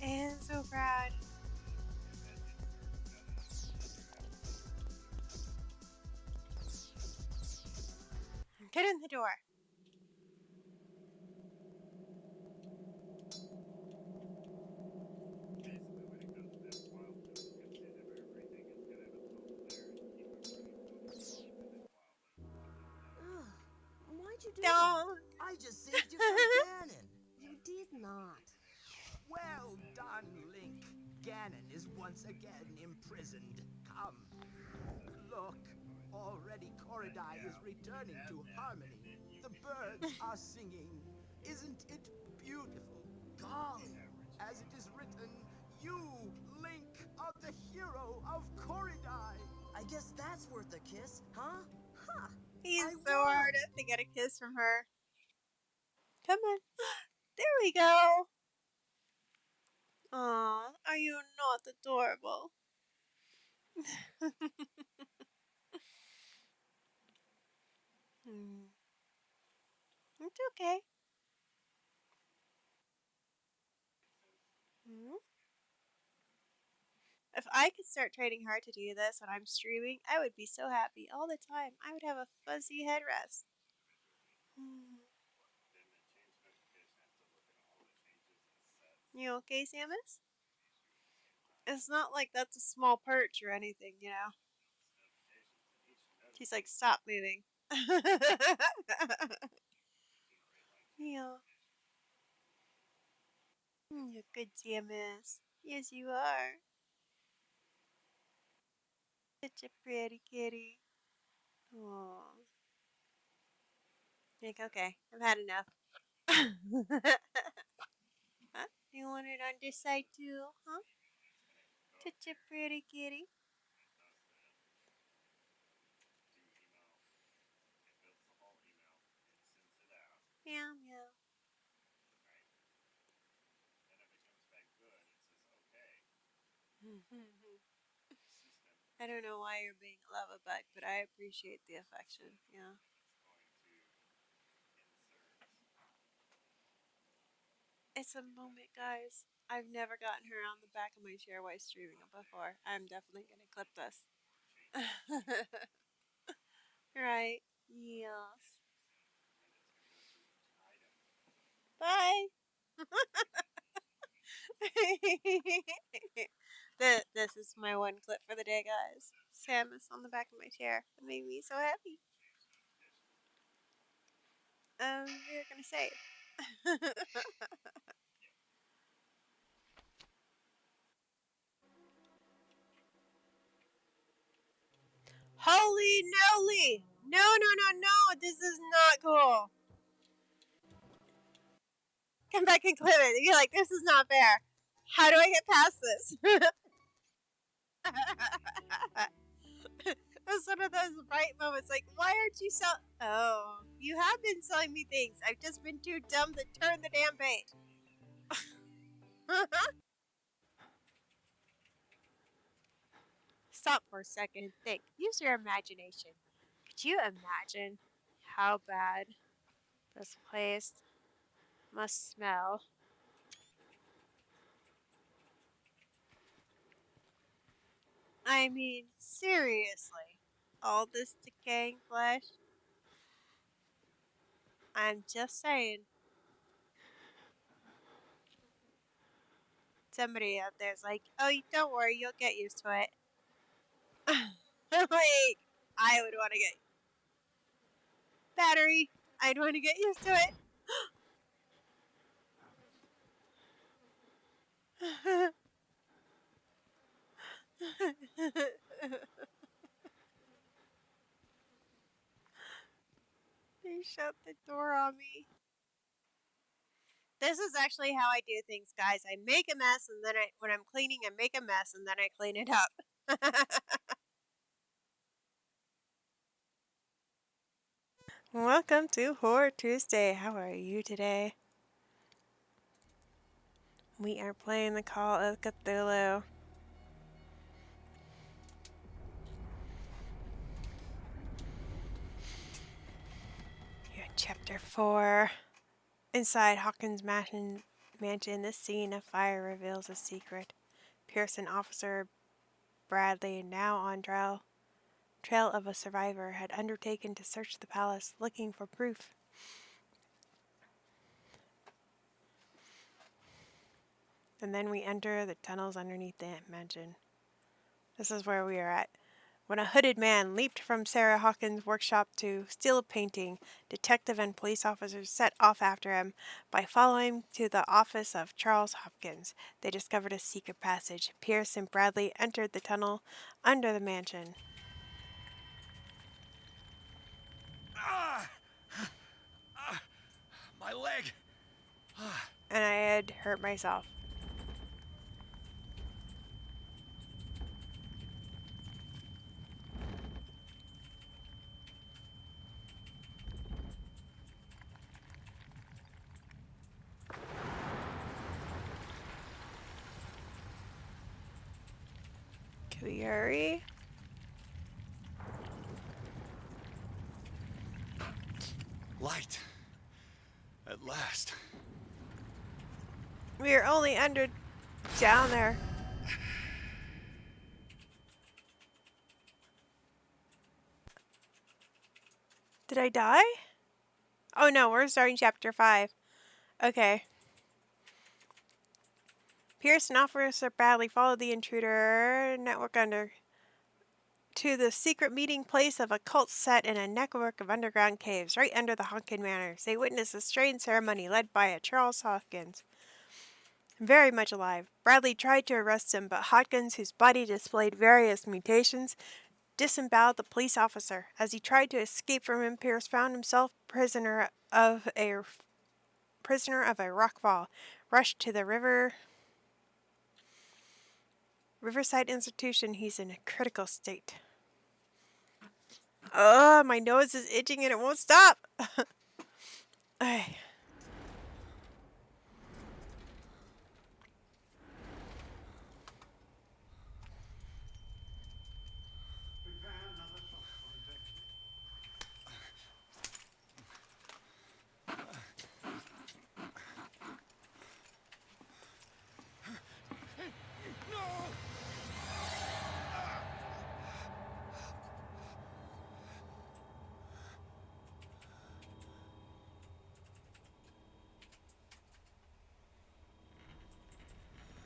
am so proud. Get in the door. Why'd you do Don't. that? I just saved you from Ganon. You did not. Well done, Link. Ganon is once again imprisoned. Come. Look, already Corridai is returning to harmony. The birds are singing. Isn't it beautiful? Golly, as it is written, you, Link, are the hero of Corridai. I guess that's worth a kiss, huh? Ha! He's I so won. hard to get a kiss from her. Come on. There we go. Aw, are you not adorable? It's okay. If I could start training hard to do this when I'm streaming, I would be so happy all the time. I would have a fuzzy headrest. You okay, Samus? It's not like that's a small perch or anything, you know. He's like, stop moving. Yeah. You're good, Samus. Yes, you are. Such a pretty kitty. Aww. Like, okay, I've had enough. Huh? You want it on this side too, huh? Such a pretty kitty. Meow meow. I don't know why you're being a love bug, but I appreciate the affection. Yeah. It's a moment, guys. I've never gotten her on the back of my chair while streaming it before. I'm definitely gonna clip this. Right. Yes. Bye. This is my one clip for the day, guys. Samus on the back of my chair. It made me so happy. You're gonna save. Holy noly! No, no, no, no! This is not cool. Come back and clip it. You're like, this is not fair. How do I get past this? It was one of those bright moments. Like, why aren't you sell? Oh, you have been selling me things. I've just been too dumb to turn the damn page. Stop for a second and think. Use your imagination. Could you imagine how bad this place must smell? I mean, seriously. All this decaying flesh? I'm just saying. Somebody out there's like, oh, don't worry, you'll get used to it. Like, I would want to get battery. I'd want to get used to it. They shut the door on me. This is actually how I do things, guys. I make a mess, and then when I'm cleaning, I make a mess, and then I clean it up. Welcome to Horror Tuesday. How are you today? We are playing the Call of Cthulhu. You're in Chapter 4. Inside Hawkins Mansion mansion, this scene of fire reveals a secret. Pierce and Officer Bradley, now on trail of a survivor, had undertaken to search the palace, looking for proof. And then we enter the tunnels underneath the mansion. This is where we are at. When a hooded man leaped from Sarah Hawkins' workshop to steal a painting, detective and police officers set off after him. By following to the office of Charles Hopkins, they discovered a secret passage. Pierce and Bradley entered the tunnel under the mansion. My leg! And I had hurt myself. Can we hurry? Light. At last. We are only down there. Did I die? Oh no, we're starting chapter 5. Okay. Pierce and Officer Bradley followed the intruder network to the secret meeting place of a cult set in a network of underground caves right under the Hawkins Manor. They witnessed a strange ceremony led by a Charles Hawkins, very much alive. Bradley tried to arrest him, but Hawkins, whose body displayed various mutations, disemboweled the police officer. As he tried to escape from him, Pierce found himself prisoner of a rock fall, rushed to the Riverside Institution. He's in a critical state. My nose is itching and it won't stop. Ay.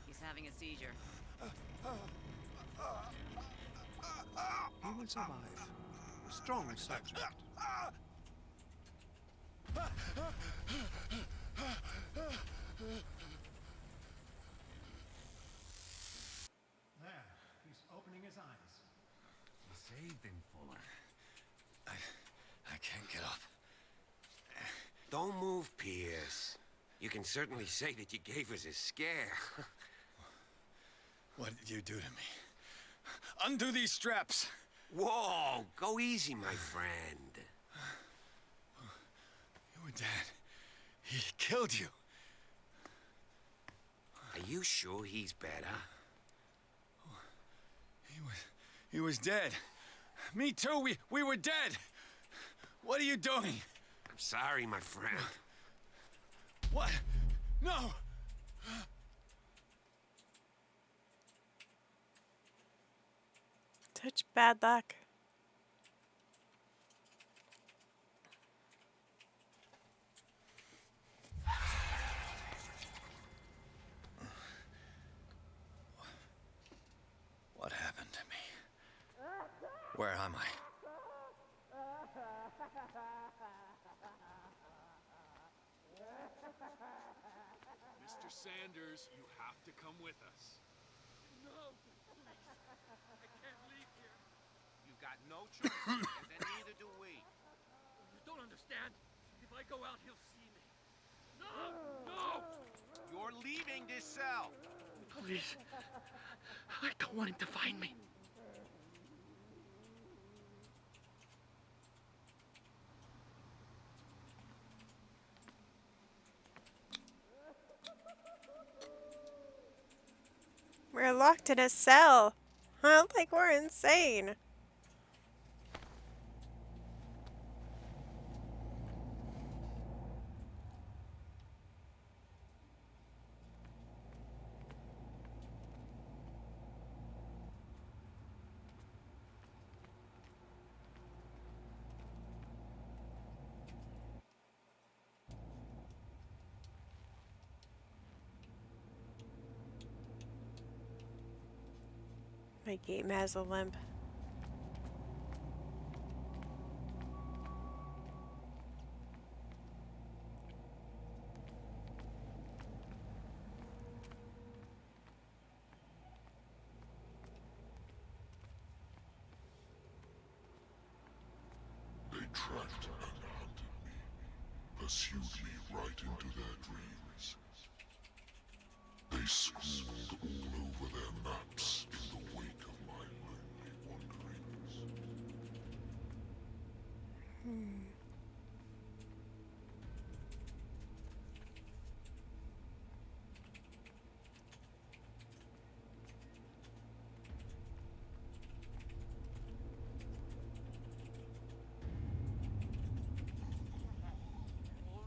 He's having a seizure. He will survive. Strong subject. There, he's opening his eyes. You saved him, Fuller. I can't get up. Don't move, Pierce. You can certainly say that you gave us a scare. What did you do to me? Undo these straps! Whoa, go easy, my friend. You were dead. He killed you. Are you sure he's better? He was dead. Me too, we were dead. What are you doing? I'm sorry, my friend. What? No! Such bad luck. What happened to me? Where am I? Mr. Sanders, you have to come with us. No, please. I can't leave here. You got no choice, and then neither do we. You don't understand. If I go out, he'll see me. No! No! You're leaving this cell. Please. I don't want him to find me. We're locked in a cell. I think we're insane. My game has a limp. They tracked and hunted me, pursued me right into their dreams. They scrawled all over their maps in the wake of my lonely wanderings.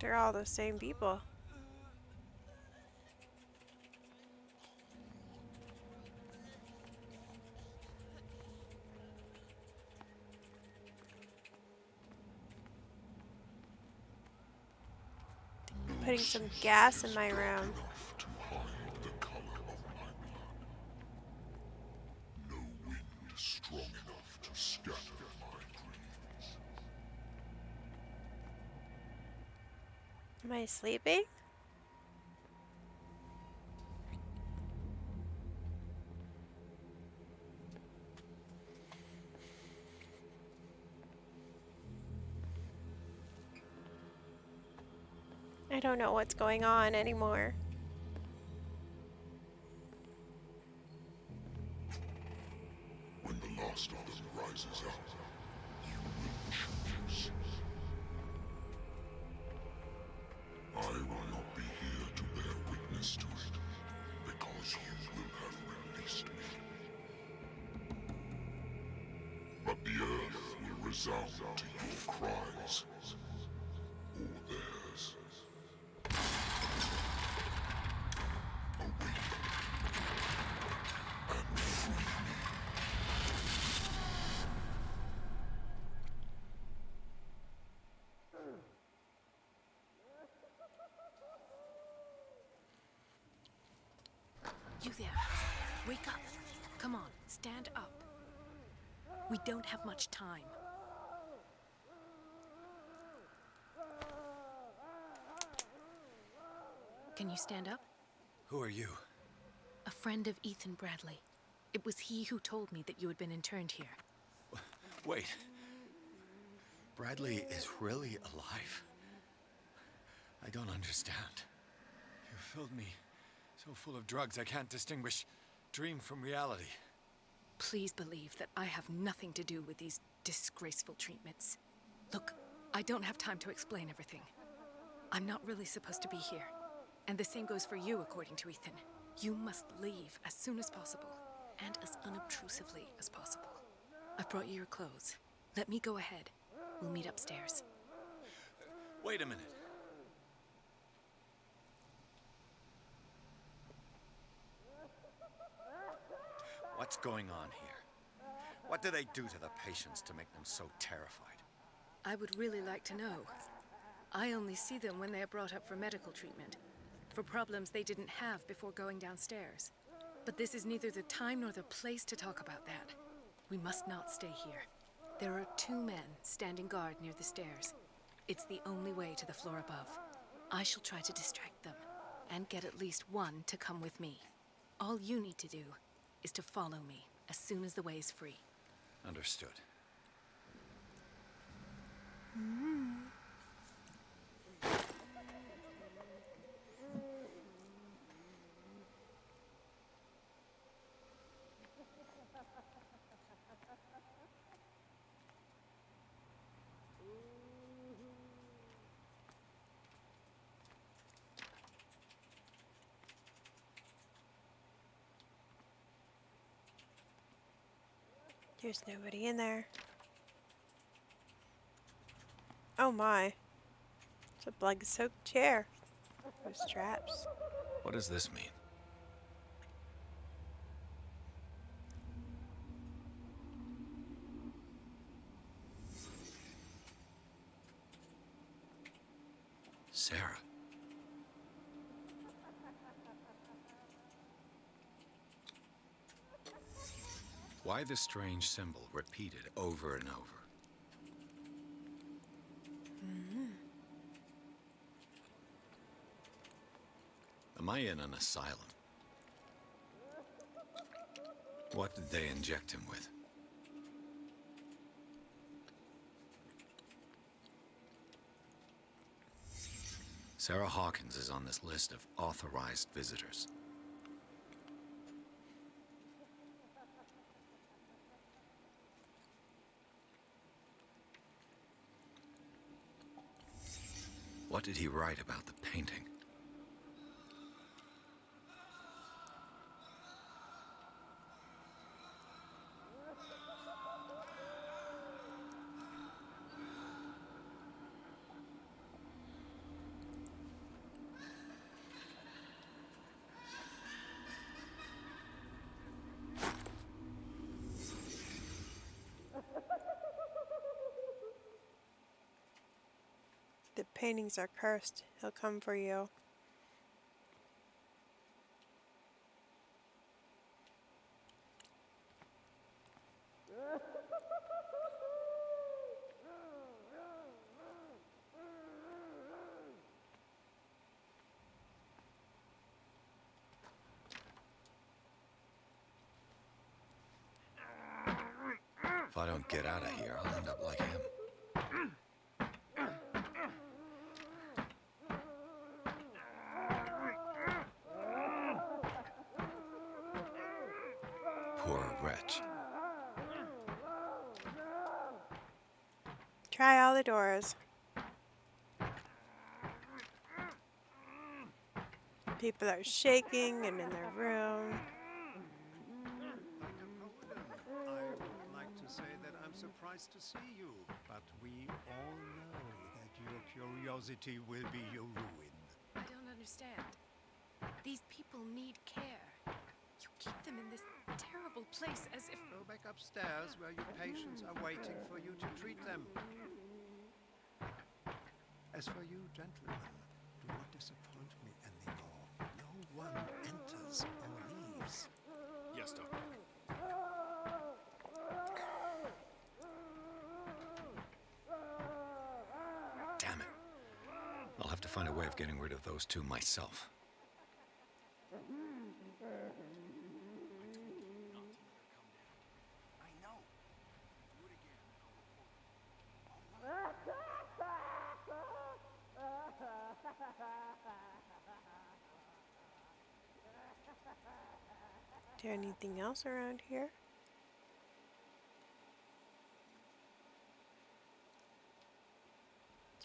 They're all the same people. Putting some gas in my room. Enough to hide the color of my blood. No wind strong enough to scatter my dreams. Am I sleeping? I don't know what's going on anymore. When the last of them rises up, you will choose. I will not be here to bear witness to it, because you will have released me. But the earth will resound to your cries, or theirs. Awaken and free me. You there. Wake up. Come on, stand up. We don't have much time. Can you stand up? Who are you? A friend of Ethan Bradley. It was he who told me that you had been interned here. Wait. Bradley is really alive? I don't understand. You filled me so full of drugs I can't distinguish dream from reality. Please believe that I have nothing to do with these disgraceful treatments. Look, I don't have time to explain everything. I'm not really supposed to be here. And the same goes for you, according to Ethan. You must leave as soon as possible, and as unobtrusively as possible. I've brought you your clothes. Let me go ahead. We'll meet upstairs. Wait a minute. What's going on here? What do they do to the patients to make them so terrified? I would really like to know. I only see them when they are brought up for medical treatment, for problems they didn't have before going downstairs. But this is neither the time nor the place to talk about that. We must not stay here. There are 2 men standing guard near the stairs. It's the only way to the floor above. I shall try to distract them, and get at least one to come with me. All you need to do is to follow me as soon as the way is free. Understood. There's nobody in there. Oh my. It's a blood-soaked chair. Those straps. What does this mean? Sarah. Why the strange symbol repeated over and over? Am I in an asylum? What did they inject him with? Sarah Hawkins is on this list of authorized visitors. What did he write about the painting? The paintings are cursed. He'll come for you. If I don't get out of here, I'll end up like him. Poor wretch. Try all the doors. People are shaking and in their room. Dr. Cullen, I would like to say that I'm surprised to see you, but we all know that your curiosity will be your ruin. I don't understand. These people need care. You keep them in this terrible place as if... Go back upstairs where your patients are waiting for you to treat them. As for you, gentlemen, do not disappoint me anymore. No one enters or leaves. Yes, Doctor. Damn it. I'll have to find a way of getting rid of those two myself. I know. Do it again. Is there anything else around here?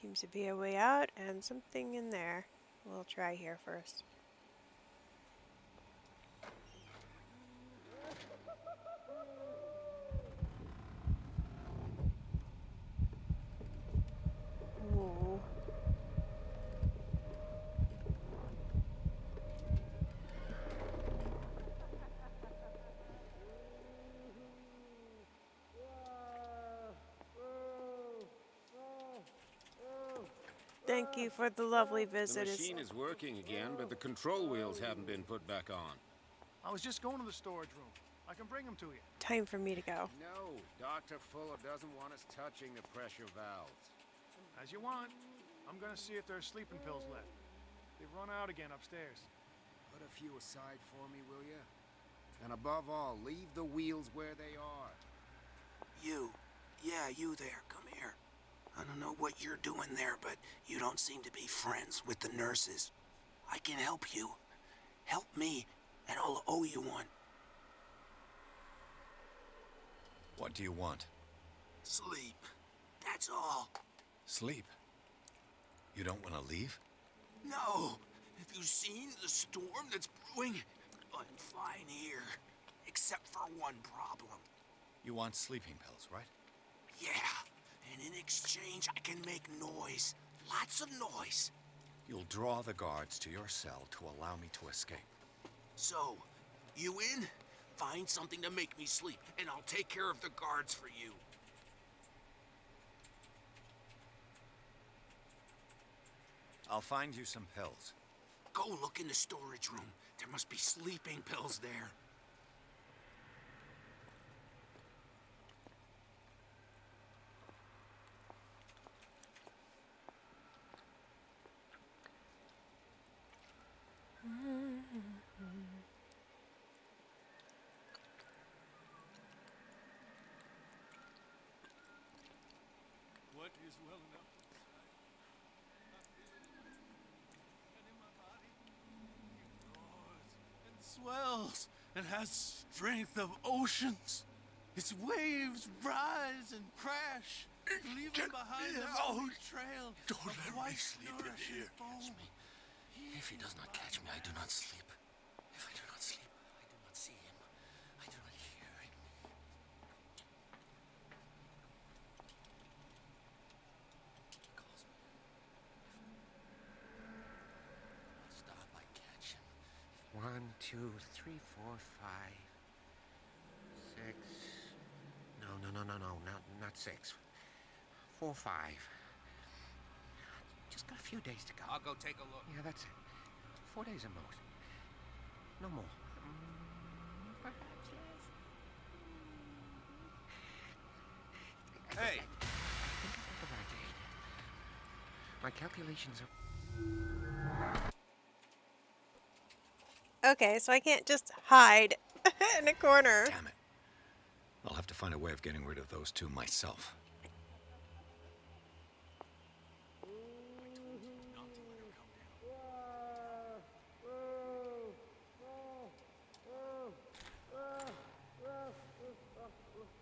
Seems to be a way out and something in there. We'll try here first. Whoa. Thank you for the lovely visit. The machine is working again, but the control wheels haven't been put back on. I was just going to the storage room. I can bring them to you. Time for me to go. No, Dr. Fuller doesn't want us touching the pressure valves. As you want. I'm gonna see if there's sleeping pills left. They've run out again upstairs. Put a few aside for me, will you? And above all, leave the wheels where they are. You. Yeah, you there. Come here. I don't know what you're doing there, but you don't seem to be friends with the nurses. I can help you. Help me, and I'll owe you one. What do you want? Sleep. That's all. Sleep? You don't want to leave? No. Have you seen the storm that's brewing? I'm fine here. Except for one problem. You want sleeping pills, right? Yeah. And in exchange, I can make noise. Lots of noise. You'll draw the guards to your cell to allow me to escape. So, you in? Find something to make me sleep, and I'll take care of the guards for you. I'll find you some pills. Go look in the storage room. There must be sleeping pills there. is well enough to die. I feel it in my feet and in my body. It roars and swells and has strength of oceans. Its waves rise and crash, leaving behind them a trail Don't of let me white, sleep in nourishing here. foam. If he does not catch me, I do not sleep. If I do not sleep, I do not see him. I do not hear him. He calls me. If I do not stop, I catch him. 1, 2, 3, 4, 5, 6. No, not 6. 4, 5. Just got a few days to go. I'll go take a look. Yeah, that's it. 4 days at most. No more. Perhaps less. Hey! I think I've got the right date. My calculations are... Okay, so I can't just hide in a corner. Damn it. I'll have to find a way of getting rid of those two myself.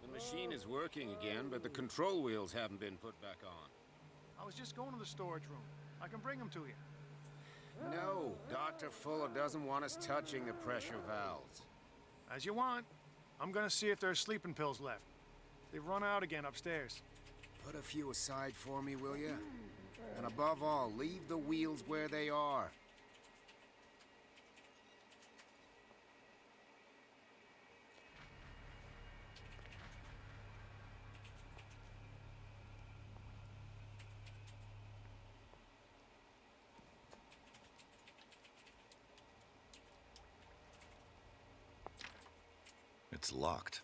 The machine is working again, but the control wheels haven't been put back on. I was just going to the storage room. I can bring them to you. No, Dr. Fuller doesn't want us touching the pressure valves. As you want. I'm gonna see if there's sleeping pills left. They've run out again upstairs. Put a few aside for me, will you? And above all, leave the wheels where they are. It's locked.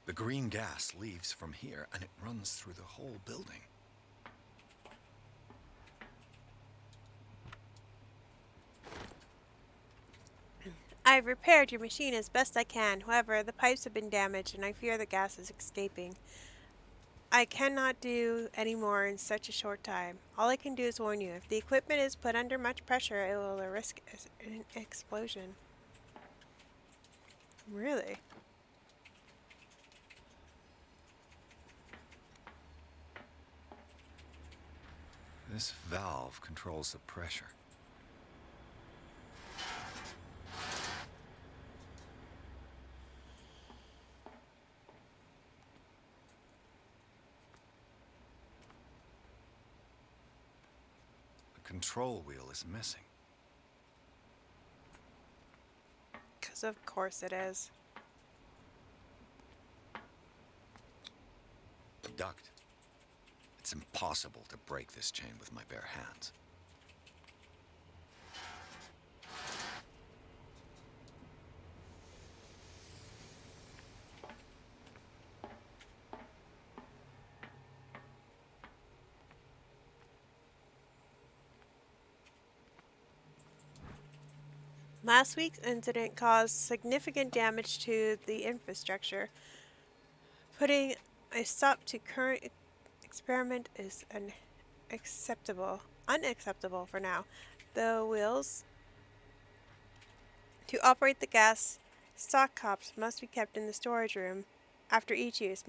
The green gas leaves from here, and it runs through the whole building. I've repaired your machine as best I can. However, the pipes have been damaged, and I fear the gas is escaping. I cannot do any more in such a short time. All I can do is warn you. If the equipment is put under much pressure, it will risk an explosion. Really? This valve controls the pressure. The control wheel is missing. 'Cause of course it is. Duct. It's impossible to break this chain with my bare hands. Last week's incident caused significant damage to the infrastructure. Putting a stop to current experiment is unacceptable for now. The wheels to operate the gas stock cups must be kept in the storage room after each use.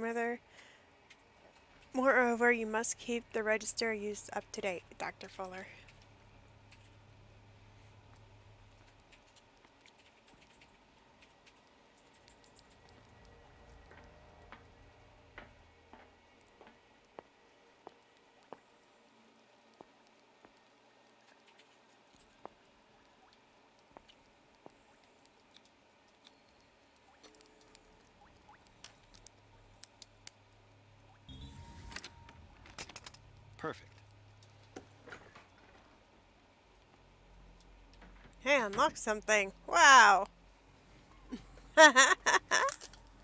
Moreover, you must keep the register used up to date, Dr. Fuller. Perfect. Hey, unlock something. Wow.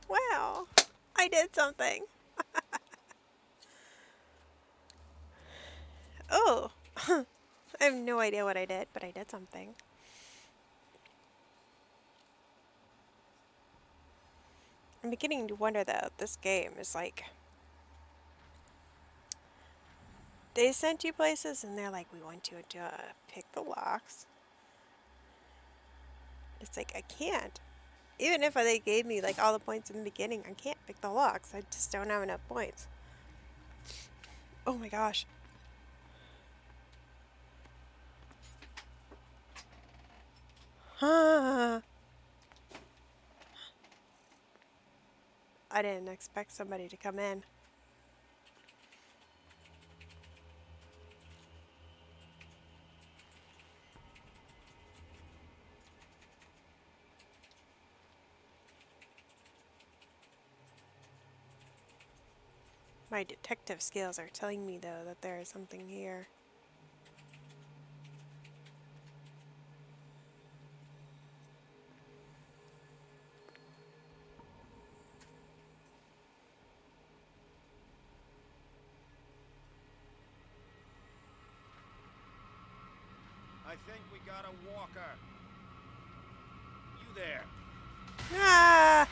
Wow. I did something. Oh. I have no idea what I did, but I did something. I'm beginning to wonder though, this game is like, they sent you places and they're like, we want you to pick the locks. It's like, I can't. Even if they gave me like all the points in the beginning, I can't pick the locks. I just don't have enough points. Oh my gosh. I didn't expect somebody to come in. My detective skills are telling me though that there is something here. I think we got a walker. You there? Ah!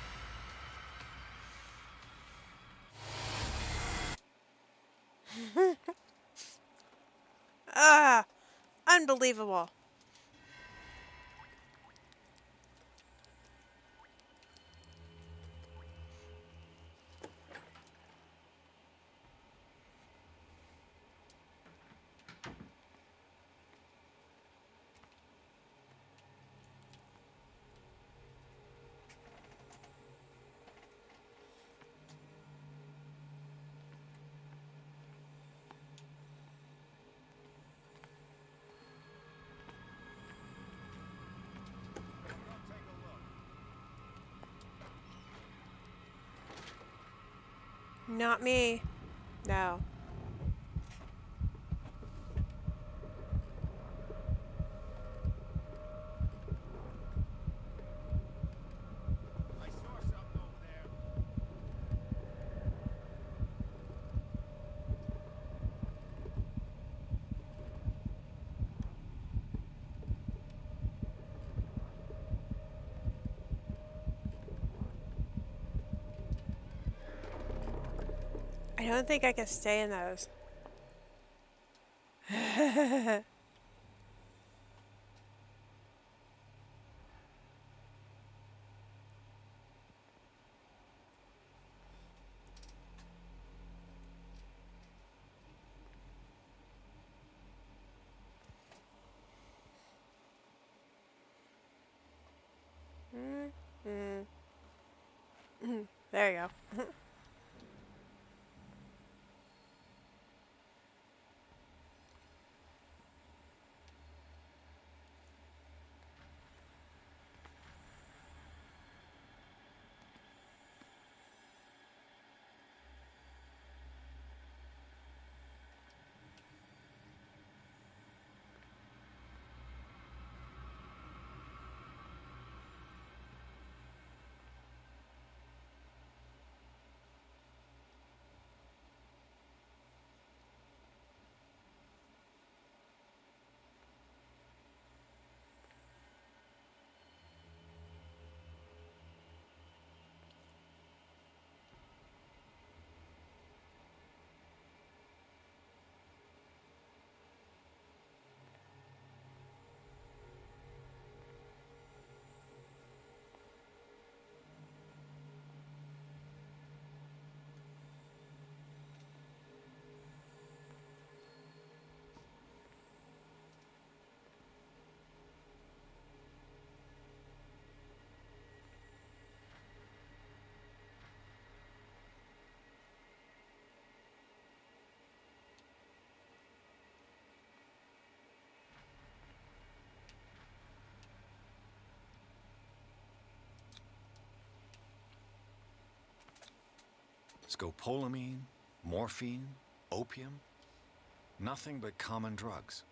Ah! Unbelievable. Not me. No. I saw something over there. I don't think I can stay in those. There you go. Scopolamine, morphine, opium. Nothing but common drugs.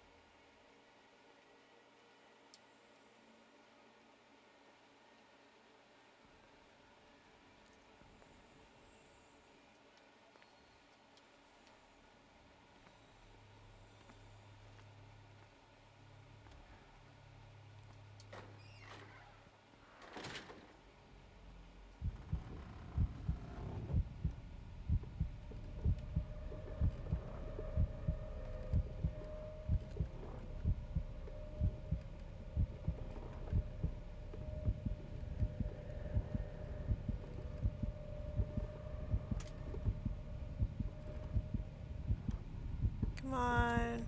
Come on.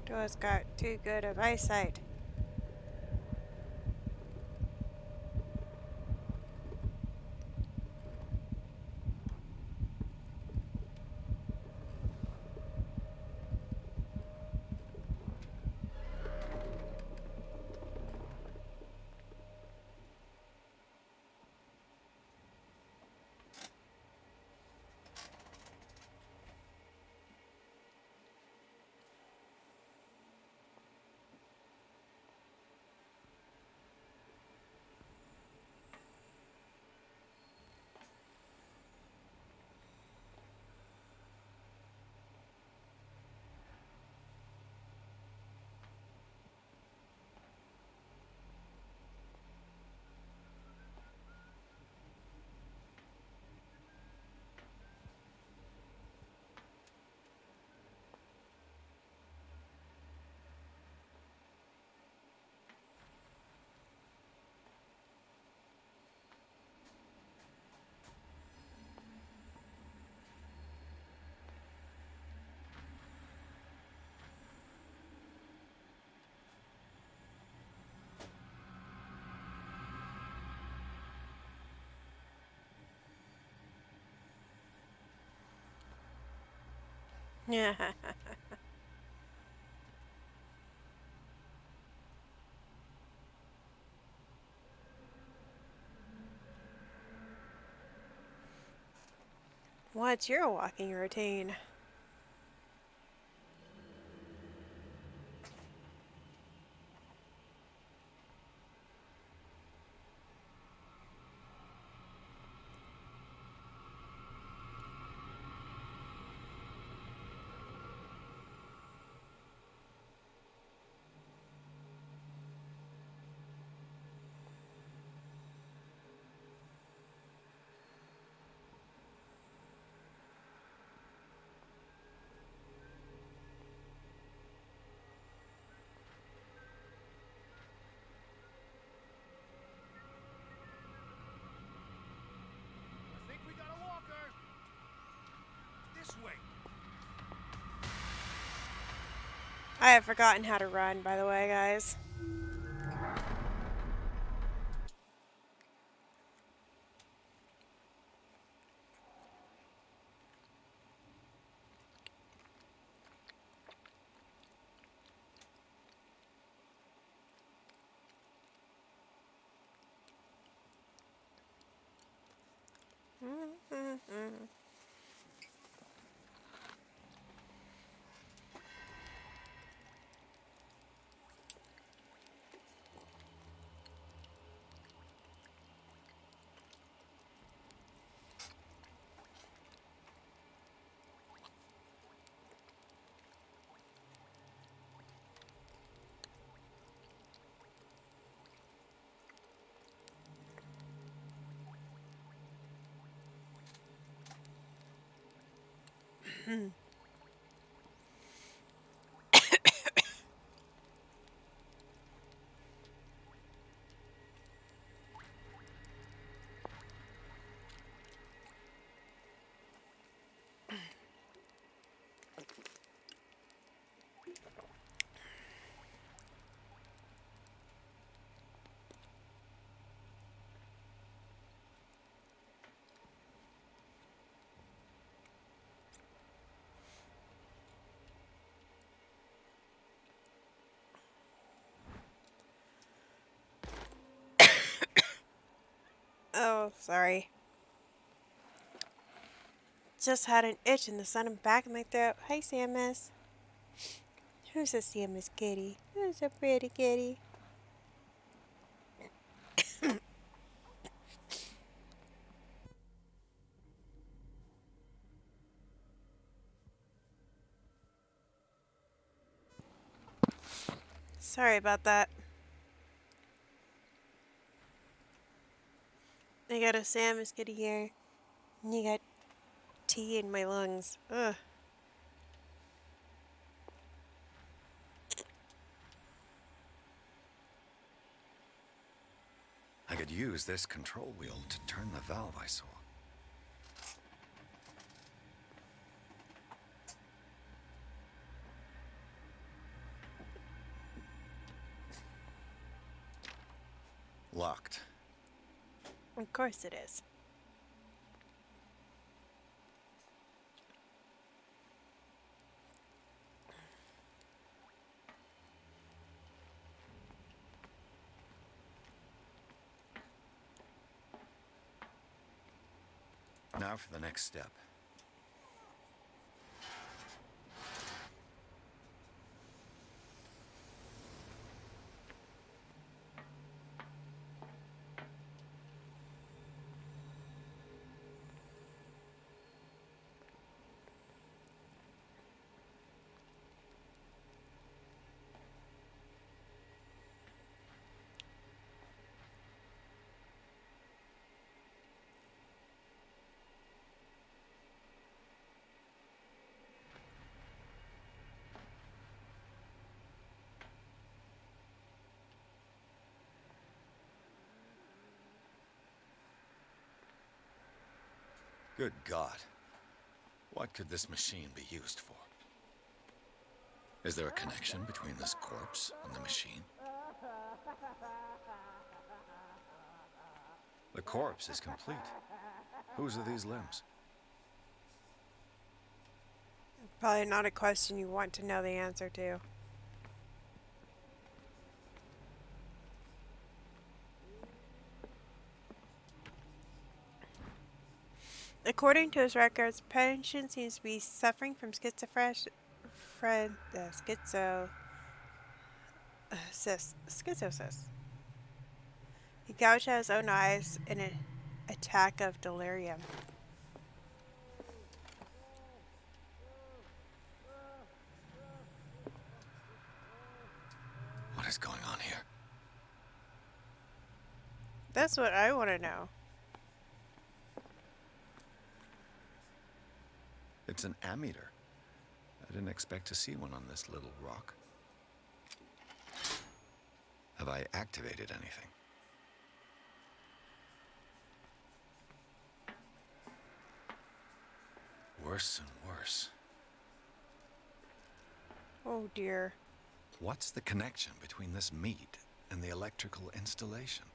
Dora's got too good of eyesight. Yeah. What's your walking routine? I think we got a walker. This way. I have forgotten how to run, by the way, guys. Oh, sorry. Just had an itch in the sun and back of my throat. Hi, Samus. Who's a Samus kitty? Who's a pretty kitty? Sorry about that. I got a Samus kitty here. And you got tea in my lungs. Ugh. I could use this control wheel to turn the valve I saw. Locked. Of course it is. Now for the next step. Good God. What could this machine be used for? Is there a connection between this corpse and the machine? The corpse is complete. Whose are these limbs? Probably not a question you want to know the answer to. According to his records, Patient seems to be suffering from schizosis. He gouged out his own eyes in an attack of delirium. What is going on here? That's what I want to know. It's an ammeter. I didn't expect to see one on this little rock. Have I activated anything? Worse and worse. Oh dear. What's the connection between this meat and the electrical installation?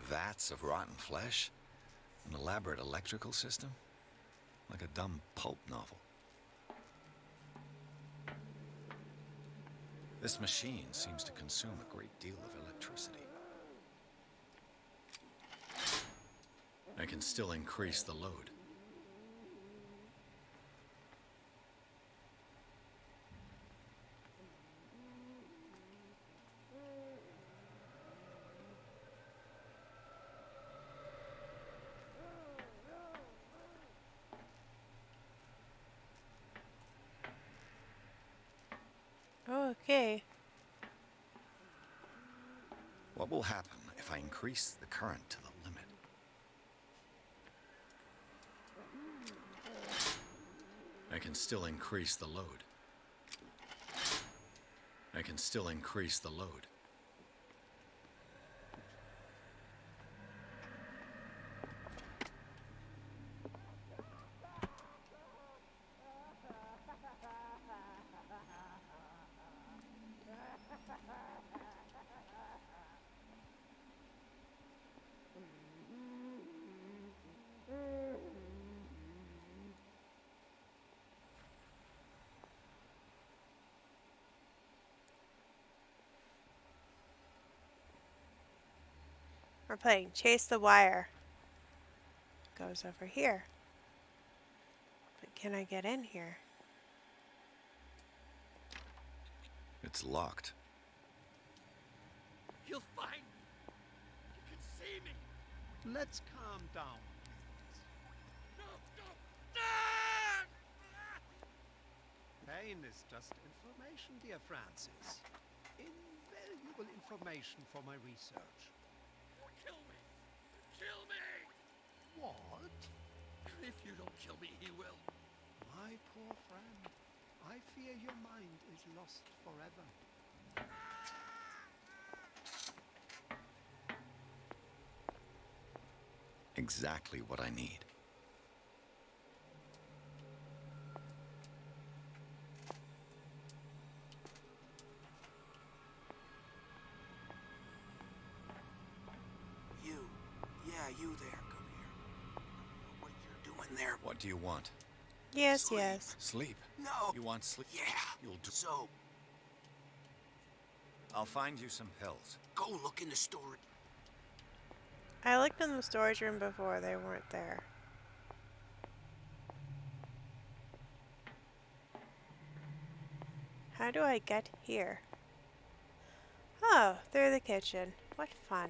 Vats of rotten flesh? An elaborate electrical system? Like a dumb pulp novel. This machine seems to consume a great deal of electricity. I can still increase the load. Okay. What will happen if I increase the current to the limit? I can still increase the load. I can still increase the load. We're playing Chase the Wire. Goes over here. But can I get in here? It's locked. You'll find me. You can see me. Let's calm down. No, no. Ah! Pain is just information, dear Francis. Invaluable information for my research. Kill me. Kill me. What? If you don't kill me, he will. My poor friend, I fear your mind is lost forever. Exactly what I need. You there, come here. I don't know what you're doing there. What do you want? Yes, Sleep. yes. Sleep? No. You want sleep? Yeah. You'll do. So, I'll find you some pills. go look in the storage. I looked in the storage room before. They weren't there. How do I get here? Oh, through the kitchen. What fun.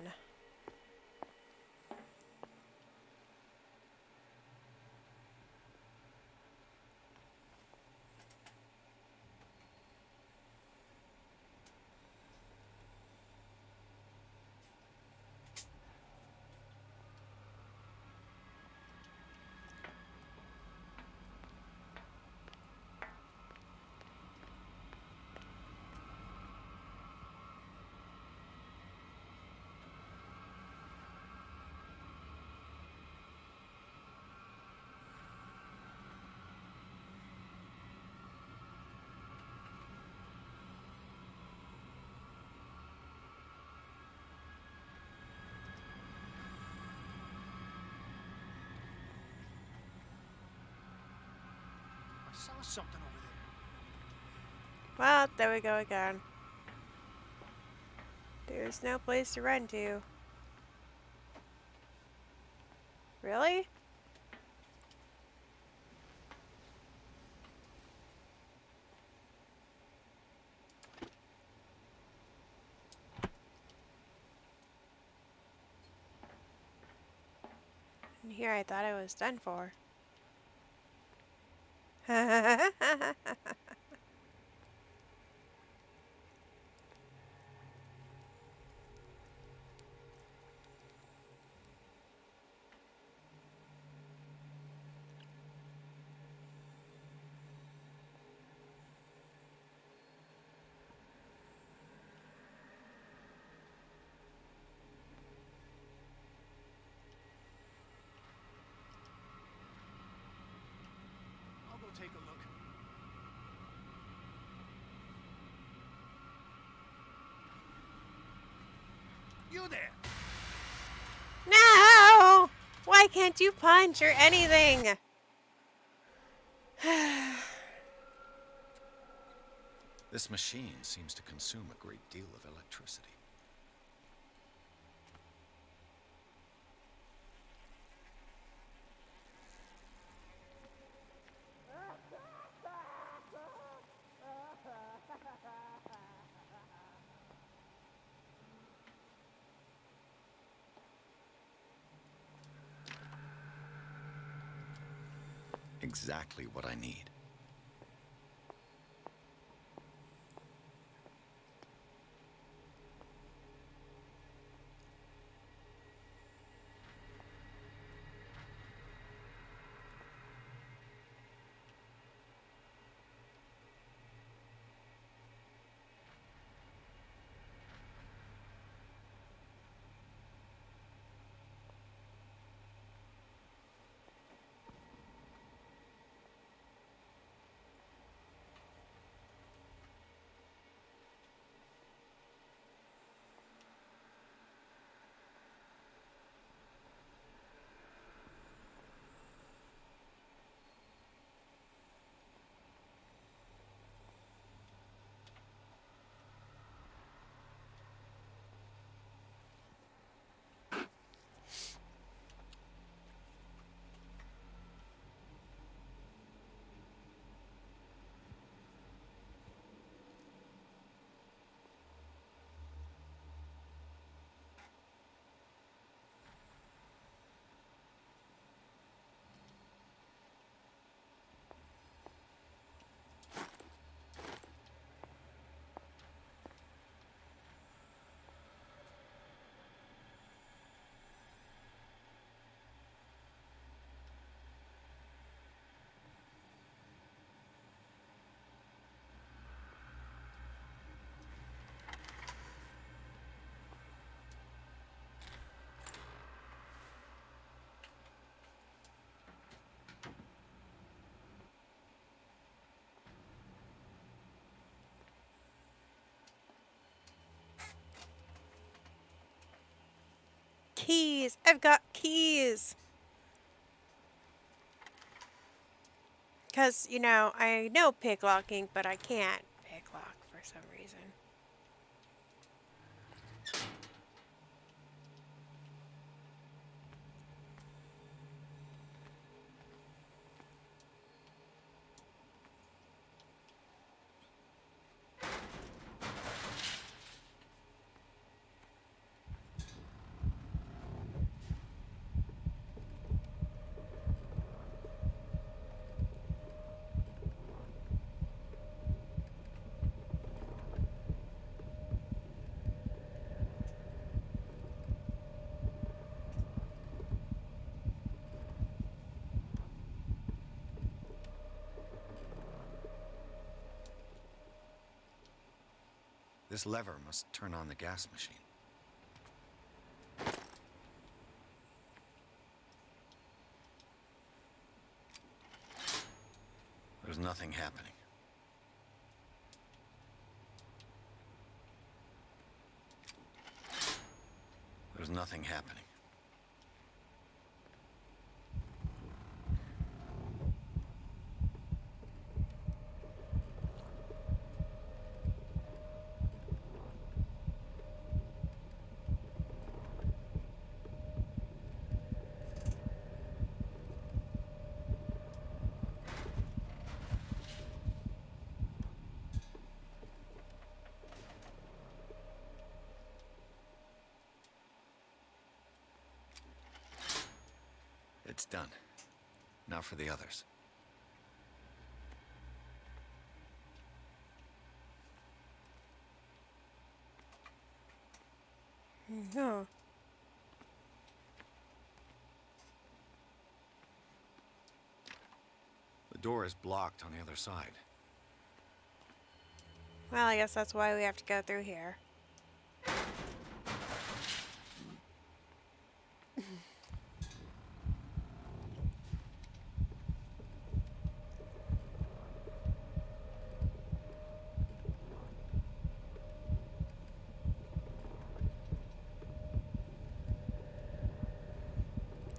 I saw something over there. Well, there we go again. There's no place to run to. Really? And here I thought I was done for. I'll go take a look. You there! No! Why can't you punch or anything? This machine seems to consume a great deal of electricity. Exactly what I need. keys. I've got keys. Because, you know, I know pick locking, but I can't pick lock for some reason. This lever must turn on the gas machine. There's nothing happening. There's nothing happening. It's done. Now for the others. No. The door is blocked on the other side. Well, I guess that's why we have to go through here.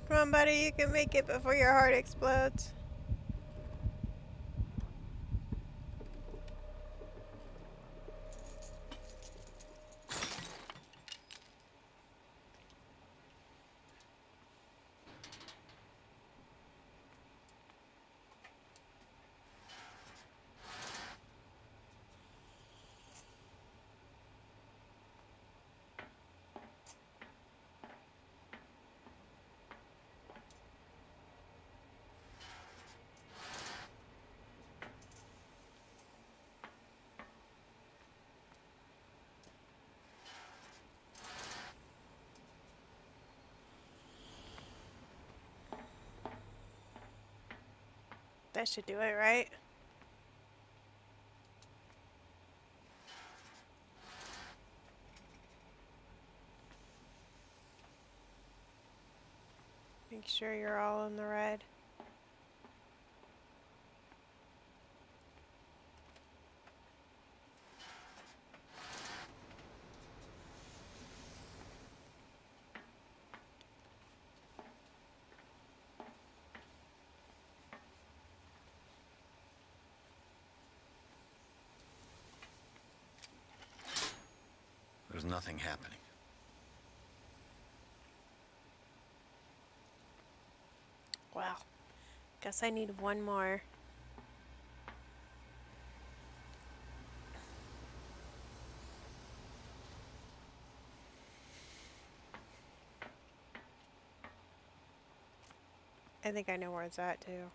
Come on, buddy, you can make it before your heart explodes. That should do it, right? Make sure you're all in the red. There's nothing happening. Well, guess I need one more. I think I know where it's at, too.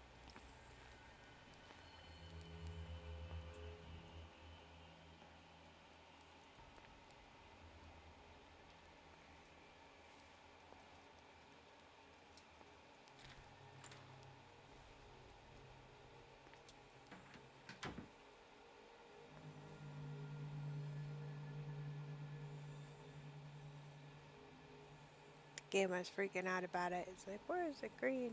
Game was freaking out about it. It's like, where is it green?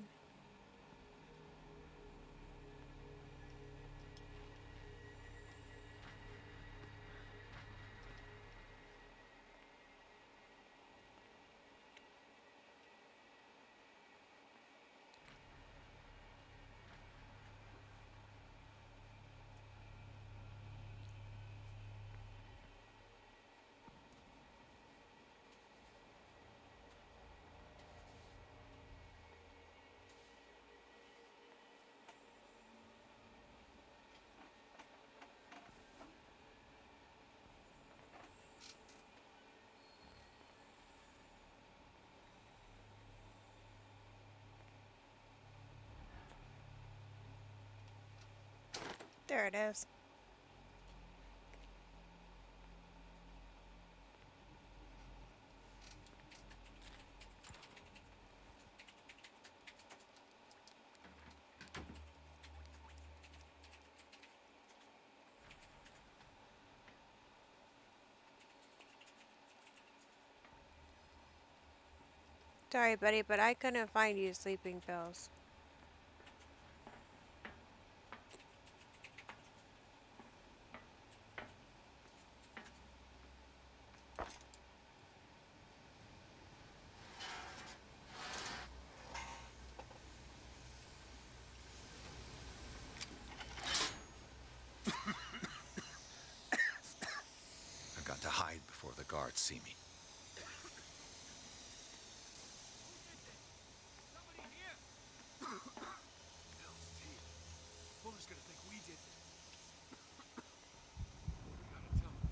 There it is. Sorry, buddy, but I couldn't find you sleeping pills. I've got to hide before the guards see me. Fuller's gonna think we did this. We gotta tell him.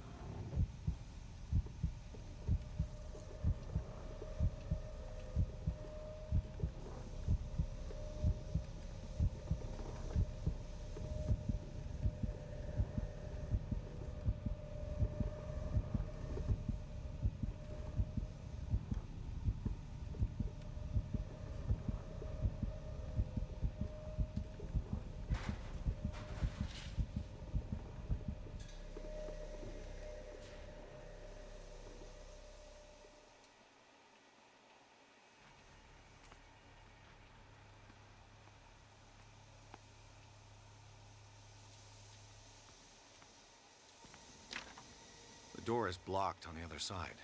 The door is blocked on the other side.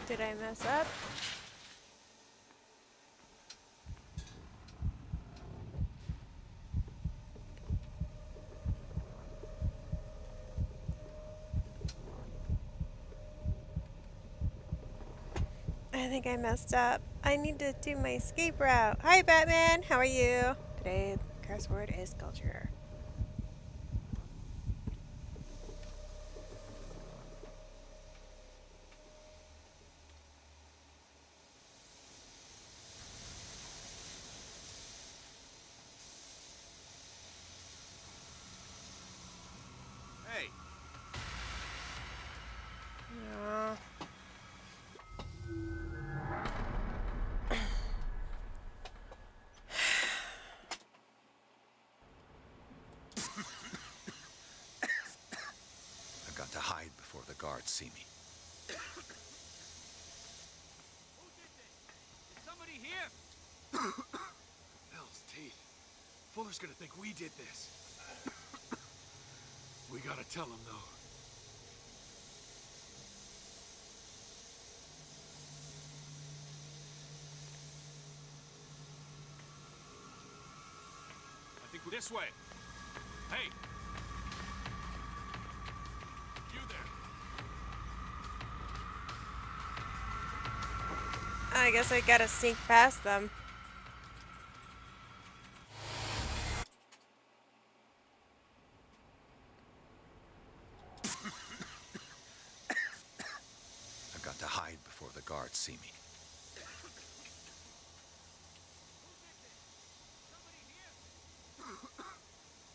Did I mess up? I think I messed up. I need to do my escape route. Hi, Batman. How are you? Today, the curse word is culture. Hey, No. I've got to hide before the guards see me. somebody here? Hell's teeth. Fuller's gonna think we did this. We gotta tell him, though. I think we're this way. Hey! You there. I guess I gotta sneak past them. I've got to hide before the guards see me.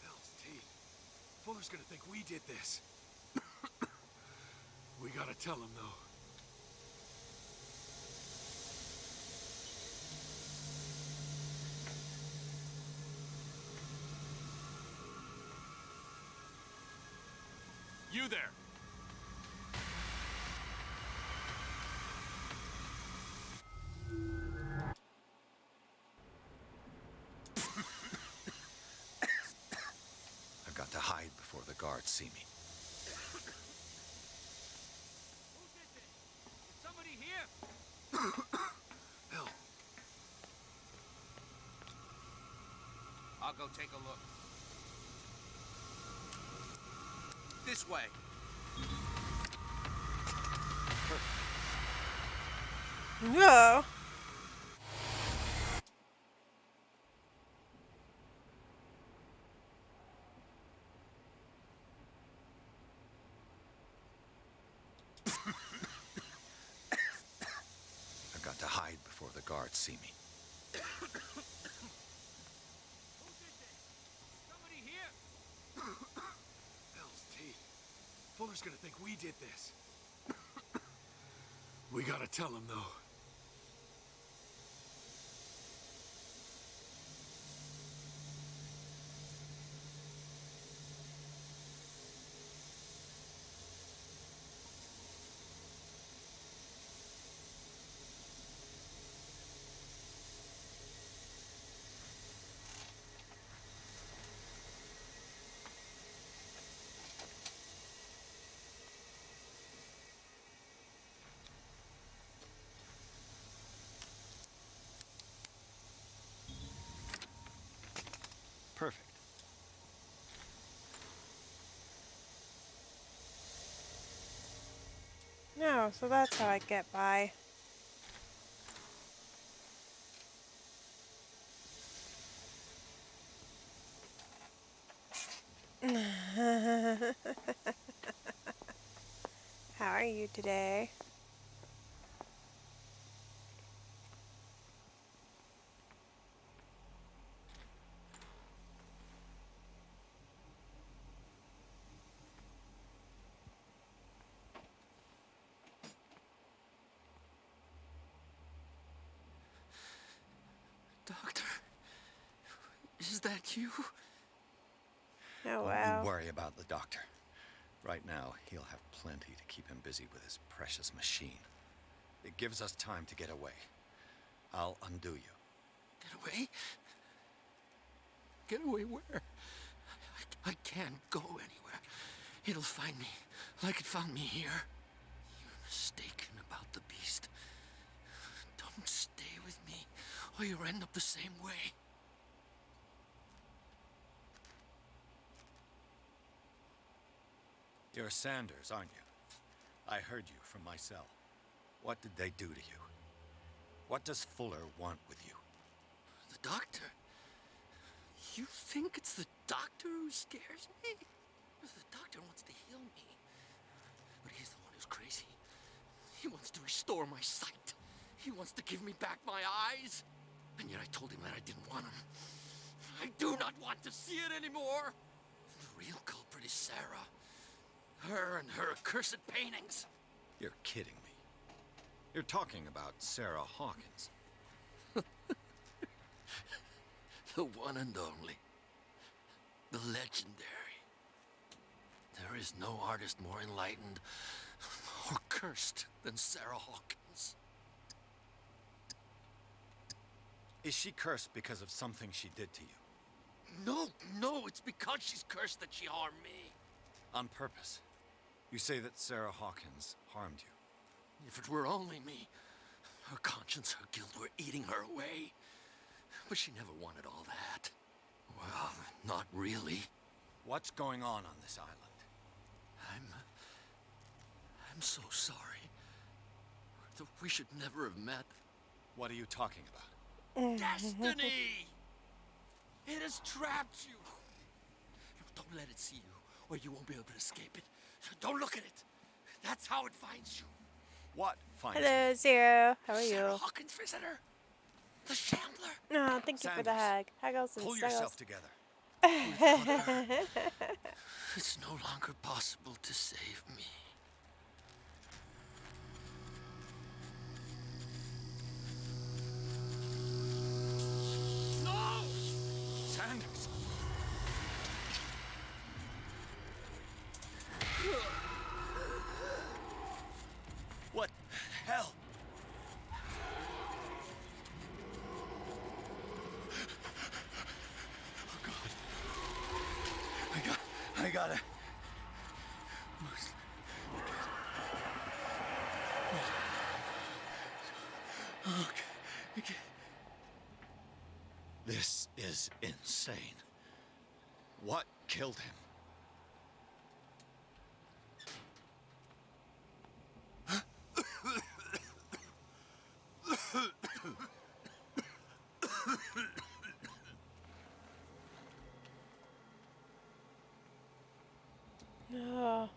Hell's teeth. Fuller's gonna think we did this. We gotta tell him, though. You there. I've got to hide before the guards see me. Somebody here. Hell. I'll go take a look. This way. No. I've got to hide before the guards see me. Somebody here? Hell's teeth. Fuller's gonna think we did this. We gotta tell him, though. Perfect. No, so that's how I get by. How are you today? Doctor, is that you? Oh, Don't wow. you worry about the doctor. Right now, he'll have plenty to keep him busy with his precious machine. It gives us time to get away. I'll undo you. Get away? Get away where? I can't go anywhere. It'll find me, like it found me here. You're mistaken about the beast. Don't stay with me, or you'll end up the same way. You're Sanders, aren't you? I heard you from my cell. What did they do to you? What does Fuller want with you? The doctor? You think it's the doctor who scares me? The doctor wants to heal me. But he's the one who's crazy. He wants to restore my sight. He wants to give me back my eyes. And yet I told him that I didn't want him. I do not want to see it anymore. The real culprit is Sarah. Her and her accursed paintings. You're kidding me. You're talking about Sarah Hawkins. The one and only. The legendary. There is no artist more enlightened or cursed than Sarah Hawkins. Is she cursed because of something she did to you? No, it's because she's cursed that she harmed me. On purpose. You say that Sarah Hawkins harmed you. If it were only me, her conscience, her guilt were eating her away. But she never wanted all that. Well, not really. What's going on this island? I'm so sorry. We should never have met. What are you talking about? Destiny! It has trapped you. Don't let it see you, or you won't be able to escape it. Don't look at it. That's how it finds you. What finds Hello, Zero. How are Sarah you? Hawkins' visitor. The Shambler. No, thank you for the hug. Huggles and Pull snuggles. yourself together. It's no longer possible to save me. No! Sanders! What the hell? Oh God. I gotta. Okay. This is insane. What killed him? Oh.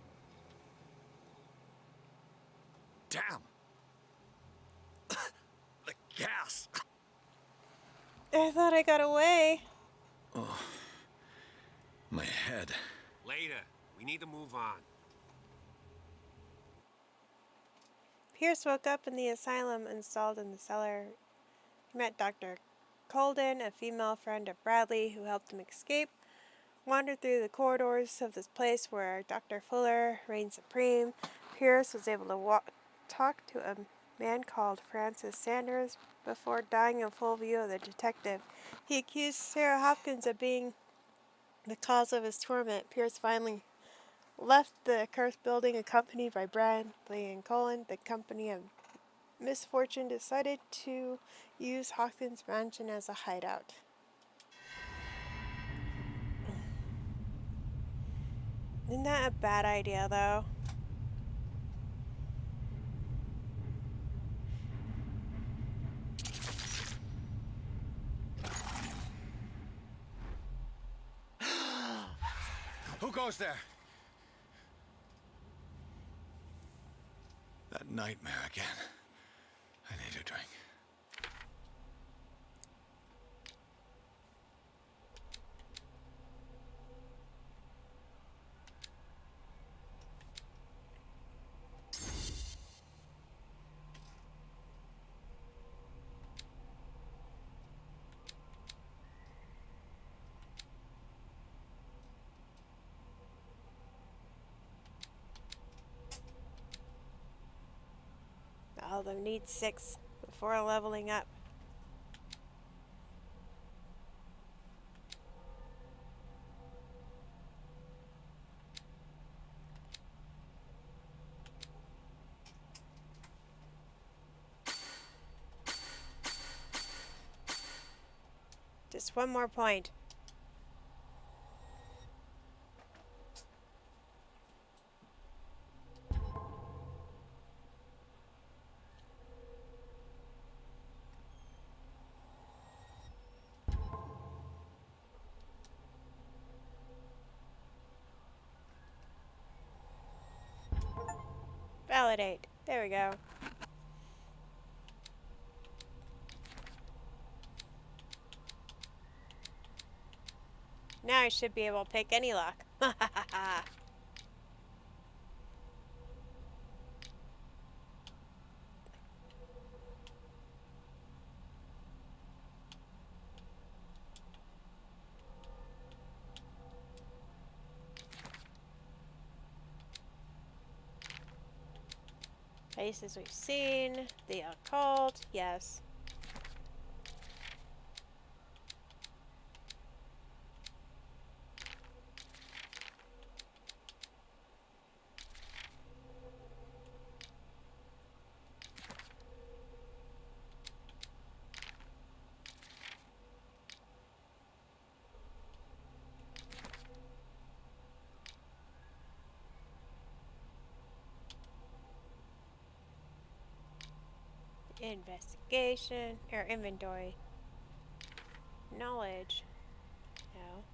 Damn! The gas! I thought I got away. Oh, my head. Later. We need to move on. Pierce woke up in the asylum installed in the cellar. He met Dr. Colden, a female friend of Bradley who helped him escape. Wandered through the corridors of this place where Dr. Fuller reigned supreme. Pierce was able to talk to a man called Francis Sanders before dying in full view of the detective. He accused Sarah Hopkins of being the cause of his torment. Pierce finally left the cursed building accompanied by Bradley and Cullen. The company of misfortune decided to use Hopkins' mansion as a hideout. Isn't that a bad idea, though? Who goes there? That nightmare again. I need a drink. All of them need 6 before leveling up. Just one more point. Validate. There we go. Now I should be able to pick any lock. Places we've seen. The occult. Yes. Investigation, or inventory. Knowledge. No.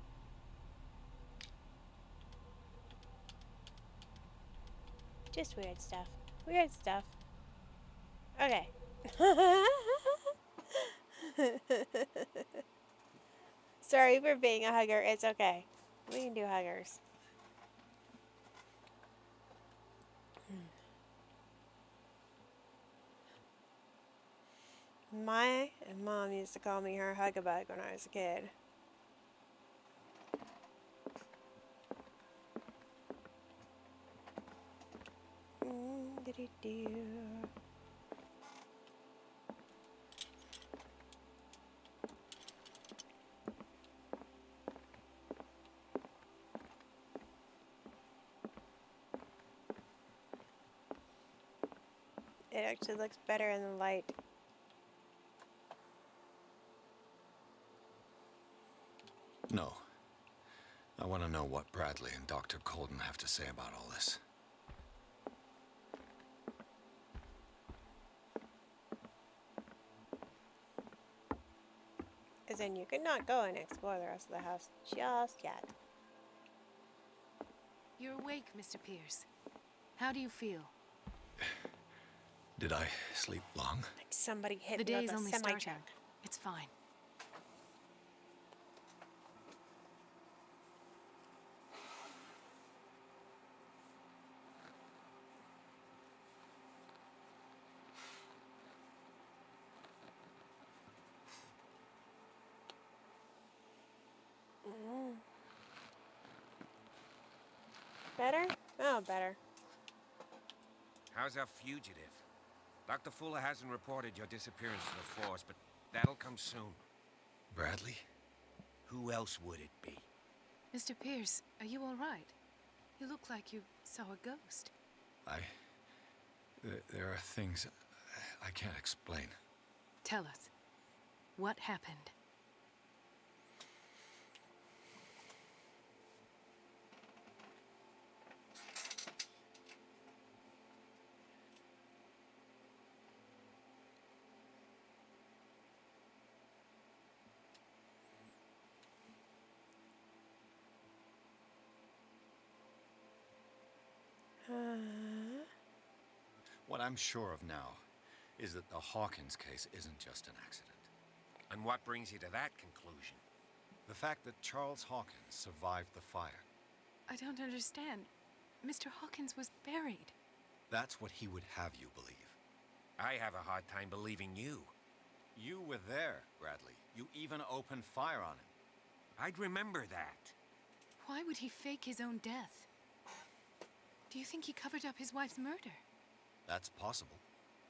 Just weird stuff. Weird stuff. Okay. Sorry for being a hugger. It's okay. We can do huggers. My mom used to call me her hug-a-bug when I was a kid. It actually looks better in the light. No. I want to know what Bradley and Dr. Colden have to say about all this. As in, you could not go and explore the rest of the house just yet. You're awake, Mr. Pierce. How do you feel? Did I sleep long? Like somebody hit The me day with is a only starting. semi-truck. It's fine. Better? Oh, better. How's our fugitive? Dr. Fuller hasn't reported your disappearance to the force, but that'll come soon. Bradley? Who else would it be? Mr. Pierce, are you all right? You look like you saw a ghost. There are things I can't explain. Tell us. What happened? What I'm sure of now is that the Hawkins case isn't just an accident. And what brings you to that conclusion? The fact that Charles Hawkins survived the fire. I don't understand. Mr. Hawkins was buried. That's what he would have you believe. I have a hard time believing you. You were there, Bradley. You even opened fire on him. I'd remember that. Why would he fake his own death? Do you think he covered up his wife's murder? That's possible.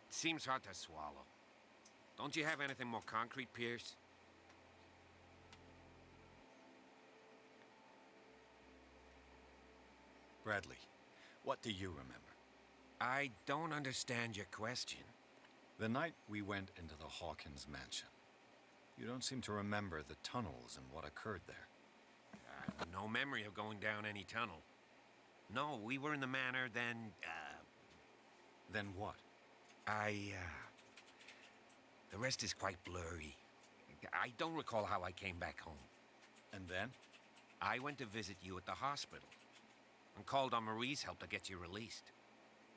It seems hard to swallow. Don't you have anything more concrete, Pierce? Bradley, what do you remember? I don't understand your question. The night we went into the Hawkins mansion. You don't seem to remember the tunnels and what occurred there. I have no memory of going down any tunnel. No, we were in the manor, then, Then what? The rest is quite blurry. I don't recall how I came back home. And then? I went to visit you at the hospital and called on Marie's help to get you released.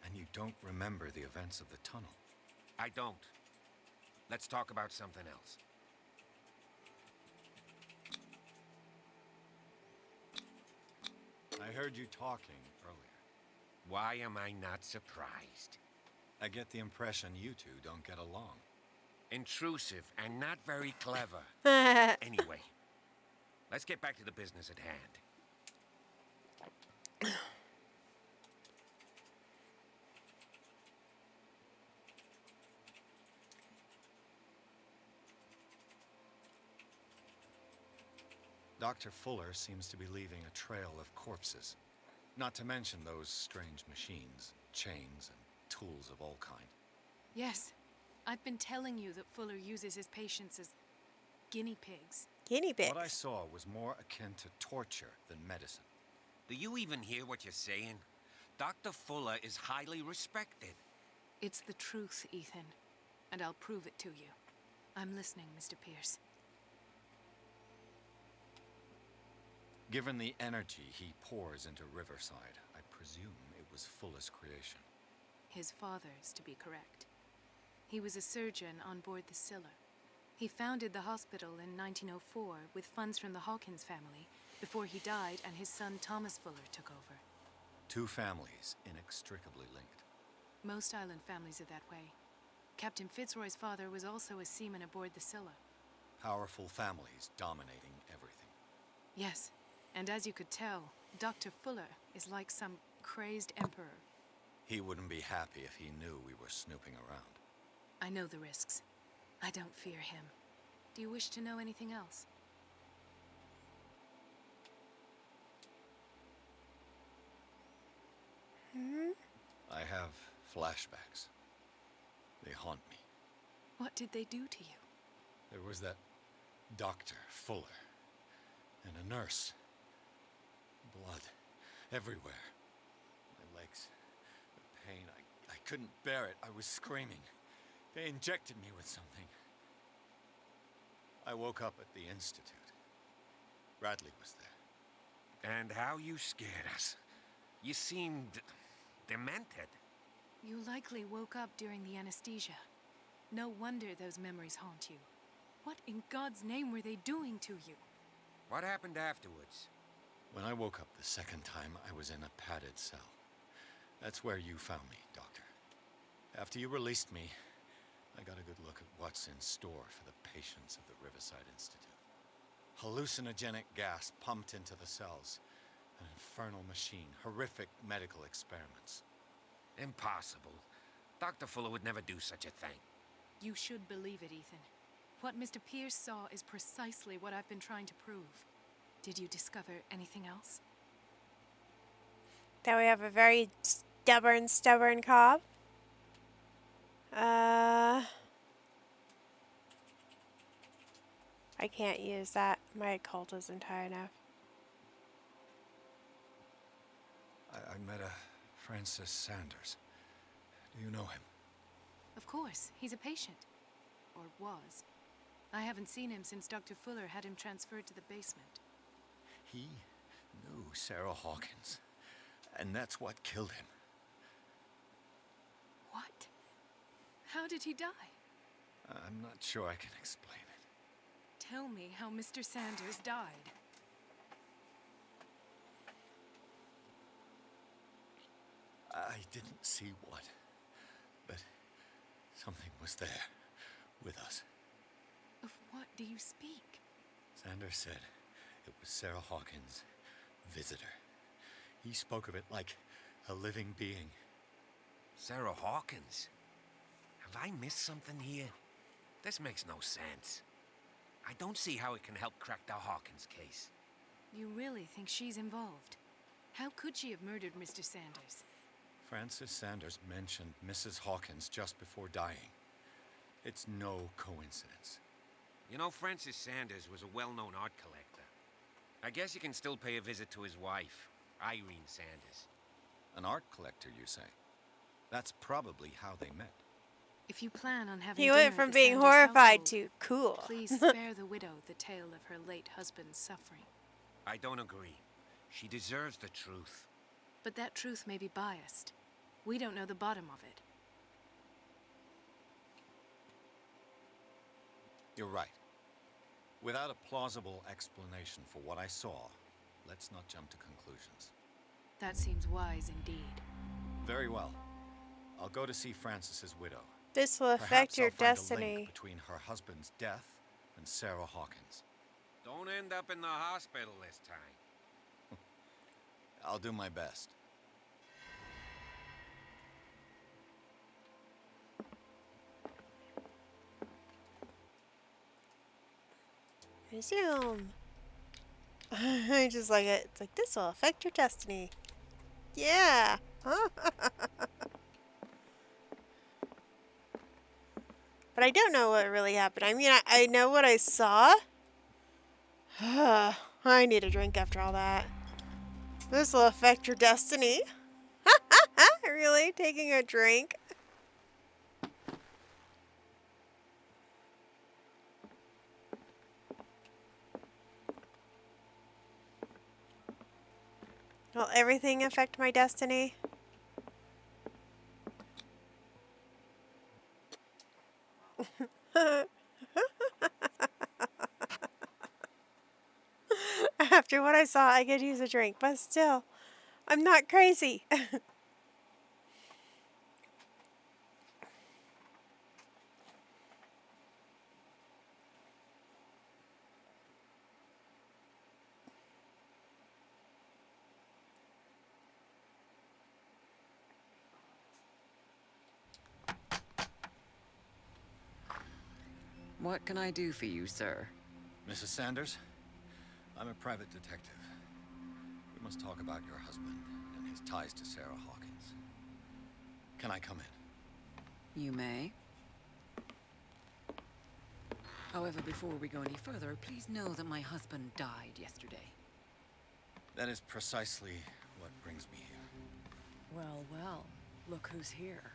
And you don't remember the events of the tunnel? I don't. Let's talk about something else. I heard you talking earlier. Why am I not surprised? I get the impression you two don't get along. Intrusive and not very clever. Anyway, let's get back to the business at hand. Dr. Fuller seems to be leaving a trail of corpses. Not to mention those strange machines, chains, and tools of all kind. Yes. I've been telling you that Fuller uses his patients as guinea pigs. Guinea pigs. What I saw was more akin to torture than medicine. Do you even hear what you're saying? Dr. Fuller is highly respected. It's the truth, Ethan. And I'll prove it to you. I'm listening, Mr. Pierce. Given the energy he pours into Riverside, I presume it was Fuller's creation. His father's, to be correct. He was a surgeon on board the Scylla. He founded the hospital in 1904 with funds from the Hawkins family before he died and his son Thomas Fuller took over. Two families inextricably linked. Most island families are that way. Captain Fitzroy's father was also a seaman aboard the Scylla. Powerful families dominating everything. Yes, and as you could tell, Dr. Fuller is like some crazed emperor. He wouldn't be happy if he knew we were snooping around. I know the risks. I don't fear him. Do you wish to know anything else? I have flashbacks. They haunt me. What did they do to you? There was that Dr. Fuller and a nurse. Blood everywhere. My legs, the pain, I couldn't bear it. I was screaming. They injected me with something. I woke up at the Institute. Bradley was there. And how you scared us. You seemed demented. You likely woke up during the anesthesia. No wonder those memories haunt you. What in God's name were they doing to you? What happened afterwards? When I woke up the second time, I was in a padded cell. That's where you found me, Doctor. After you released me, I got a good look at what's in store for the patients of the Riverside Institute. Hallucinogenic gas pumped into the cells, An infernal machine. Horrific medical experiments. Impossible. Dr. Fuller would never do such a thing. You should believe it, Ethan. What Mr. Pierce saw is precisely what I've been trying to prove. Did you discover anything else? That we have a very stubborn cop. I can't use that. My occult isn't high enough. I met a Francis Sanders. Do you know him? Of course. He's a patient. Or was. I haven't seen him since Dr. Fuller had him transferred to the basement. He knew Sarah Hawkins. And that's what killed him. What? How did he die? I'm not sure I can explain it. Tell me how Mr. Sanders died. I didn't see what, but something was there with us. Of what do you speak? Sanders said it was Sarah Hawkins' visitor. He spoke of it like a living being. Sarah Hawkins? Have I missed something here? This makes no sense. I don't see how it can help crack the Hawkins case. You really think she's involved? How could she have murdered Mr. Sanders? Francis Sanders mentioned Mrs. Hawkins just before dying. It's no coincidence. You know, Francis Sanders was a well-known art collector. I guess you can still pay a visit to his wife, Irene Sanders. An art collector, you say? That's probably how they met. If you plan on having He dinner went at from the being Sanders horrified household, to cool. please spare the widow the tale of her late husband's suffering. I don't agree. She deserves the truth. But that truth may be biased. We don't know the bottom of it. You're right. Without a plausible explanation for what I saw, let's not jump to conclusions. That seems wise indeed. Very well. I'll go to see Francis's widow. This will affect Perhaps your I'll find a destiny. link between her husband's death and Sarah Hawkins. Don't end up in the hospital this time. I'll do my best. Resume. I just like it. It's like, this will affect your destiny. Yeah. But I don't know what really happened. I mean, I know what I saw. I need a drink after all that. This will affect your destiny. Really? Taking a drink? Will everything affect my destiny? After what I saw, I could use a drink, but still, I'm not crazy. What can I do for you, sir? Mrs. Sanders, I'm a private detective. We must talk about your husband and his ties to Sarah Hawkins. Can I come in? You may. However, before we go any further, please know that my husband died yesterday. That is precisely what brings me here. Well, well, look who's here.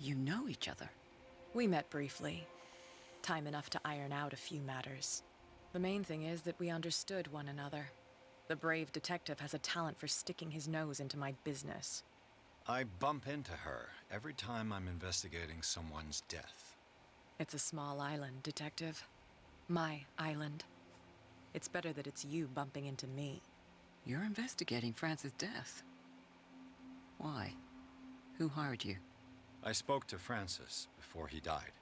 You know each other. We met briefly. Time enough to iron out a few matters. The main thing is that we understood one another. The brave detective has a talent for sticking his nose into my business. I bump into her every time I'm investigating someone's death. It's a small island, Detective. My island. It's better that it's you bumping into me. You're investigating Francis' death. Why? Who hired you? I spoke to Francis before he died.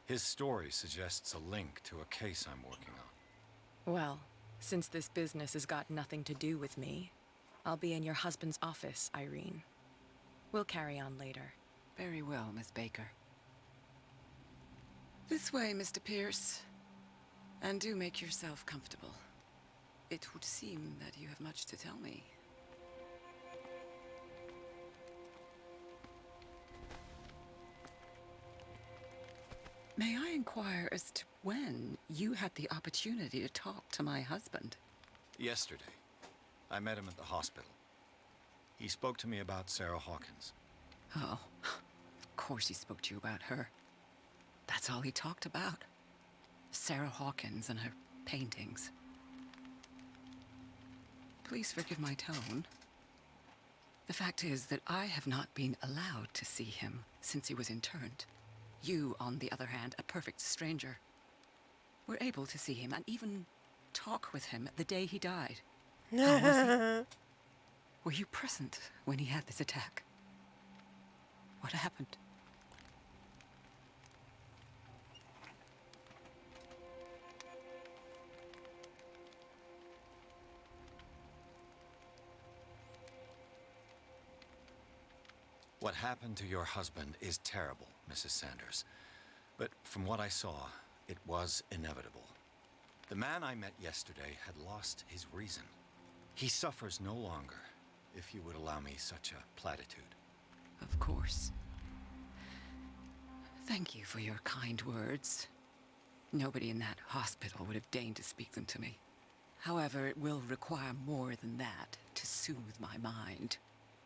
His story suggests a link to a case I'm working on. Well, since this business has got nothing to do with me, I'll be in your husband's office, Irene. We'll carry on later. Very well, Miss Baker. This way, Mr. Pierce. And do make yourself comfortable. It would seem that you have much to tell me. May I inquire as to when you had the opportunity to talk to my husband? Yesterday, I met him at the hospital. He spoke to me about Sarah Hawkins. Oh, of course he spoke to you about her. That's all he talked about. Sarah Hawkins and her paintings. Please forgive my tone. The fact is that I have not been allowed to see him since he was interned. You, on the other hand, a perfect stranger, were able to see him and even talk with him the day he died. How was he? Were you present when he had this attack? What happened? What happened to your husband is terrible, Mrs. Sanders. But from what I saw, it was inevitable. The man I met yesterday had lost his reason. He suffers no longer, if you would allow me such a platitude. Of course. Thank you for your kind words. Nobody in that hospital would have deigned to speak them to me. However, it will require more than that to soothe my mind.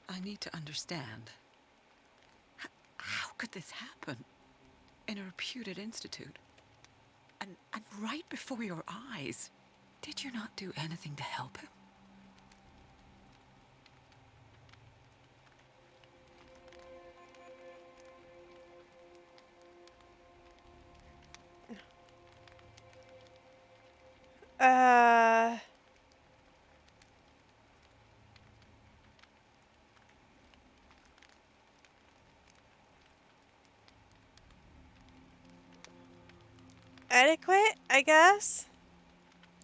I need to understand. How could this happen? In a reputed institute? And right before your eyes? Did you not do anything to help him? Adequate, I guess?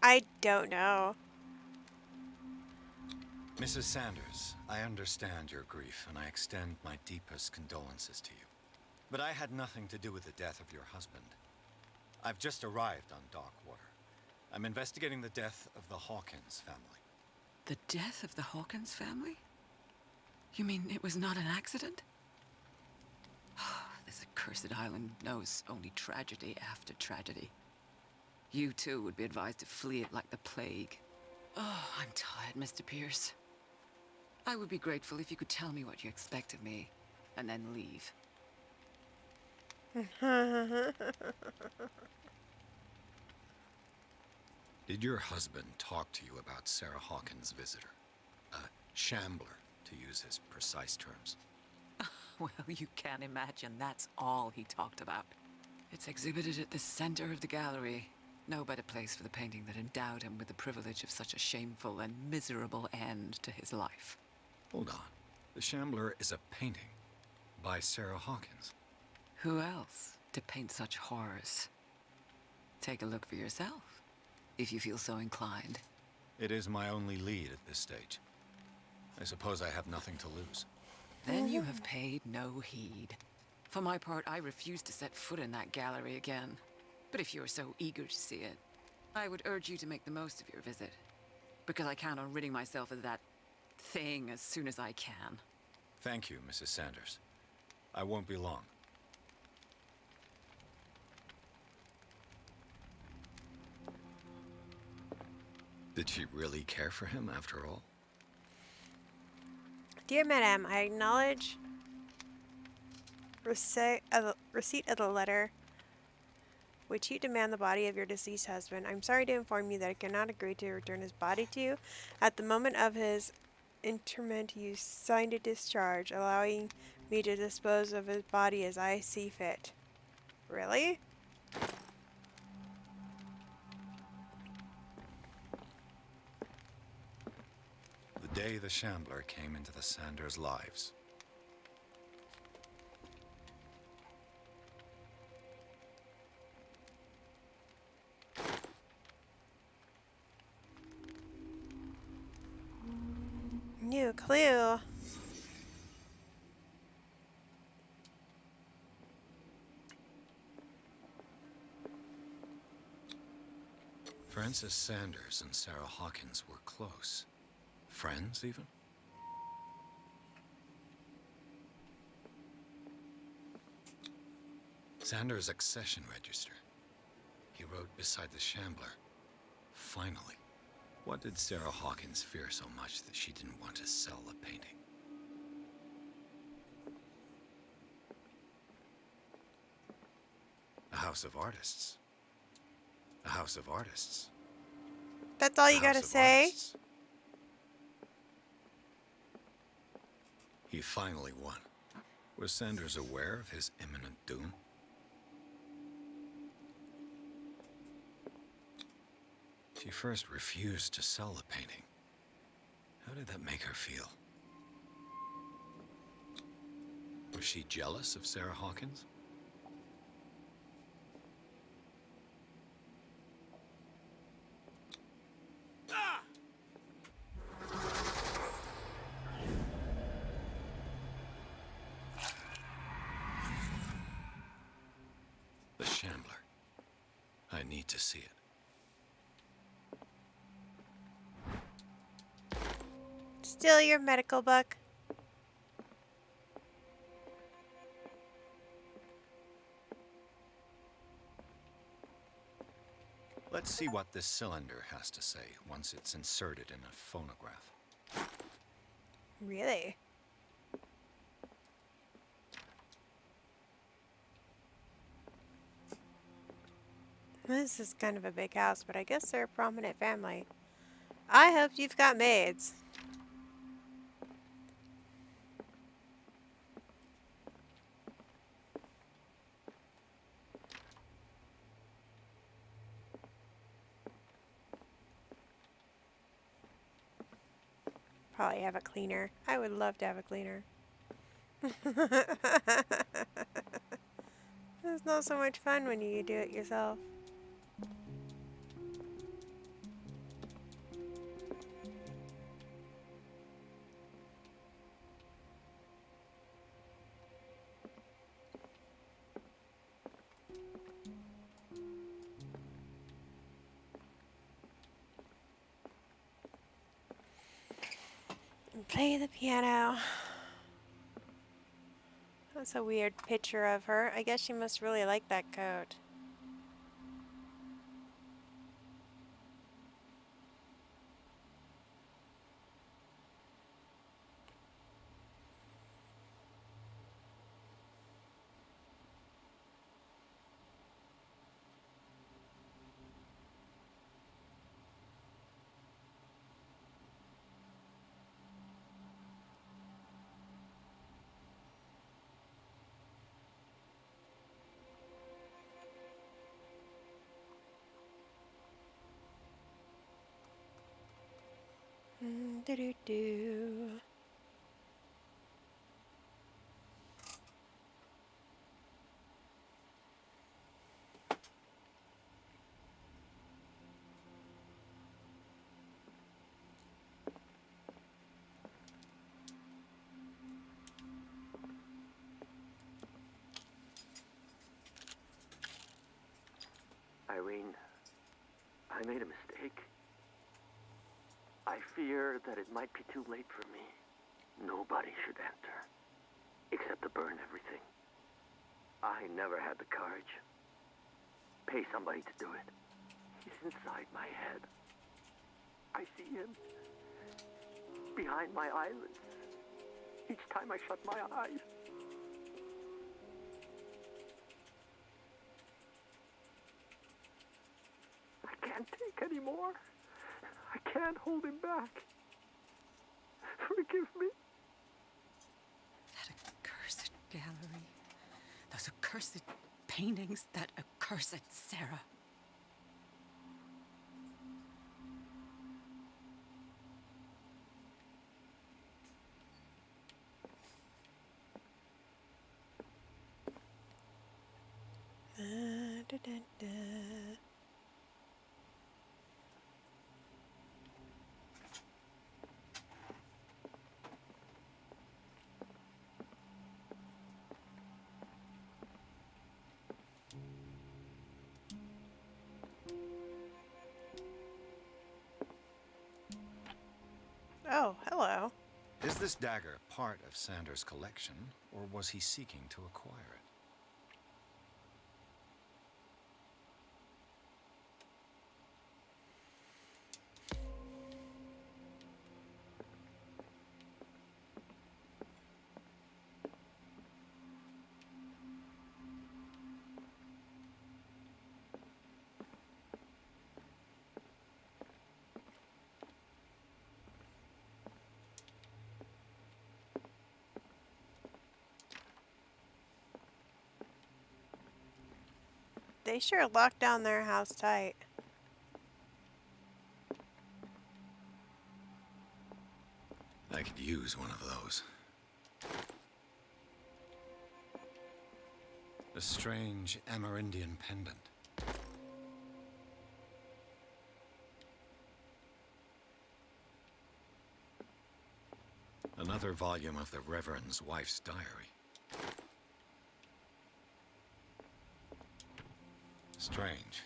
I don't know. Mrs. Sanders, I understand your grief, and I extend my deepest condolences to you. But I had nothing to do with the death of your husband. I've just arrived on Darkwater. I'm investigating the death of the Hawkins family. The death of the Hawkins family? You mean it was not an accident? This accursed island knows only tragedy after tragedy. You too would be advised to flee it like the plague. Oh, I'm tired, Mr. Pierce. I would be grateful if you could tell me what you expect of me, and then leave. Did your husband talk to you about Sarah Hawkins' visitor? A shambler, to use his precise terms. Well, you can imagine that's all he talked about. It's exhibited at the center of the gallery. No better place for the painting that endowed him with the privilege of such a shameful and miserable end to his life. Hold on. The Shambler is a painting by Sarah Hawkins. Who else to paint such horrors? Take a look for yourself, if you feel so inclined. It is my only lead at this stage. I suppose I have nothing to lose. Then you have paid no heed. For my part, I refuse to set foot in that gallery again. But if you're so eager to see it, I would urge you to make the most of your visit. Because I count on ridding myself of that thing as soon as I can. Thank you, Mrs. Sanders. I won't be long. Did she really care for him after all? Dear Madame, I acknowledge receipt of the letter which you demand the body of your deceased husband. I'm sorry to inform you that I cannot agree to return his body to you. At the moment of his interment, you signed a discharge, allowing me to dispose of his body as I see fit. Really? The day the Shambler came into the Sanders' lives. Ooh, clue. Francis Sanders and Sarah Hawkins were close. Friends, even? Sanders' accession register. He wrote beside the Shambler. Finally. What did Sarah Hawkins fear so much that she didn't want to sell the painting? A house of artists. A house of artists. That's all A you gotta house of say? artists. He finally won. Was Sanders aware of his imminent doom? She first refused to sell the painting. How did that make her feel? Was she jealous of Sarah Hawkins? The Shambler. I need to see it. Still your medical book. Let's see what this cylinder has to say once it's inserted in a phonograph. Really? This is kind of a big house, but I guess they're a prominent family. I hope you've got maids. Probably have a cleaner. I would love to have a cleaner. It's not so much fun when you do it yourself. Play the piano. That's a weird picture of her. I guess she must really like that coat. Do-do-do. Irene, I made a mistake. I fear that it might be too late for me. Nobody should enter, except to burn everything. I never had the courage. Pay somebody to do it. He's inside my head. I see him behind my eyelids each time I shut my eyes. I can't take any more. I can't hold him back. Forgive me. That accursed gallery. Those accursed paintings. That accursed Sarah. Da-da-da. Oh, hello. Is this dagger part of Sanders' collection, or was he seeking to acquire it? They sure locked down their house tight. I could use one of those. A strange Amerindian pendant. Another volume of the Reverend's wife's diary. Strange.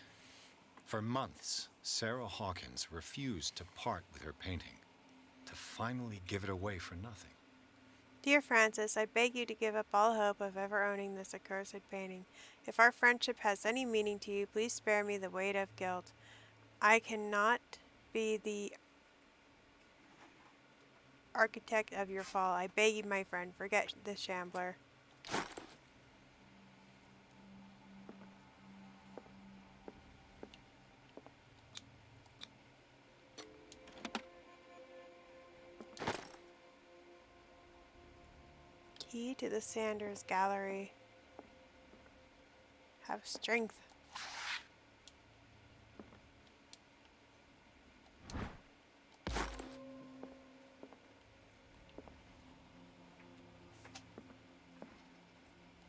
For months, Sarah Hawkins refused to part with her painting, to finally give it away for nothing. Dear Francis, I beg you to give up all hope of ever owning this accursed painting. If our friendship has any meaning to you, please spare me the weight of guilt. I cannot be the architect of your fall. I beg you, my friend, forget the shambler. Key to the Sanders Gallery. Have strength.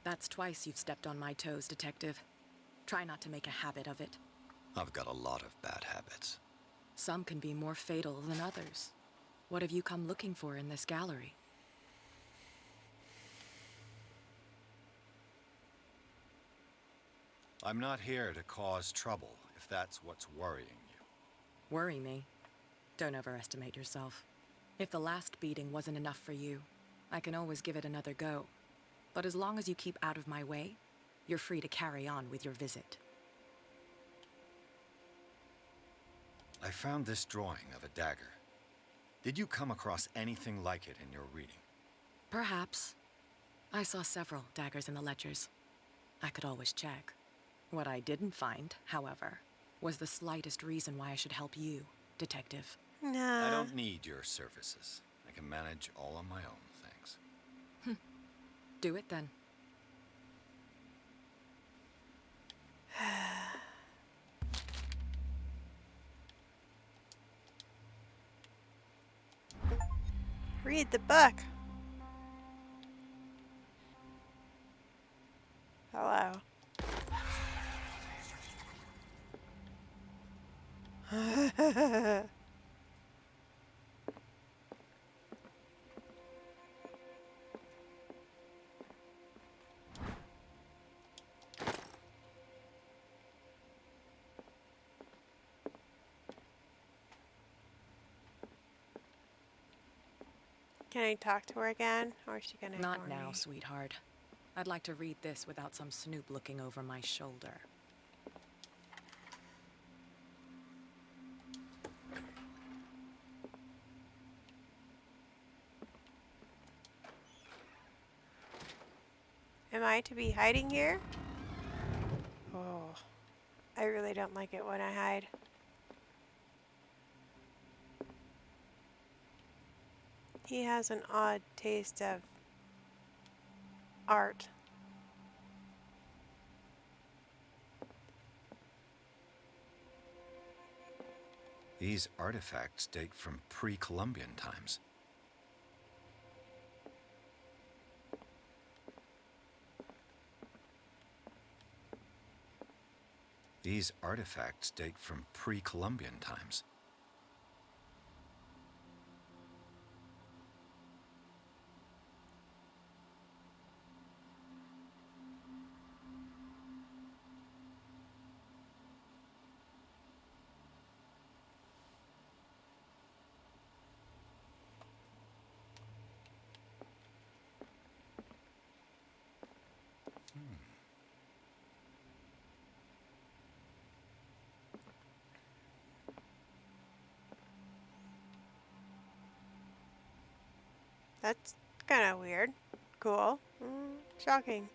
That's twice you've stepped on my toes, Detective. Try not to make a habit of it. I've got a lot of bad habits. Some can be more fatal than others. What have you come looking for in this gallery? I'm not here to cause trouble, if that's what's worrying you. Worry me? Don't overestimate yourself. If the last beating wasn't enough for you, I can always give it another go. But as long as you keep out of my way, you're free to carry on with your visit. I found this drawing of a dagger. Did you come across anything like it in your reading? Perhaps. I saw several daggers in the ledgers. I could always check. What I didn't find, however, was the slightest reason why I should help you, Detective. No. I don't need your services. I can manage all on my own, thanks. Do it then. Read the book. Hello. Can I talk to her again, or is she gonna ignore Not now, me? sweetheart. I'd like to read this without some snoop looking over my shoulder. Am I to be hiding here? Oh, I really don't like it when I hide. He has an odd taste of art. These artifacts date from pre-Columbian times. These artifacts date from pre-Columbian times. That's kind of weird. Cool. Shocking.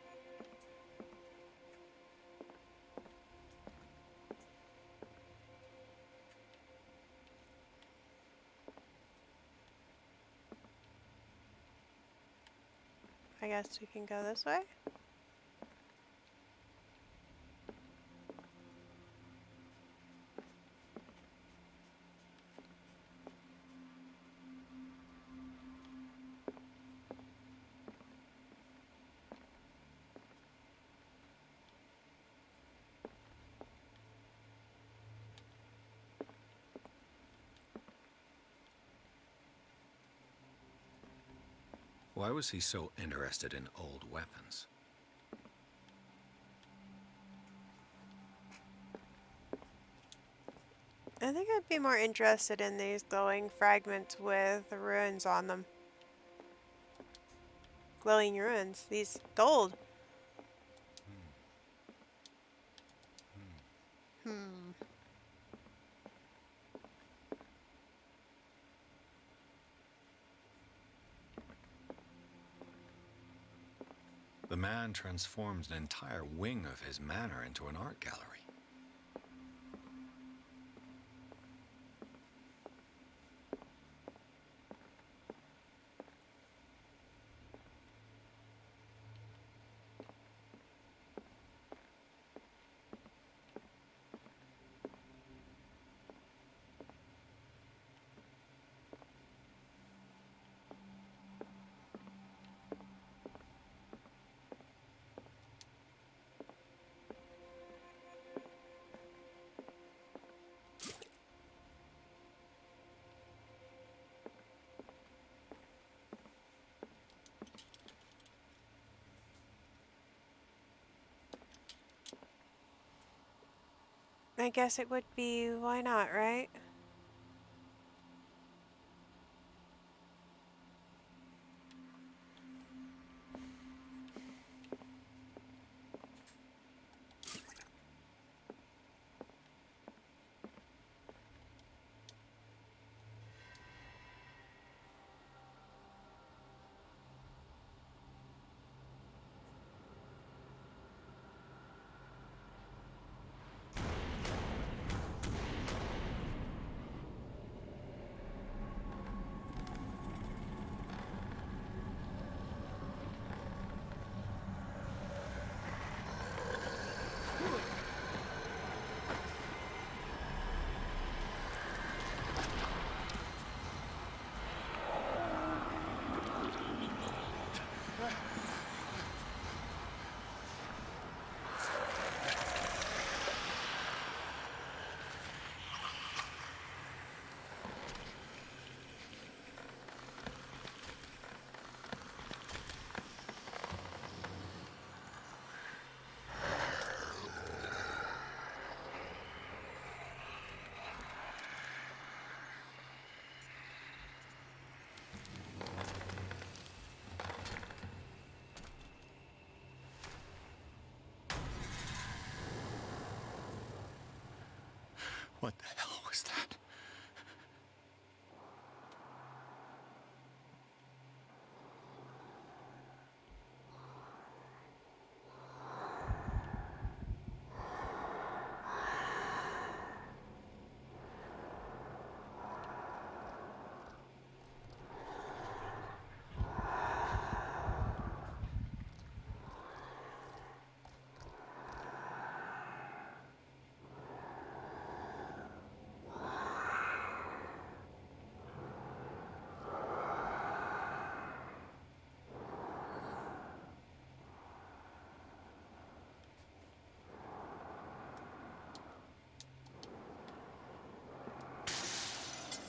I guess we can go this way. Why was he so interested in old weapons? I think I'd be more interested in these glowing fragments with the ruins on them. Glowing ruins. These gold. The man transformed an entire wing of his manor into an art gallery. I guess it would be, why not, right? What the hell was that?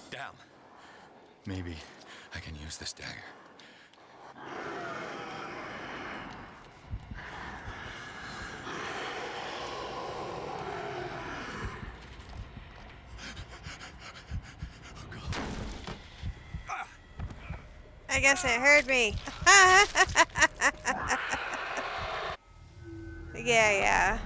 Damn. Maybe I can use this dagger. I guess it heard me. Yeah.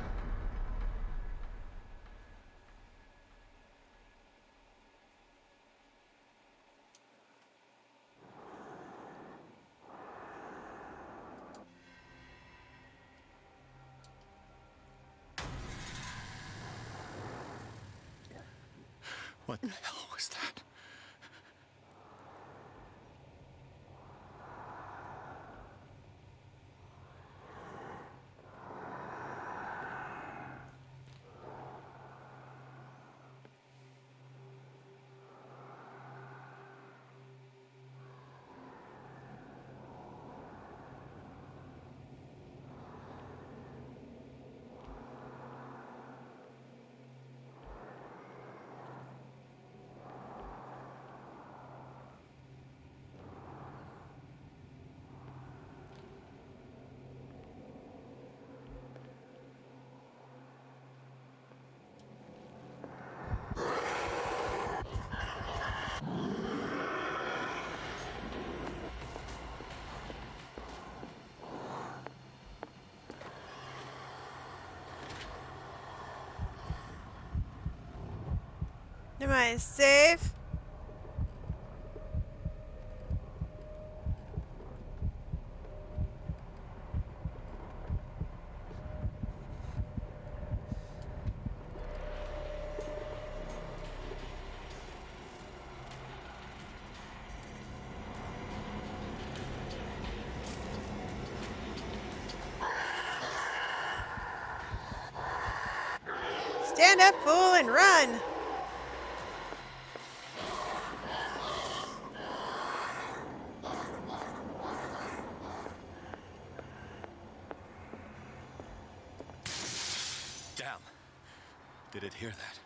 What the hell was that? Am I safe? Stand up, fool, and run! Damn. Did it hear that?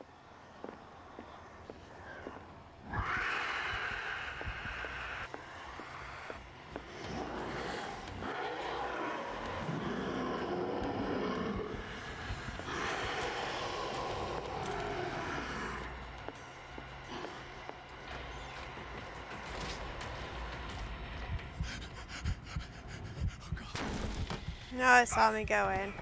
No, it saw me go in.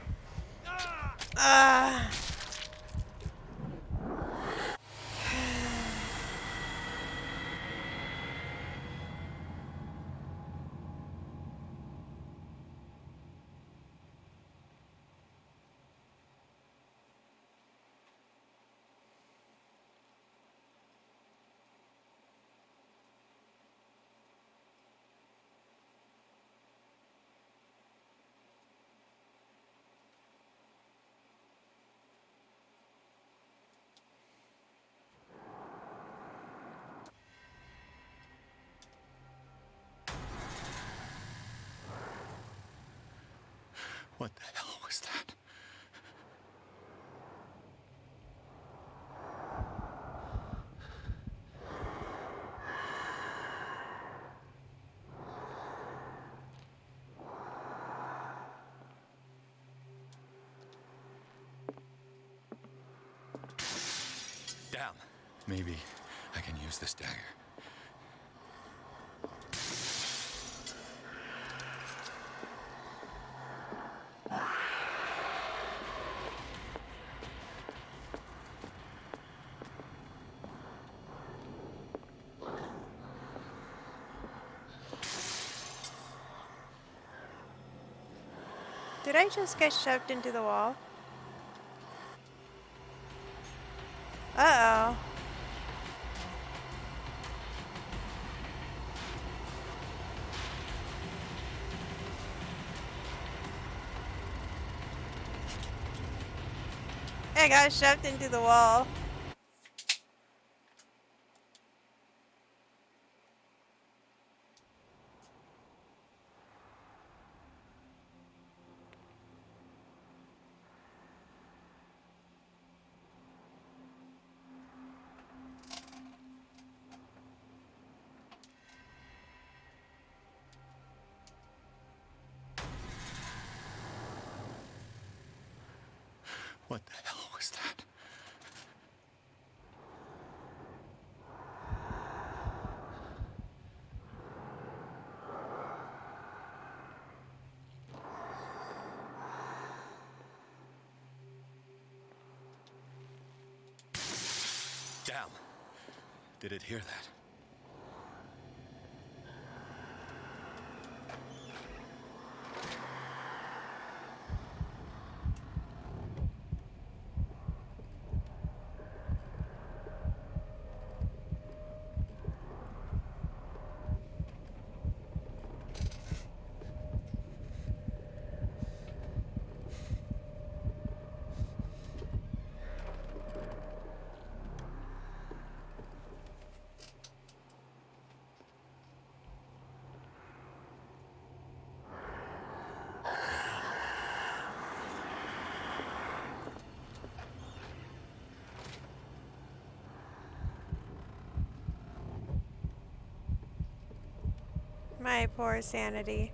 What the hell was that? Damn. Maybe I can use this dagger. Did I just get shoved into the wall? Uh-oh. I got shoved into the wall. What the hell was that? Damn. Did it hear that? My poor sanity.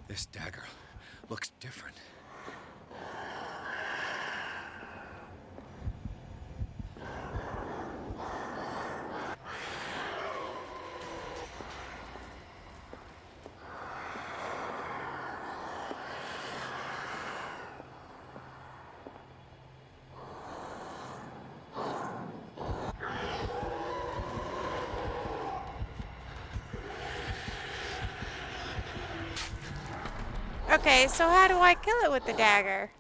This dagger looks different. Okay, so how do I kill it with the dagger?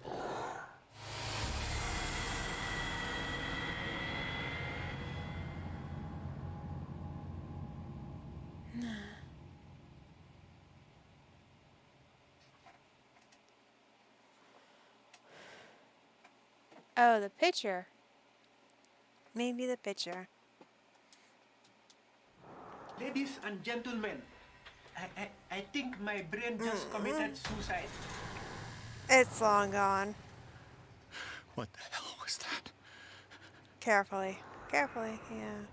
Oh, the picture. Maybe the picture. Ladies and gentlemen, I think my brain just committed suicide. It's long gone. What the hell was that? Carefully. Carefully, yeah.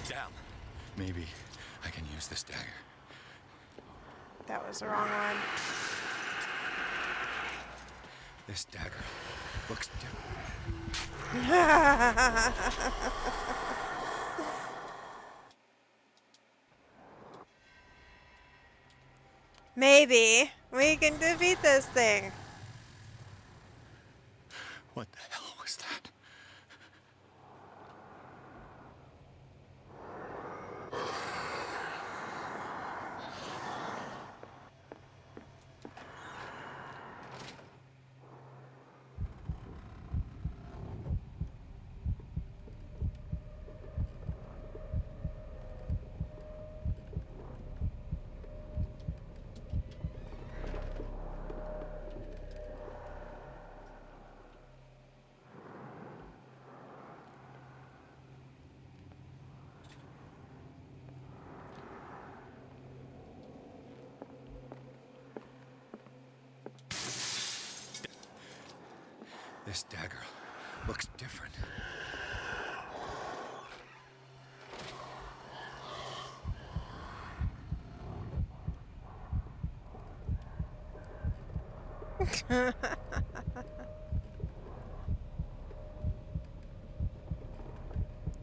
Damn. Maybe I can use this dagger. That was the wrong one. This dagger looks different. Maybe we can defeat this thing. What the hell was that? This dagger looks different.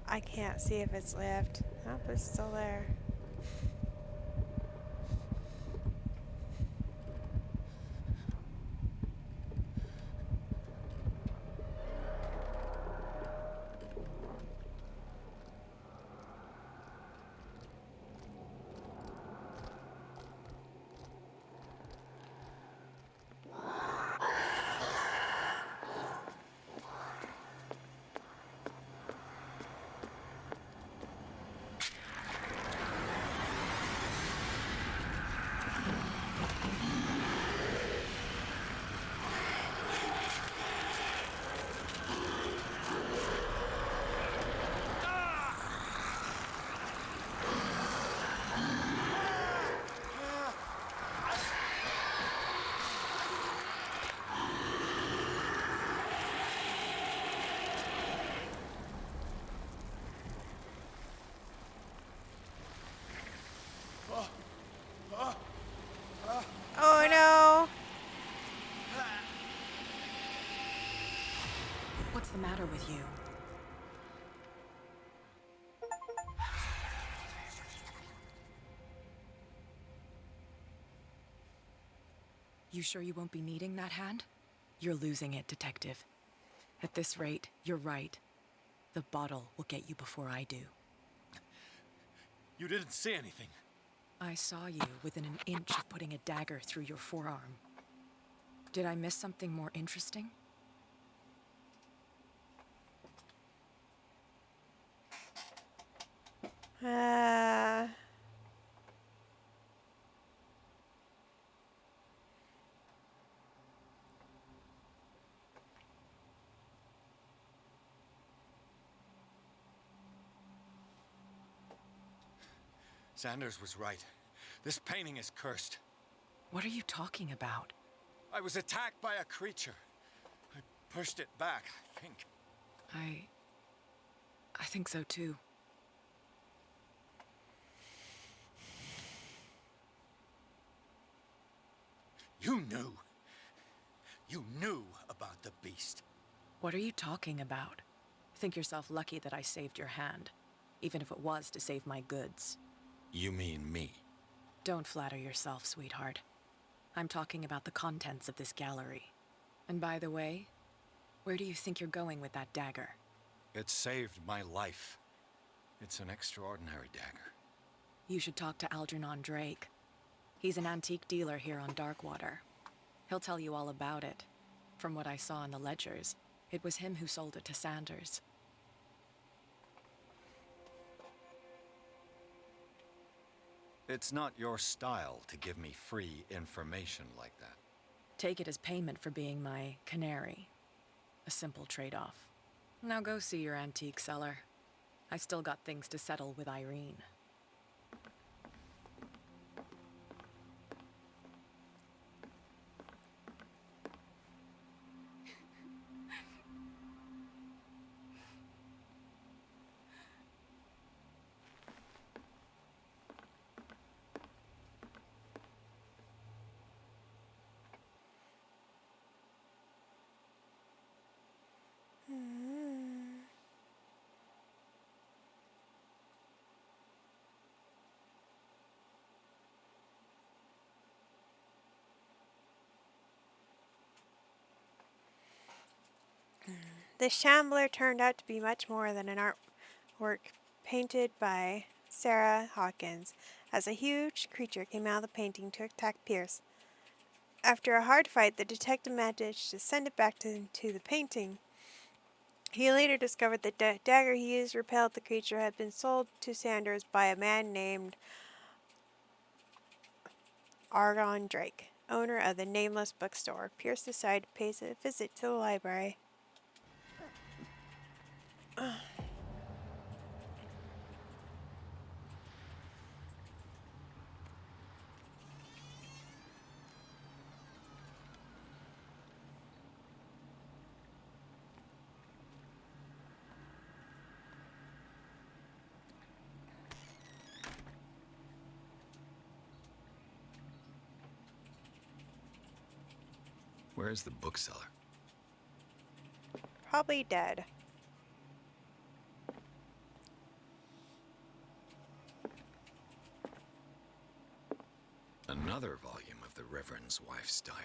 I can't see if it's left. Nope, it's still there. matter with you? You sure you won't be needing that hand? You're losing it, Detective. At this rate, you're right. The bottle will get you before I do. You didn't see anything. I saw you within an inch of putting a dagger through your forearm. Did I miss something more interesting? Sanders was right. This painting is cursed. What are you talking about? I was attacked by a creature. I pushed it back, I think. I think so too. You knew. You knew about the beast. What are you talking about? Think yourself lucky that I saved your hand, even if it was to save my goods. You mean me? Don't flatter yourself, sweetheart. I'm talking about the contents of this gallery. And by the way, where do you think you're going with that dagger? It saved my life. It's an extraordinary dagger. You should talk to Algernon Drake. He's an antique dealer here on Darkwater. He'll tell you all about it. From what I saw in the ledgers, it was him who sold it to Sanders. It's not your style to give me free information like that. Take it as payment for being my canary. A simple trade-off. Now go see your antique seller. I've still got things to settle with Irene. The Shambler turned out to be much more than an artwork painted by Sarah Hawkins, as a huge creature came out of the painting to attack Pierce. After a hard fight, the detective managed to send it back to the painting. He later discovered that the dagger he used to repel the creature had been sold to Sanders by a man named Argon Drake, owner of the Nameless bookstore. Pierce decided to pay a visit to the library. Where's the bookseller? Probably dead. Another volume of the Reverend's wife's diary.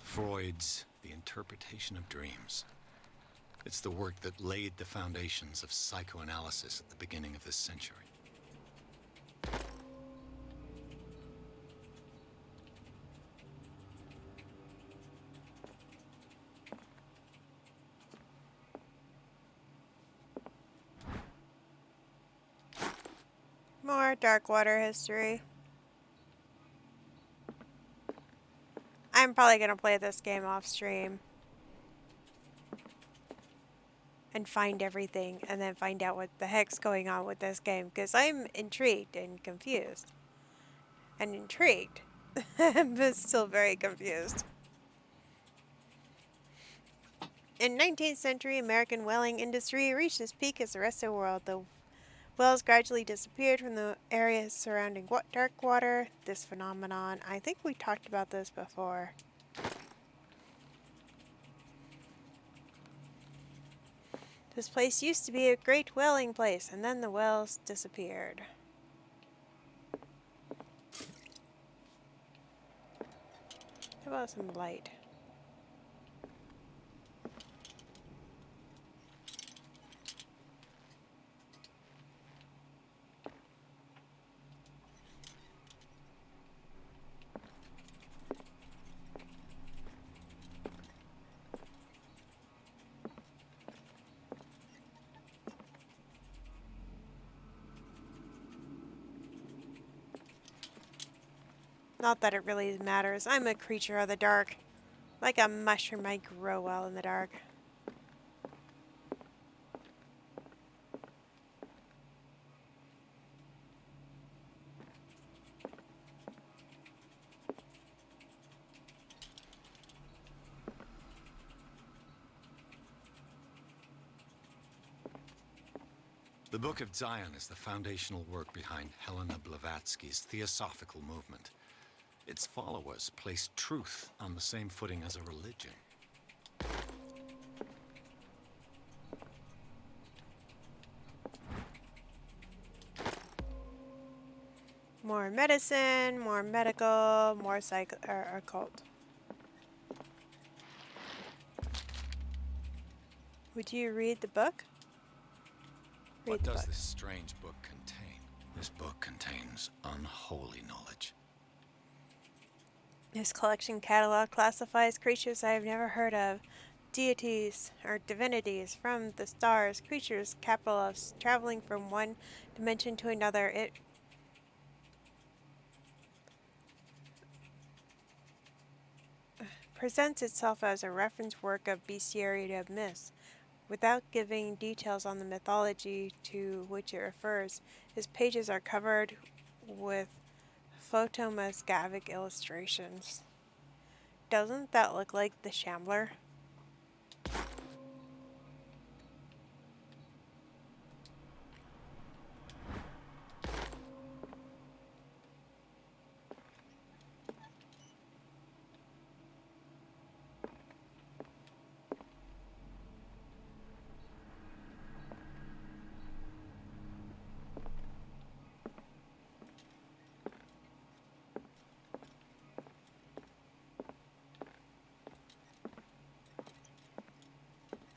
Freud's The Interpretation of Dreams. It's the work that laid the foundations of psychoanalysis at the beginning of this century. More Darkwater history. I'm probably going to play this game off stream and find everything and then find out what the heck's going on with this game, because I'm intrigued and confused. And intrigued, but still very confused. In 19th century, American whaling industry reached its peak as the rest of the world. The whales gradually disappeared from the areas surrounding dark water. This phenomenon, I think we talked about this before. This place used to be a great whaling place, and then the whales disappeared. How about some light? Not that it really matters. I'm a creature of the dark. Like a mushroom, I grow well in the dark. The Book of Zion is the foundational work behind Helena Blavatsky's Theosophical movement. Its followers place truth on the same footing as a religion. More medicine, more medical, more occult. Would you read the book? What does this strange book contain? This book contains unholy knowledge. This collection catalog classifies creatures I have never heard of, deities or divinities from the stars, creatures capital F's traveling from one dimension to another. It presents itself as a reference work of bestiary of myths, without giving details on the mythology to which it refers. Its pages are covered with photomosgavic illustrations. Doesn't that look like the Shambler?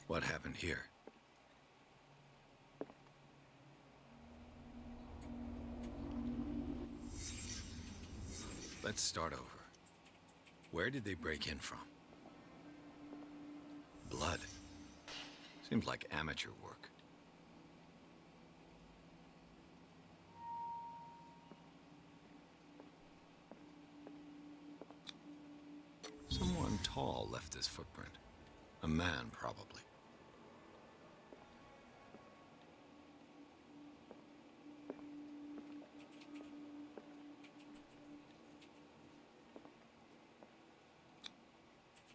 What happened here? Let's start over. Where did they break in from? Blood. Seems like amateur work. Someone tall left this footprint. A man, probably.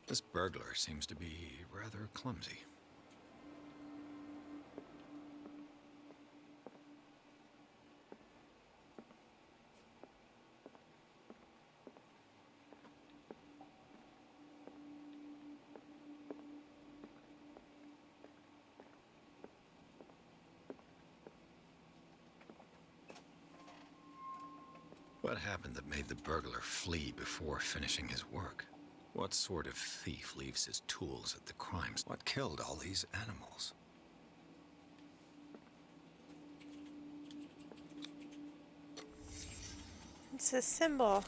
This burglar seems to be rather clumsy. What happened that made the burglar flee before finishing his work? What sort of thief leaves his tools at the crime? What killed all these animals? It's a symbol.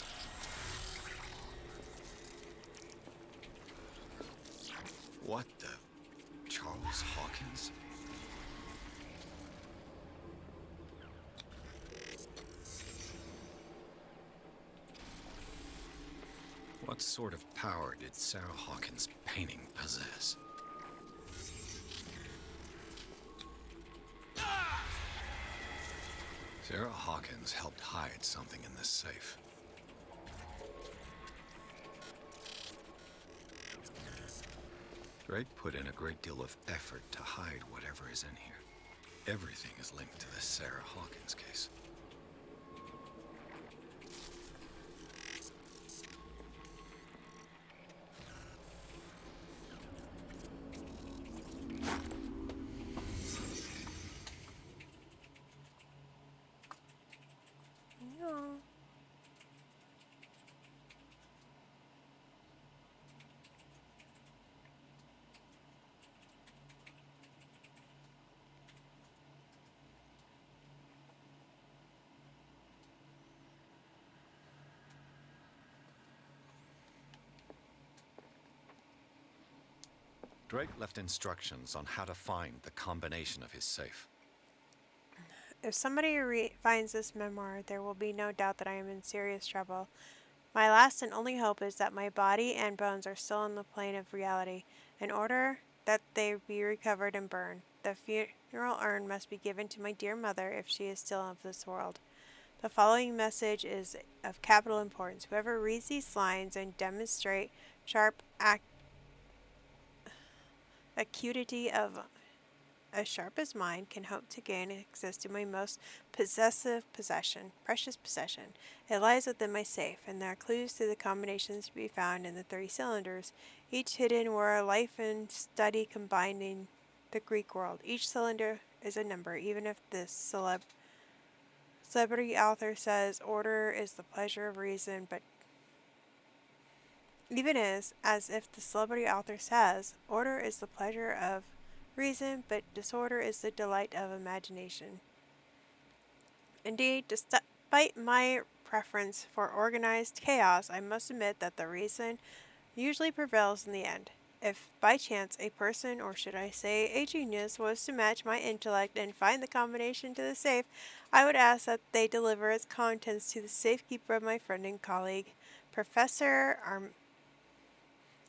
What the? Charles Hawkins? What sort of power did Sarah Hawkins' painting possess? Sarah Hawkins helped hide something in this safe. Drake put in a great deal of effort to hide whatever is in here. Everything is linked to this Sarah Hawkins case. No. Drake left instructions on how to find the combination of his safe. If somebody finds this memoir, there will be no doubt that I am in serious trouble. My last and only hope is that my body and bones are still on the plane of reality, in order that they be recovered and burned. The funeral urn must be given to my dear mother if she is still of this world. The following message is of capital importance. Whoever reads these lines and demonstrate sharp acuity of as sharp as mine can hope to gain access to my most precious possession. It lies within my safe, and there are clues to the combinations to be found in the 30 cylinders, each hidden where life and study combined in the Greek world. Each cylinder is a number, even if this celebrity author says order is the pleasure of reason, but even as if the celebrity author says order is the pleasure of reason, but disorder is the delight of imagination. Indeed, despite my preference for organized chaos, I must admit that the reason usually prevails in the end. If by chance a person, or should I say a genius, was to match my intellect and find the combination to the safe, I would ask that they deliver its contents to the safekeeper of my friend and colleague, Professor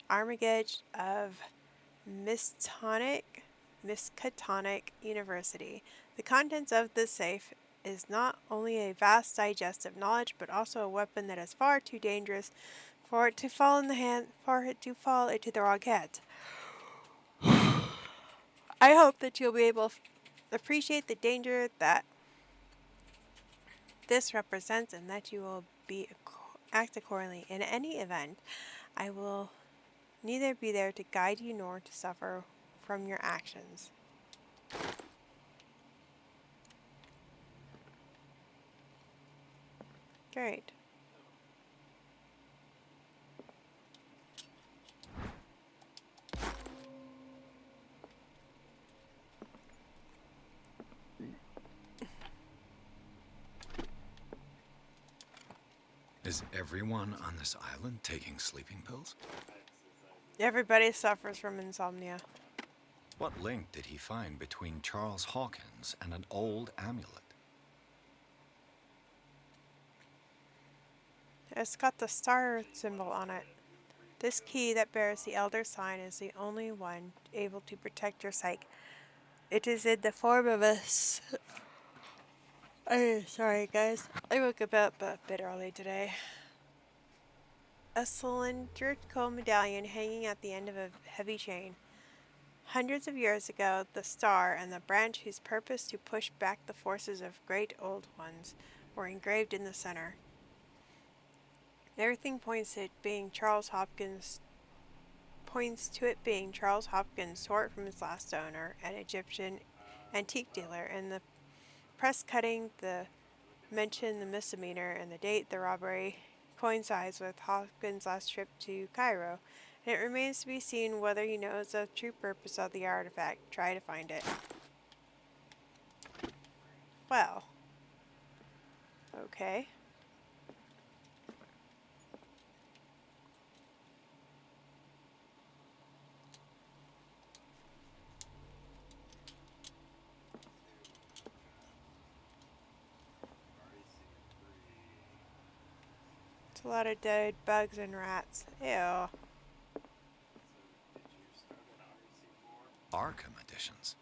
Armitage of Miskatonic University. The contents of this safe is not only a vast digest of knowledge, but also a weapon that is far too dangerous for it to fall into the wrong hands. I hope that you'll be able to appreciate the danger that this represents, and that you will act accordingly. In any event, I will neither be there to guide you nor to suffer from your actions. Great. Is everyone on this island taking sleeping pills? Everybody suffers from insomnia. What link did he find between Charles Hawkins and an old amulet? It's got the star symbol on it. This key that bears the Elder Sign is the only one able to protect your psyche. It is in the form of a... sorry guys, I woke up a bit early today. A cylindrical medallion hanging at the end of a heavy chain. Hundreds of years ago, the star and the branch whose purpose to push back the forces of great old ones were engraved in the center. Everything points to it being Charles Hopkins, tore it from his last owner, an Egyptian antique dealer, and the press cutting mention the misdemeanor and the date the robbery coincides with Hopkins' last trip to Cairo. And it remains to be seen whether he knows the true purpose of the artifact. Try to find it. Well. Okay. It's a lot of dead bugs and rats. Ew. Arkham editions.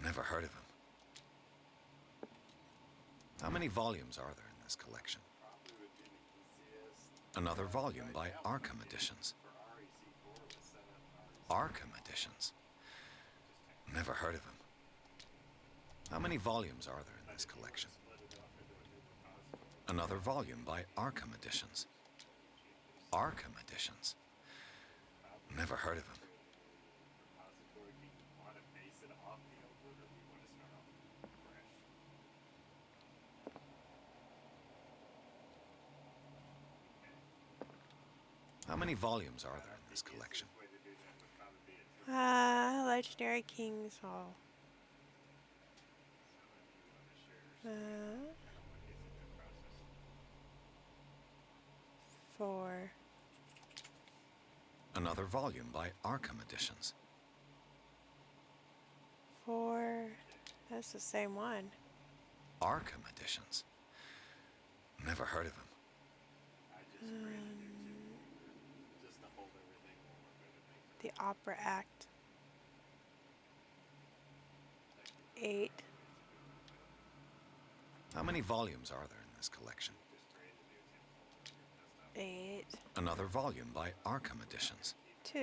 Never heard of them. How many volumes are there in this collection? Another volume by Arkham Editions. Arkham editions. Never heard of him. How many volumes are there in this collection? Another volume by Arkham Editions. Arkham Editions. Never heard of him. How many volumes are there in this collection? Legendary King's Hall. 4. Another volume by Arkham Editions. 4. That's the same one. Arkham Editions. Never heard of him. The Opera Act. 8. How many volumes are there in this collection? 8. Another volume by Arkham Editions. 2.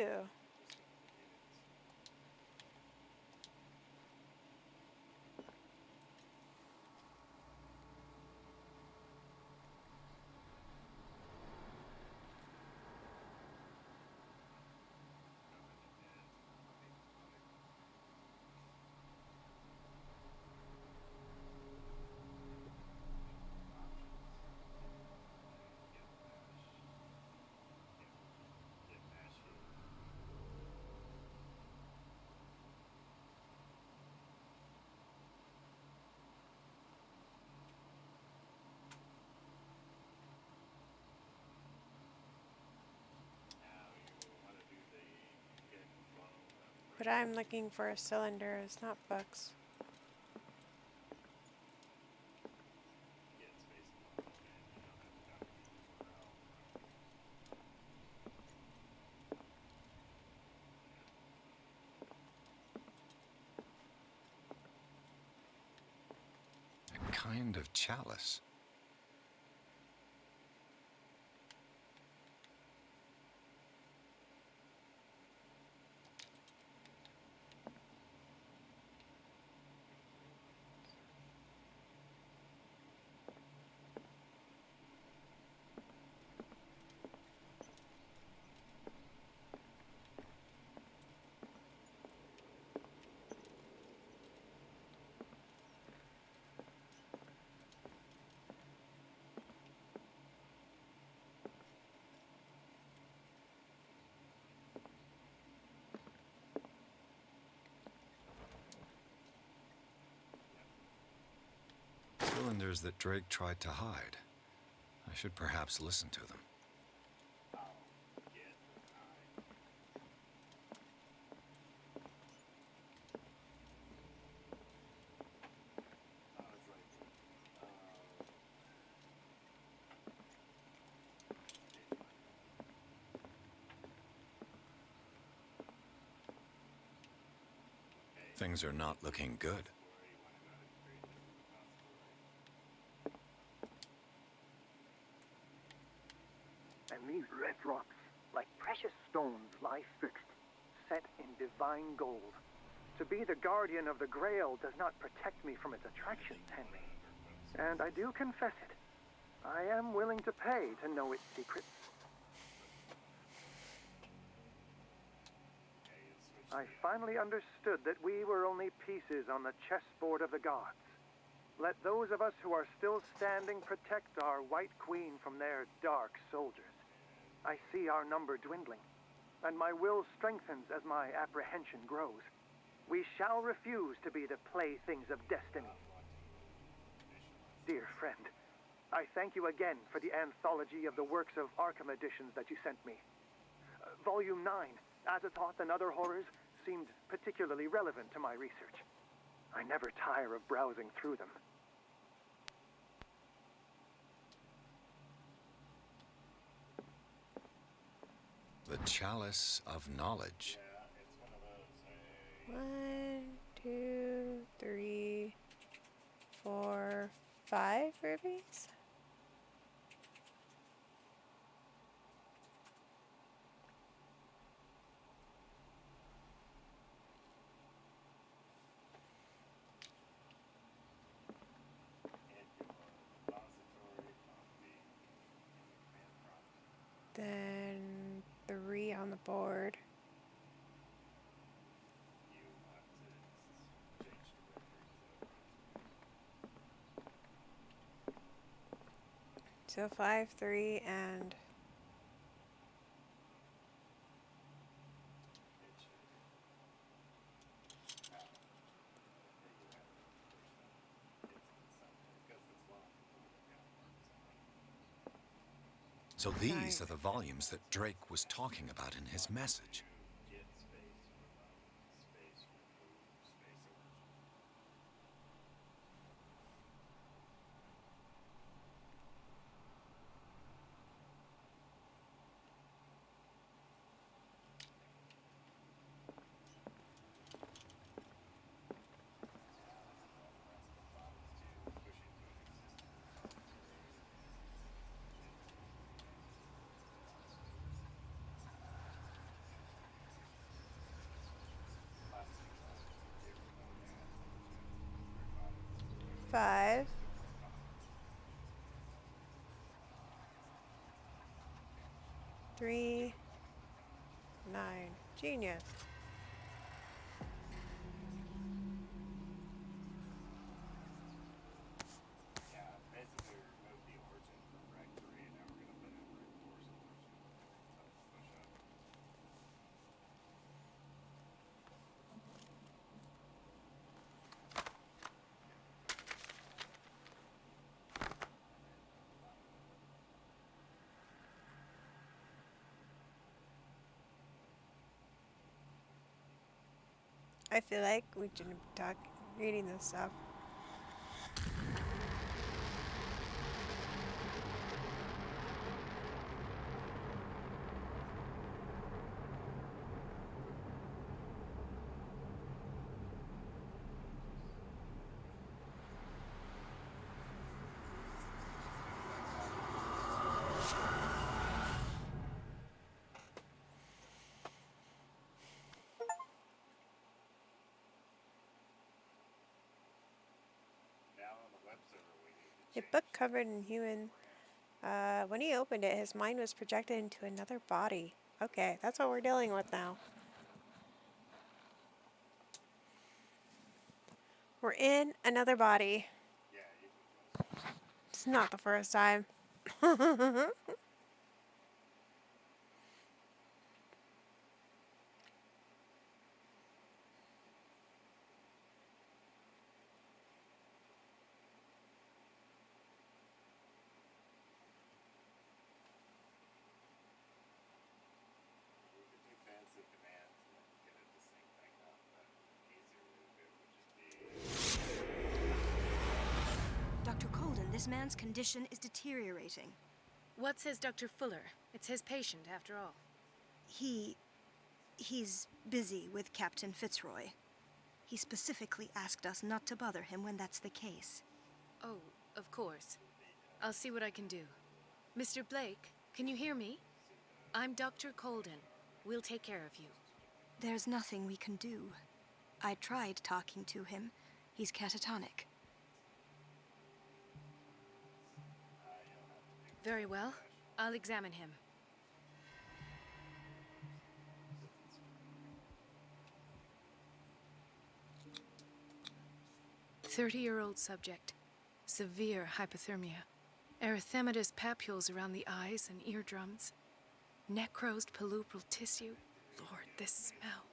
But I'm looking for a cylinder, it's not books. A kind of chalice. Cylinders that Drake tried to hide. I should perhaps listen to them. Things are not looking good. And these red rocks, like precious stones, lie fixed, set in divine gold. To be the guardian of the Grail does not protect me from its attractions, Henry. And I do confess it. I am willing to pay to know its secrets. I finally understood that we were only pieces on the chessboard of the gods. Let those of us who are still standing protect our White Queen from their dark soldiers. I see our number dwindling, and my will strengthens as my apprehension grows. We shall refuse to be the playthings of destiny. Dear friend, I thank you again for the anthology of the works of Arkham editions that you sent me. Volume 9, Azathoth and Other Horrors, seemed particularly relevant to my research. I never tire of browsing through them. The Chalice of Knowledge. 1, 2, 3, 4, 5 rubies? board. So 5, 3, and So these are the volumes that Drake was talking about in his message. five. 3, 9. Genius. I feel like we shouldn't be reading this stuff. A book covered in human. When he opened it, his mind was projected into another body. Okay, that's what we're dealing with now. We're in another body. It's not the first time. Dr. Colden, this man's condition is deteriorating. What says Dr. Fuller? It's his patient, after all. He's busy with Captain Fitzroy. He specifically asked us not to bother him when that's the case. Oh, of course. I'll see what I can do. Mr. Blake, can you hear me? I'm Dr. Colden. We'll take care of you. There's nothing we can do. I tried talking to him. He's catatonic. Very well. I'll examine him. 30-year-old subject. Severe hypothermia. Erythematous papules around the eyes and eardrums. Necrosed palpebral tissue. Lord, this smell.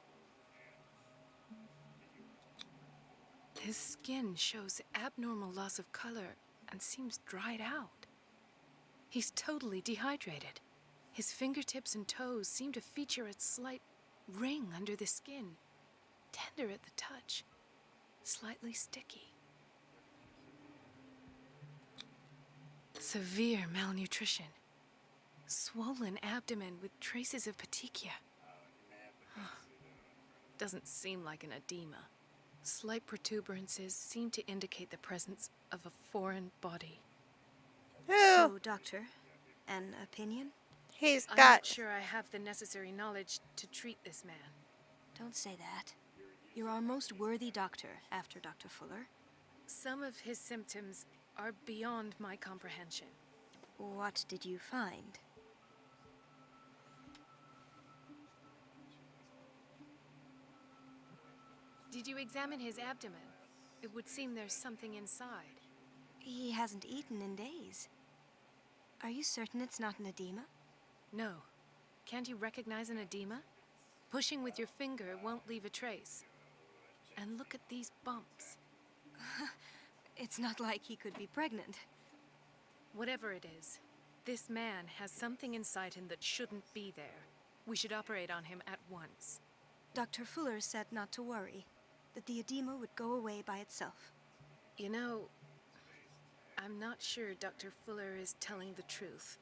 His skin shows abnormal loss of color and seems dried out. He's totally dehydrated. His fingertips and toes seem to feature a slight ring under the skin. Tender at the touch. Slightly sticky. Severe malnutrition. Swollen abdomen with traces of petechia. Doesn't seem like an edema. Slight protuberances seem to indicate the presence of a foreign body. So, Doctor, an opinion? I'm not sure I have the necessary knowledge to treat this man. Don't say that. You're our most worthy doctor after Dr. Fuller. Some of his symptoms are beyond my comprehension. What did you find? Did you examine his abdomen? It would seem there's something inside. He hasn't eaten in days. Are you certain it's not an edema? No. Can't you recognize an edema? Pushing with your finger won't leave a trace. And look at these bumps. It's not like he could be pregnant. Whatever it is, this man has something inside him that shouldn't be there. We should operate on him at once. Dr. Fuller said not to worry, that the edema would go away by itself. You know, I'm not sure Dr. Fuller is telling the truth.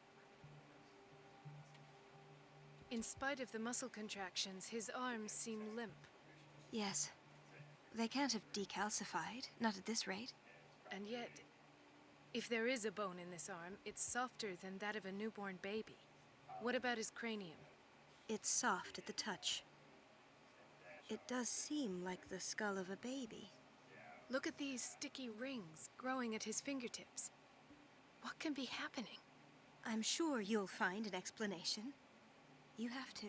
In spite of the muscle contractions, his arms seem limp. Yes. They can't have decalcified, not at this rate. And yet, if there is a bone in this arm, it's softer than that of a newborn baby. What about his cranium? It's soft at the touch. It does seem like the skull of a baby. Look at these sticky rings growing at his fingertips. What can be happening? I'm sure you'll find an explanation. You have to.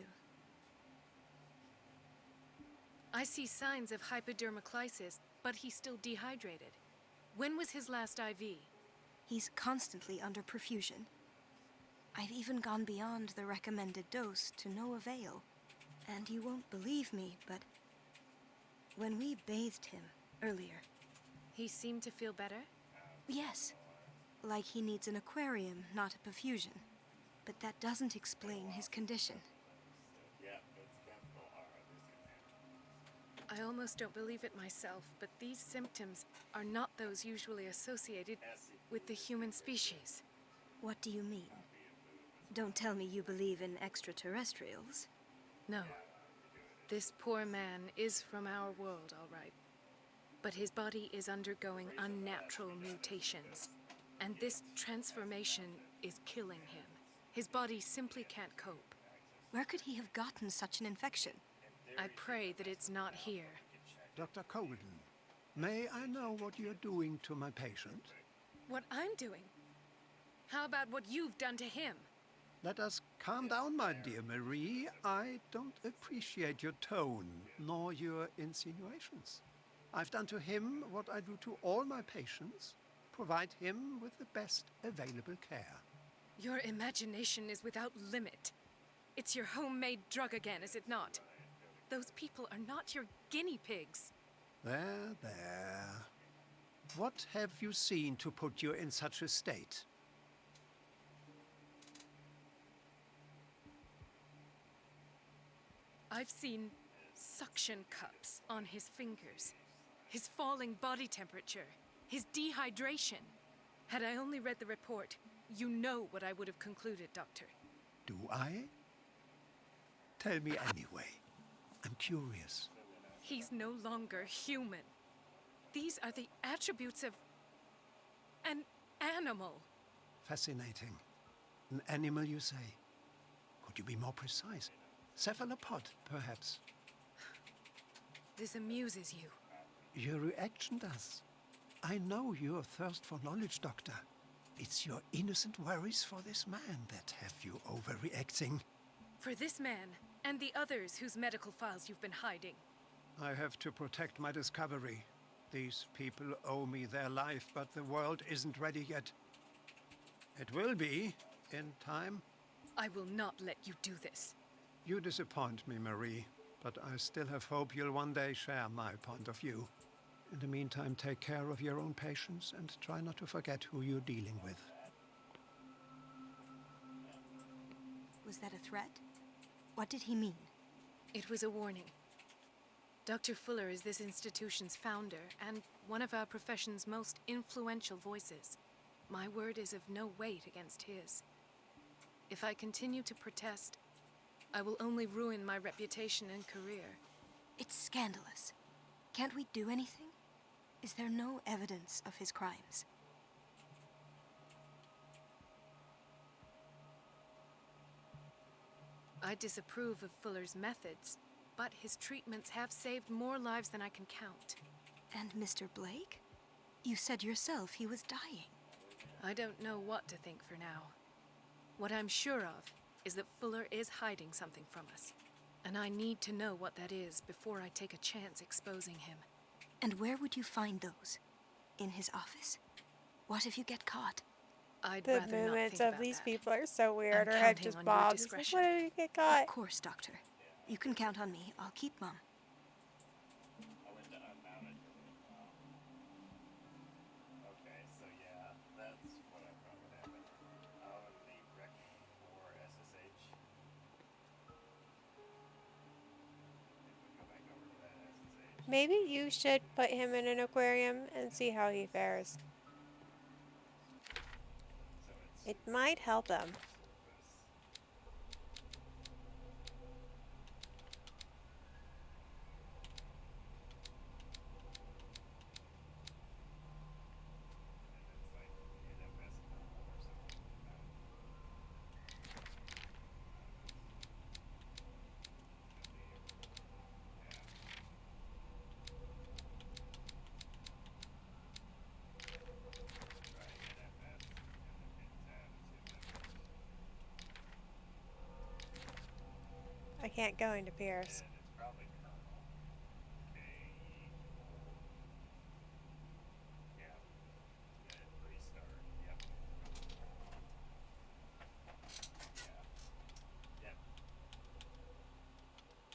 I see signs of hypodermoclysis, but he's still dehydrated. When was his last IV? He's constantly under perfusion. I've even gone beyond the recommended dose to no avail. And you won't believe me, but when we bathed him earlier... He seemed to feel better? Yes. Like he needs an aquarium, not a perfusion. But that doesn't explain his condition. I almost don't believe it myself, but these symptoms are not those usually associated with the human species. What do you mean? Don't tell me you believe in extraterrestrials. No. This poor man is from our world, all right. But his body is undergoing unnatural mutations. And this transformation is killing him. His body simply can't cope. Where could he have gotten such an infection? I pray that it's not here. Dr. Colden, may I know what you're doing to my patient? What I'm doing? How about what you've done to him? Let us calm down, my dear Marie. I don't appreciate your tone, nor your insinuations. I've done to him what I do to all my patients. Provide him with the best available care. Your imagination is without limit. It's your homemade drug again, is it not? Those people are not your guinea pigs. There, there. What have you seen to put you in such a state? I've seen suction cups on his fingers, his falling body temperature, his dehydration. Had I only read the report, you know what I would have concluded, Doctor. Do I? Tell me anyway. I'm curious. He's no longer human. These are the attributes of an animal. Fascinating. An animal, you say? Could you be more precise? Cephalopod, perhaps? This amuses you. Your reaction does. I know your thirst for knowledge, Doctor. It's your innocent worries for this man that have you overreacting. For this man, and the others whose medical files you've been hiding. I have to protect my discovery. These people owe me their life, but the world isn't ready yet. It will be, in time. I will not let you do this. You disappoint me, Marie, but I still have hope you'll one day share my point of view. In the meantime, take care of your own patients and try not to forget who you're dealing with. Was that a threat? What did he mean? It was a warning. Dr. Fuller is this institution's founder and one of our profession's most influential voices. My word is of no weight against his. If I continue to protest, I will only ruin my reputation and career. It's scandalous. Can't we do anything? Is there no evidence of his crimes? I disapprove of Fuller's methods, but his treatments have saved more lives than I can count. And Mr. Blake? You said yourself he was dying. I don't know what to think for now. What I'm sure of is that Fuller is hiding something from us. And I need to know what that is before I take a chance exposing him. And where would you find those? In his office? What if you get caught? I'd The rather not movements think of about these that. people are so weird. I'm Her head counting just on your bobs. It's like, discretion. what did you get caught? Of course, Doctor. You can count on me. I'll keep Mum. I went to unmount it for a little while. Okay, so yeah, that's what I thought would happen. Oh, and the Rec 4 SSH. If we go back over to that SSH. Maybe you should put him in an aquarium and see how he fares. It might help him. I can't go into Pierce.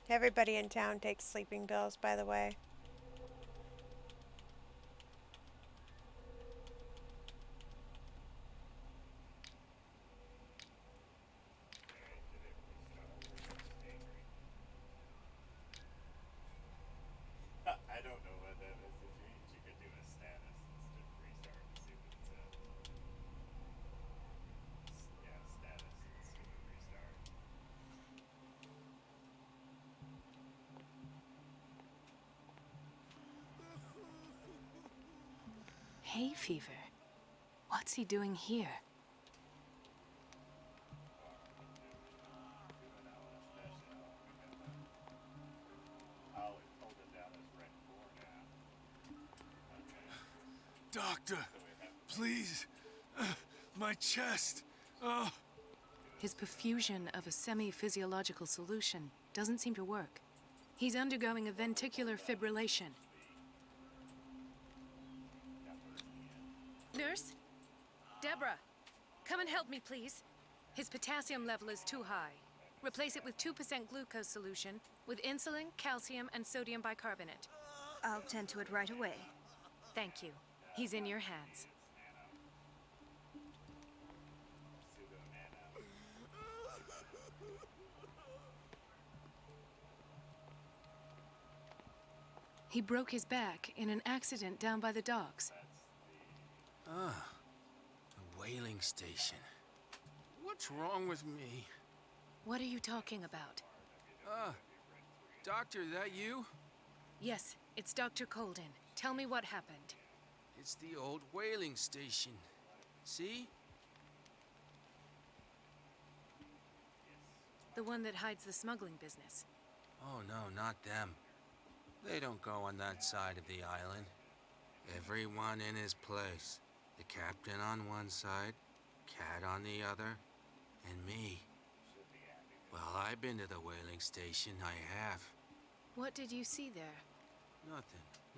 Everybody in town takes sleeping pills, by the way. I don't know what that message means. You could do a status instead of restart and see what it says. Yeah, status instead of restart. Hay fever? What's he doing here? Doctor, please. My chest. Oh. His perfusion of a semi-physiological solution doesn't seem to work. He's undergoing a ventricular fibrillation. Nurse? Deborah, come and help me, please. His potassium level is too high. Replace it with 2% glucose solution with insulin, calcium, and sodium bicarbonate. I'll tend to it right away. Thank you. He's in your hands. He broke his back in an accident down by the docks. Ah, the whaling station. What's wrong with me? What are you talking about? Doctor, that you? Yes, it's Dr. Colden. Tell me what happened. It's the old whaling station. See? The one that hides the smuggling business. Oh, no, not them. They don't go on that side of the island. Everyone in his place. The captain on one side, Cat on the other, and me. Well, I've been to the whaling station, I have. What did you see there?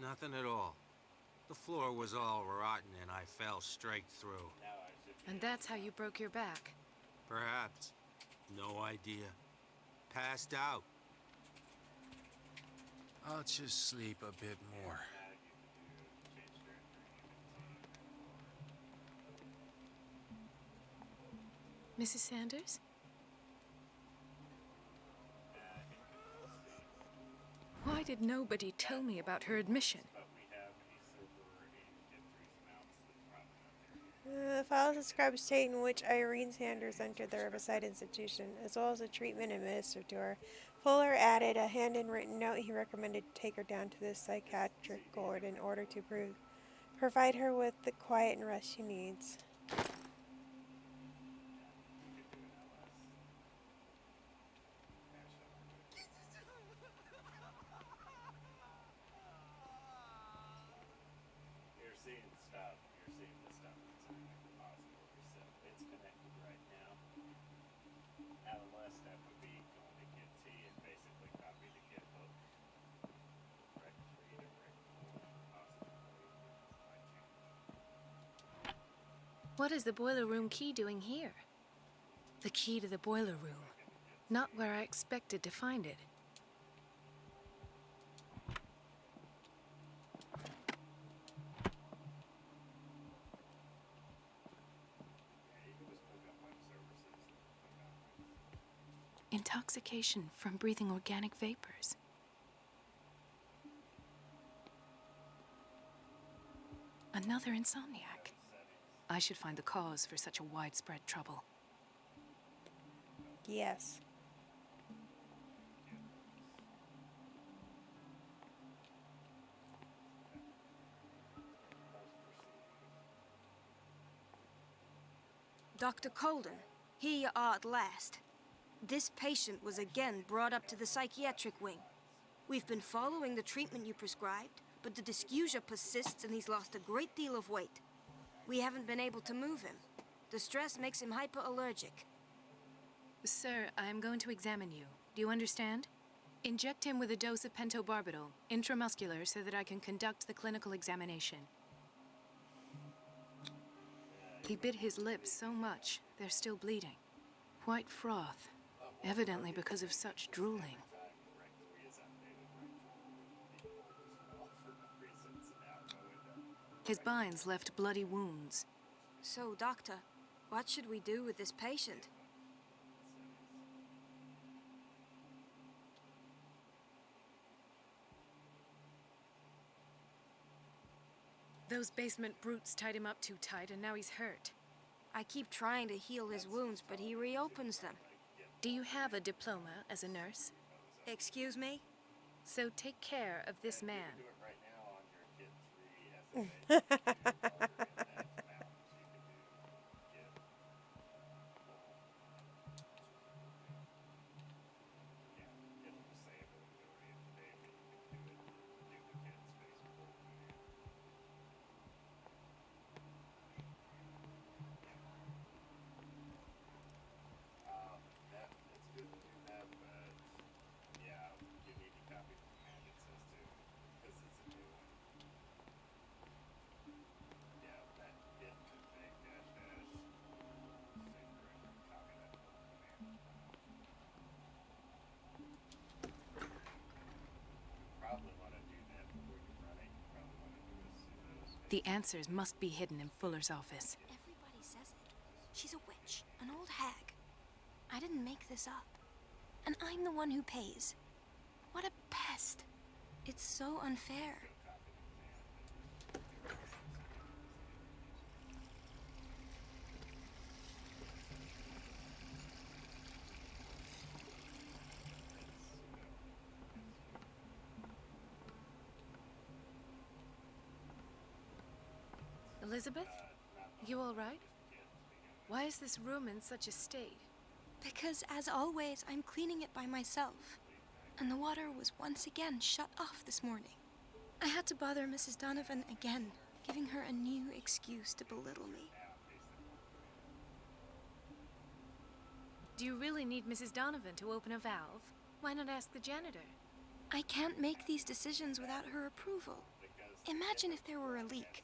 Nothing at all. The floor was all rotten and I fell straight through. And that's how you broke your back? Perhaps. No idea. Passed out. I'll just sleep a bit more. Mrs. Sanders? Why did nobody tell me about her admission? The files describe state in which Irene Sanders entered the Riverside Institution, as well as the treatment administered to her. Fuller added a handwritten note he recommended to take her down to the psychiatric ward in order to provide her with the quiet and rest she needs. You're seeing stuff. You're seeing the stuff that's in the repository, so it's connected right now. Now the last step would be going to Kit T and basically What is the boiler room key doing here? The key to the boiler room. Not where I expected to find it. Intoxication from breathing organic vapors. Another insomniac. I should find the cause for such a widespread trouble. Yes. Dr. Colden, here you are at last. This patient was again brought up to the psychiatric wing. We've been following the treatment you prescribed, but the dysgeusia persists and he's lost a great deal of weight. We haven't been able to move him. The stress makes him hyperallergic. Sir, I am going to examine you. Do you understand? Inject him with a dose of pentobarbital, intramuscular, so that I can conduct the clinical examination. He bit his lips so much, they're still bleeding. White froth, evidently because of such drooling. His binds left bloody wounds. So, Doctor, what should we do with this patient? Those basement brutes tied him up too tight, and now he's hurt. I keep trying to heal his wounds, but he reopens them. Do you have a diploma as a nurse? Excuse me? So take care of this man. The answers must be hidden in Fuller's office. Everybody says it. She's a witch, an old hag. I didn't make this up. And I'm the one who pays. What a pest. It's so unfair. Elizabeth? You all right? Why is this room in such a state? Because, as always, I'm cleaning it by myself. And the water was once again shut off this morning. I had to bother Mrs. Donovan again, giving her a new excuse to belittle me. Do you really need Mrs. Donovan to open a valve? Why not ask the janitor? I can't make these decisions without her approval. Imagine if there were a leak.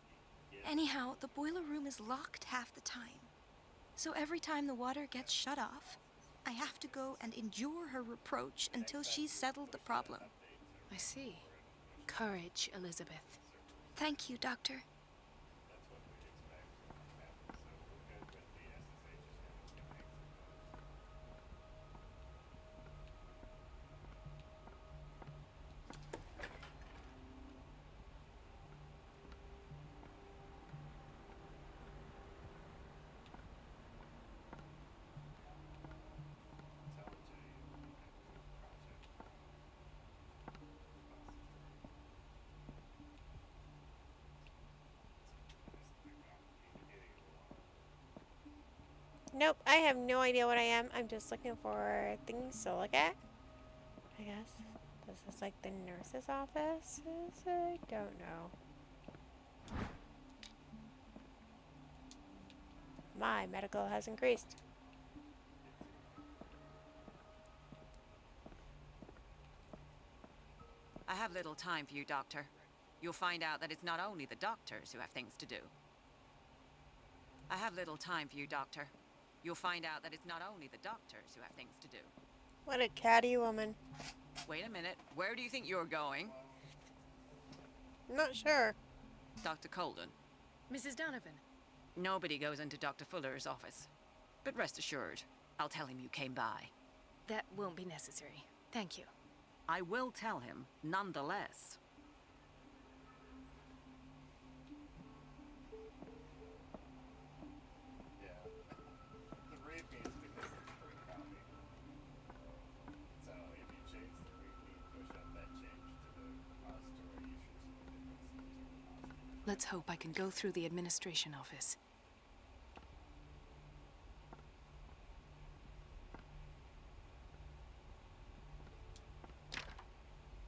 Anyhow, the boiler room is locked half the time. So every time the water gets shut off, I have to go and endure her reproach until she's settled the problem. I see. Courage, Elizabeth. Thank you, Doctor. Nope, I have no idea what I am. I'm just looking for things to look at. I guess this is like the nurse's office. I don't know. My medical has increased. I have little time for you, Doctor. You'll find out that it's not only the doctors who have things to do. I have little time for you, Doctor. You'll find out that it's not only the doctors who have things to do. What a catty woman. Wait a minute. Where do you think you're going? Not sure. Dr. Colden. Mrs. Donovan. Nobody goes into Dr. Fuller's office. But rest assured, I'll tell him you came by. That won't be necessary. Thank you. I will tell him, nonetheless. Yeah. The repeat is because it's free copy. So if you change the repeat, push up that change to the repository, you should see the difference in the repository. Let's hope I can go through the administration office.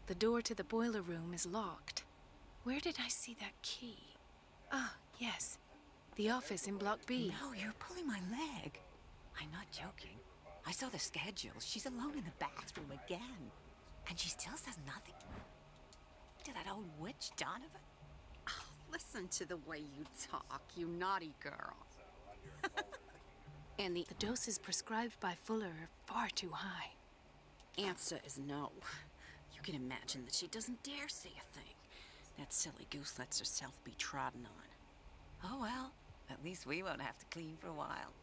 The door to the boiler room is locked. Where did I see that key? Ah, yes. The office in Block B. No, you're pulling my leg. I'm not joking. I saw the schedule. She's alone in the bathroom again. And she still says nothing to that old witch, Donovan. Oh, listen to the way you talk, you naughty girl. And the doses prescribed by Fuller are far too high. Answer is no. You can imagine that she doesn't dare say a thing. That silly goose lets herself be trodden on. Oh well, at least we won't have to clean for a while.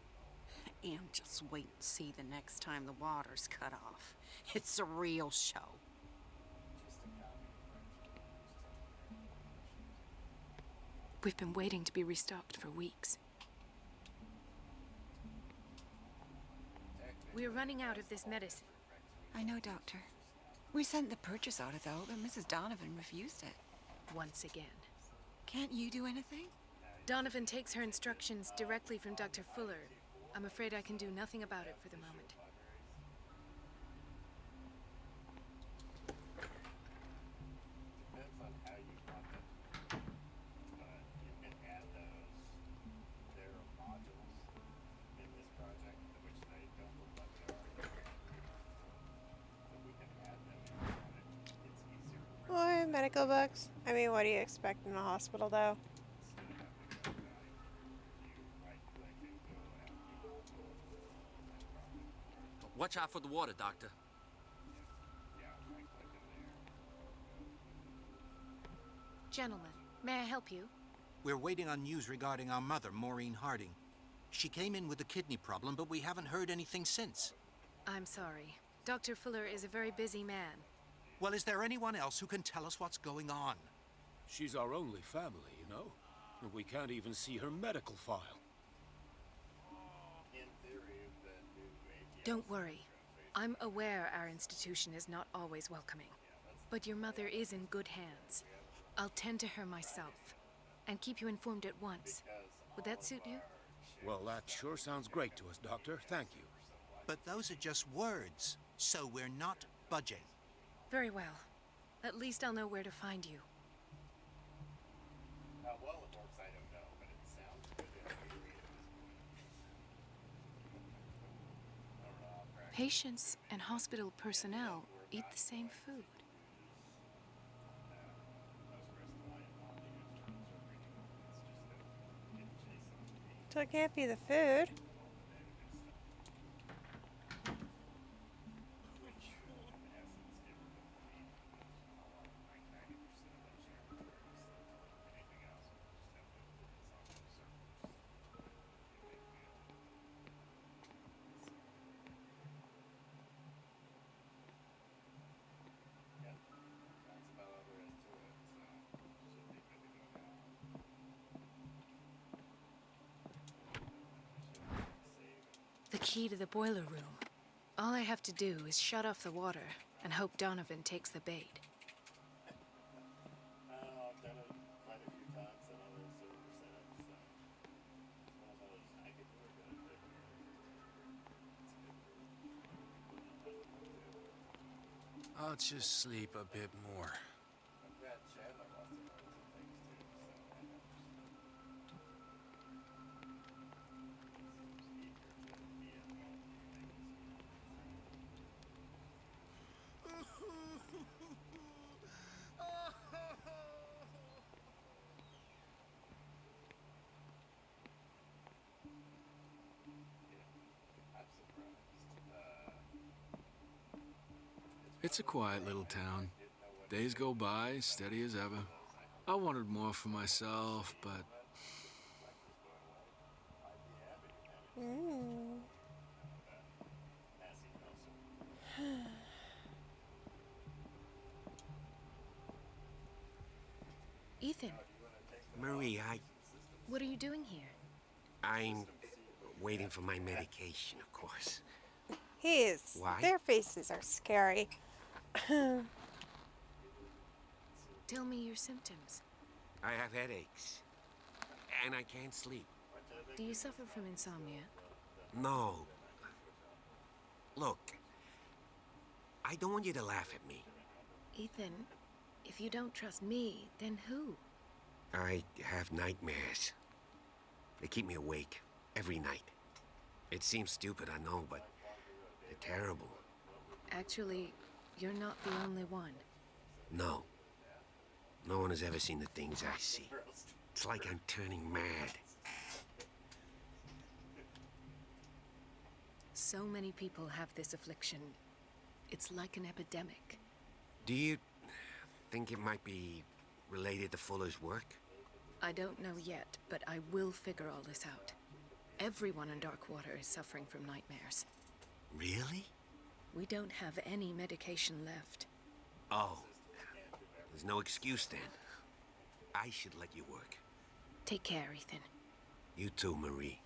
And just wait and see the next time the water's cut off. It's a real show. We've been waiting to be restocked for weeks. We're running out of this medicine. I know, Doctor. We sent the purchase order, though, but Mrs. Donovan refused it. Once again. Can't you do anything? Donovan takes her instructions directly from Dr. Fuller. I'm afraid I can do nothing about it for the moment. Depends on how you want them. But you can add those. There are modules in this project, which they don't look like they are yet. So we can add them if you want it. It's easier to Or medical books. I mean, what do you expect in a hospital, though? Watch out for the water, Doctor. Gentlemen, may I help you? We're waiting on news regarding our mother, Maureen Harding. She came in with a kidney problem, but we haven't heard anything since. I'm sorry. Dr. Fuller is a very busy man. Well, is there anyone else who can tell us what's going on? She's our only family, you know? And we can't even see her medical file. In theory, the new APS Don't worry. I'm aware our institution is not always welcoming. But your mother is in good hands. I'll tend to her myself. And keep you informed at once. Would that suit you? Well, that sure sounds great to us, Doctor. Thank you. But those are just words, so we're not budging. Very well. At least I'll know where to find you. How well it works, I don't know, but it sounds good in theory. Patients and hospital personnel eat the same food. So it can't be the food. The key to the boiler room. All I have to do is shut off the water and hope Donovan takes the bait. I've done it quite a few times in other server setups, so it's one of those I could never do it. I'll just sleep a bit more. I'm glad Chandler wants to know some things too, so I understand. It's a quiet little town. Days go by, steady as ever. I wanted more for myself, but Ethan, Marie, what are you doing here? I'm waiting for my medication, of course. Their faces are scary. Tell me your symptoms. I have headaches, and I can't sleep. Do you suffer from insomnia? No. Look, I don't want you to laugh at me. Ethan, if you don't trust me, then who? I have nightmares. They keep me awake every night. It seems stupid, I know, but they're terrible. Actually, you're not the only one. No. No one has ever seen the things I see. It's like I'm turning mad. So many people have this affliction. It's like an epidemic. Do you think it might be related to Fuller's work? I don't know yet, but I will figure all this out. Everyone in Darkwater is suffering from nightmares. Really? We don't have any medication left. Oh. There's no excuse then. I should let you work. Take care, Ethan. You too, Marie.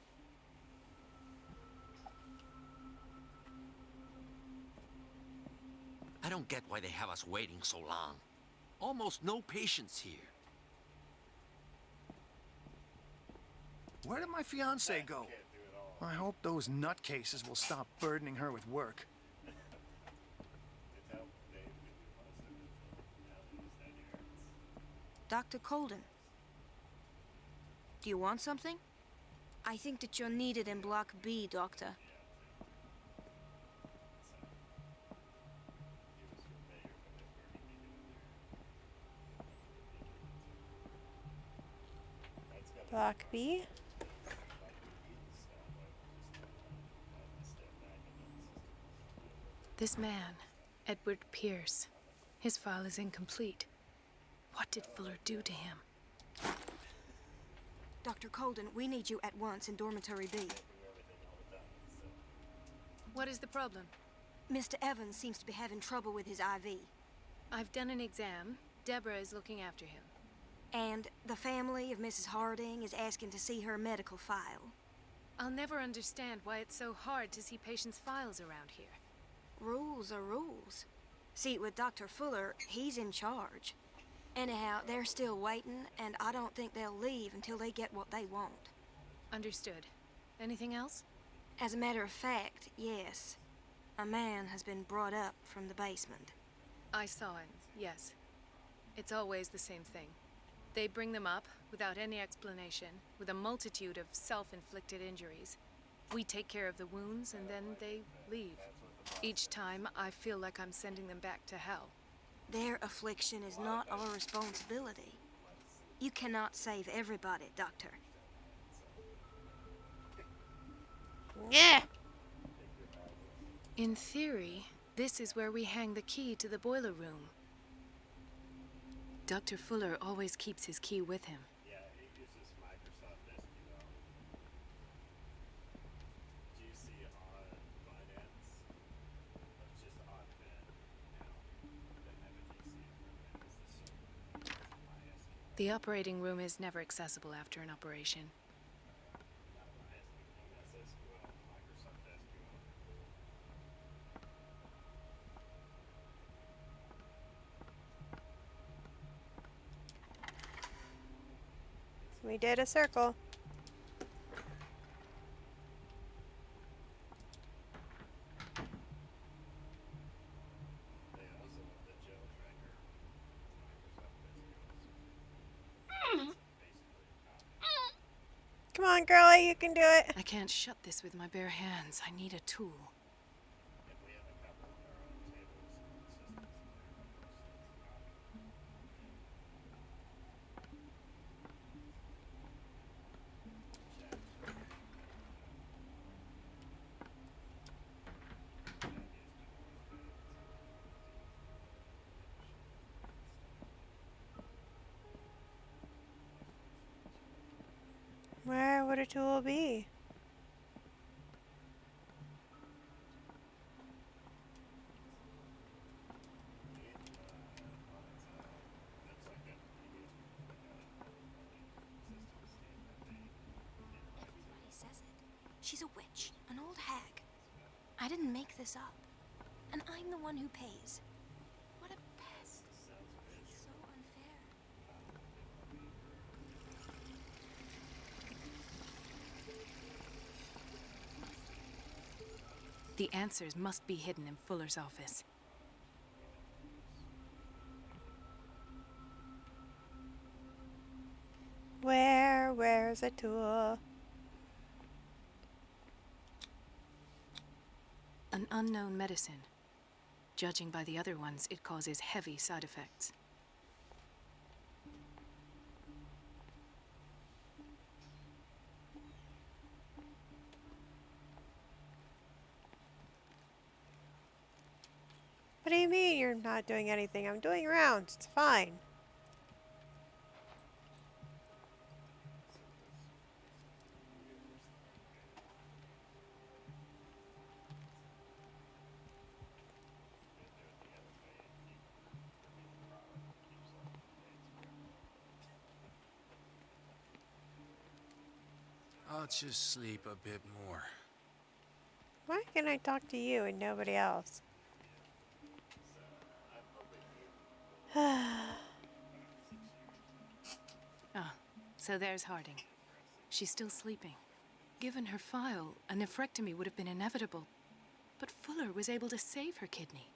I don't get why they have us waiting so long. Almost no patients here. Where did my fiance go? I hope those nutcases will stop burdening her with work. Dr. Colden. Do you want something? I think that you're needed in Block B, Doctor. Block B? This man, Edward Pierce, his file is incomplete. What did Fuller do to him? Dr. Colden, we need you at once in Dormitory B. What is the problem? Mr. Evans seems to be having trouble with his IV. I've done an exam. Deborah is looking after him. And the family of Mrs. Harding is asking to see her medical file. I'll never understand why it's so hard to see patients' files around here. Rules are rules. See, with Dr. Fuller, he's in charge. Anyhow, they're still waiting, and I don't think they'll leave until they get what they want. Understood. Anything else? As a matter of fact, yes. A man has been brought up from the basement. I saw him, yes. It's always the same thing. They bring them up without any explanation, with a multitude of self-inflicted injuries. We take care of the wounds, and then they leave. Each time, I feel like I'm sending them back to hell. Their affliction is not our responsibility. You cannot save everybody, Doctor. Yeah. In theory, this is where we hang the key to the boiler room. Dr. Fuller always keeps his key with him. Yeah, he uses Microsoft SQL. Do you see on finance? It's just on Ben now. They have a DC improvement as the server. MySQL. The operating room is never accessible after an operation. Not MySQL, that's SQL, Microsoft SQL. We did a circle. They also have the Joe Tracker, Microsoft SQL. Come on, girlie, you can do it. I can't shut this with my bare hands. I need a tool. And we have a couple on our own tables and systems in there. would a tool be? Everybody says it. She's a witch, an old hag. I didn't make this up. And I'm the one who pays. What a pest. It's so unfair. The answers must be hidden in Fuller's office. Where's a tool? An unknown medicine. Judging by the other ones, it causes heavy side effects. What do you mean you're not doing anything? I'm doing rounds. It's fine. I'll just sleep a bit more. Why can I talk to you and nobody else? Ah, so there's Harding. She's still sleeping. Given her file, a nephrectomy would have been inevitable. But Fuller was able to save her kidney.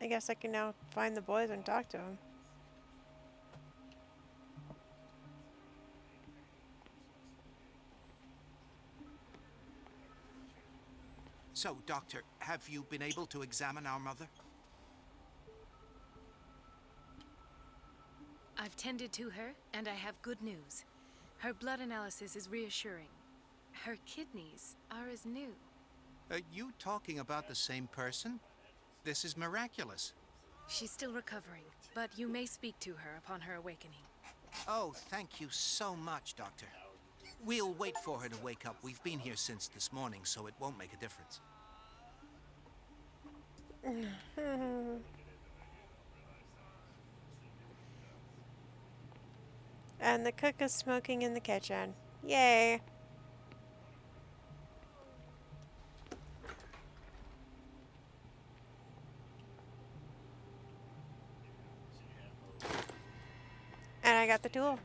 I guess I can now find the boys and talk to them. So, Doctor, have you been able to examine our mother? I've tended to her, and I have good news. Her blood analysis is reassuring. Her kidneys are as new. Are you talking about the same person? This is miraculous. She's still recovering, but you may speak to her upon her awakening. Oh, thank you so much, Doctor. We'll wait for her to wake up. We've been here since this morning, so it won't make a difference. And the cook is smoking in the kitchen. Yay! And I got the tool.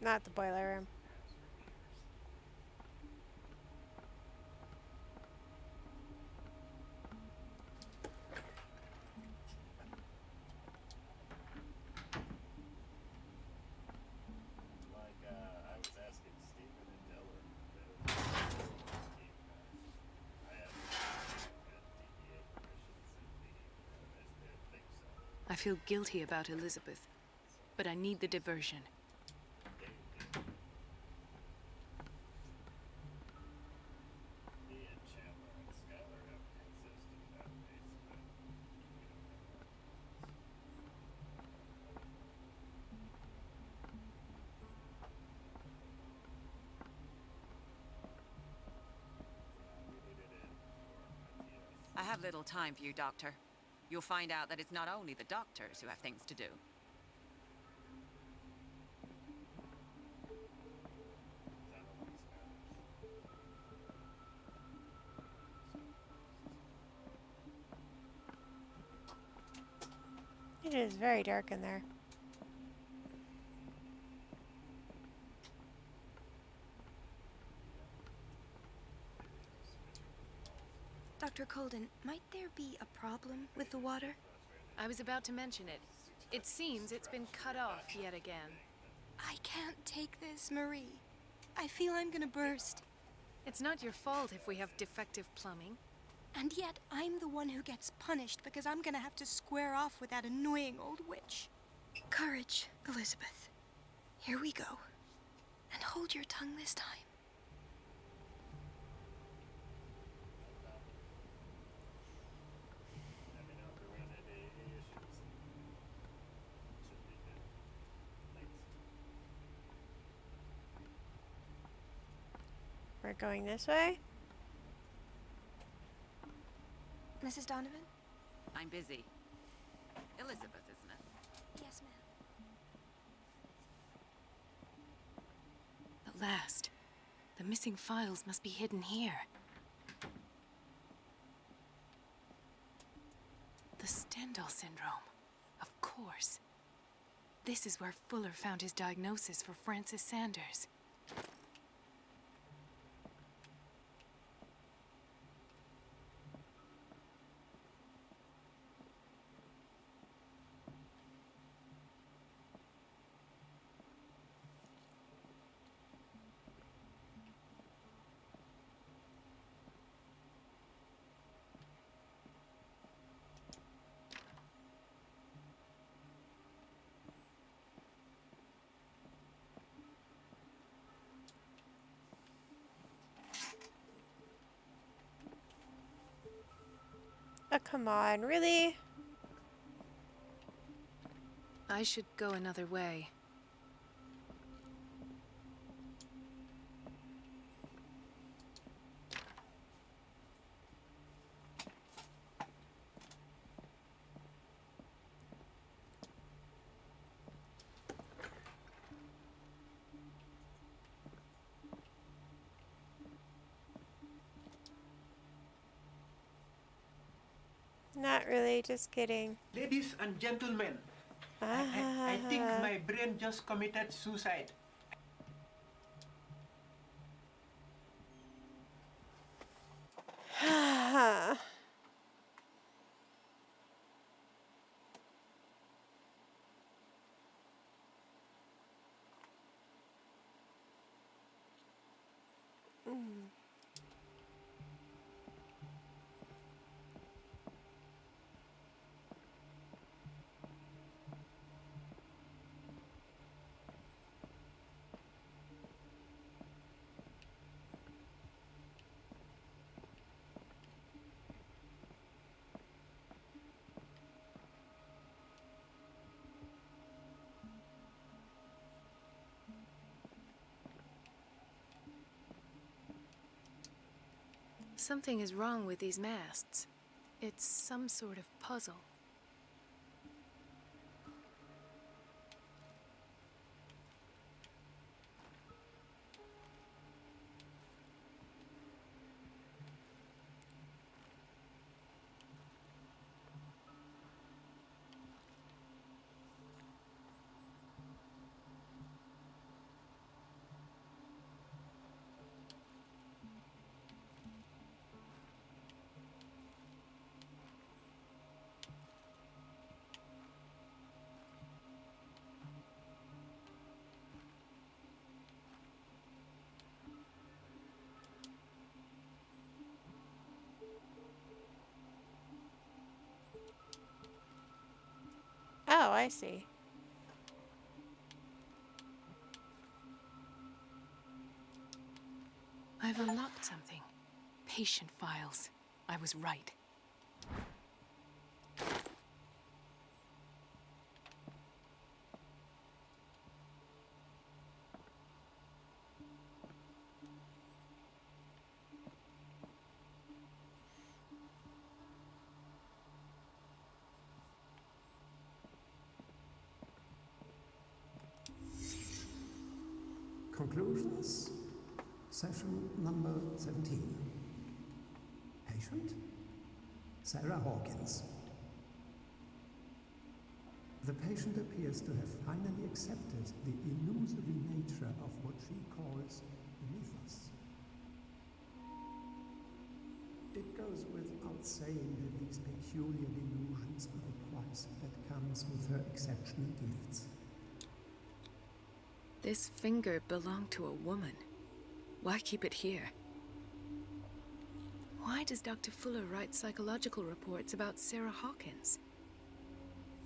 Not the boiler room. I was asking Stephen and Diller. I asked DEA permissions and they think so. I feel guilty about Elizabeth, but I need the diversion. Me and Chandler and Skylar have consistent database, but I have little time for you, Doctor. You'll find out that it's not only the doctors who have things to do. It is very dark in there. Dr. Dr. Colden, might there be a problem with the water? I was about to mention it. It seems it's been cut off yet again. I can't take this, Marie. I feel I'm gonna burst. It's not your fault if we have defective plumbing. And yet, I'm the one who gets punished because I'm gonna have to square off with that annoying old witch. Courage, Elizabeth. Here we go. And hold your tongue this time. We're going this way? Mrs. Donovan? I'm busy. Elizabeth, isn't it? Yes, ma'am. At last. The missing files must be hidden here. The Stendhal syndrome. Of course. This is where Fuller found his diagnosis for Francis Sanders. Oh, come on, really? I should go another way. Not really, just kidding. Ladies and gentlemen, I think my brain just committed suicide. Something is wrong with these masts. It's some sort of puzzle. Oh, I see. I've unlocked something. Patient files. I was right. Conclusions. Session number 17. Patient? Sarah Hawkins. The patient appears to have finally accepted the illusory nature of what she calls the mythos. It goes without saying that these peculiar delusions are the price that comes with her exceptional gifts. This finger belonged to a woman. Why keep it here? Why does Dr. Fuller write psychological reports about Sarah Hawkins?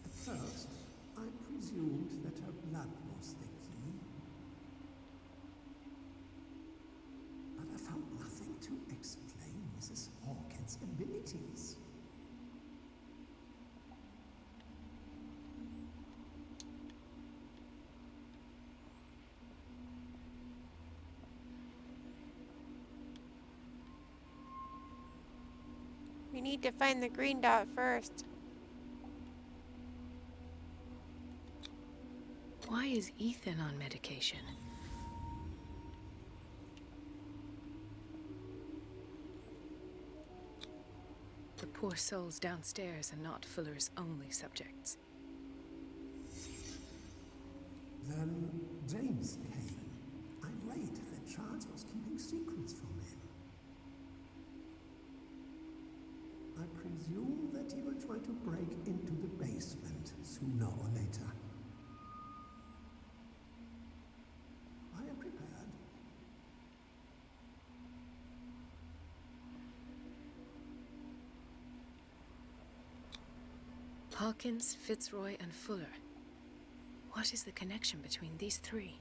At first, I presumed that her blood was the key. But I found nothing to explain Mrs. Hawkins' abilities. We need to find the green dot first. Why is Ethan on medication? The poor souls downstairs are not Fuller's only subjects. Then James came. Irate that Charles was keeping secrets from him. I presume that he will try to break into the basement sooner or later. I am prepared. Hawkins, Fitzroy, and Fuller. What is the connection between these three?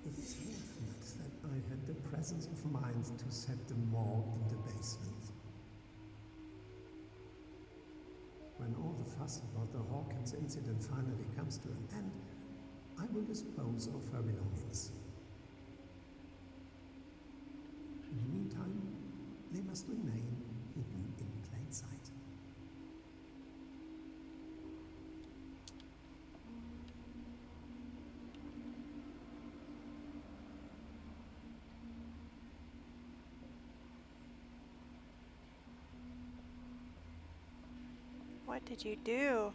It is fortunate that I had the presence of mind to set the morgue in the basement. When all the fuss about the Hawkins incident finally comes to an end, I will dispose of her belongings. In the meantime, they must remain hidden in plain sight. What did you do?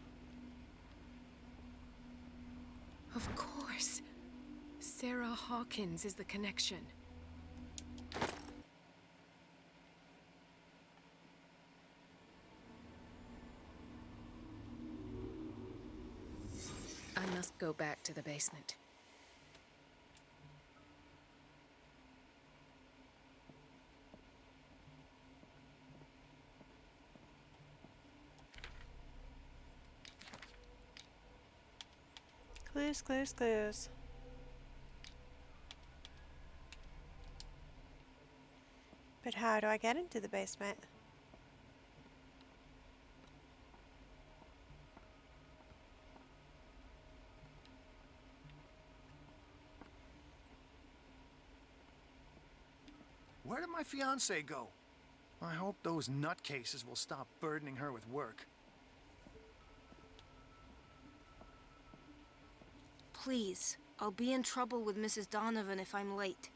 Of course. Sarah Hawkins is the connection. I must go back to the basement. Clues, clues, clues. But how do I get into the basement? Where did my fiancée go? I hope those nutcases will stop burdening her with work. Please, I'll be in trouble with Mrs. Donovan if I'm late.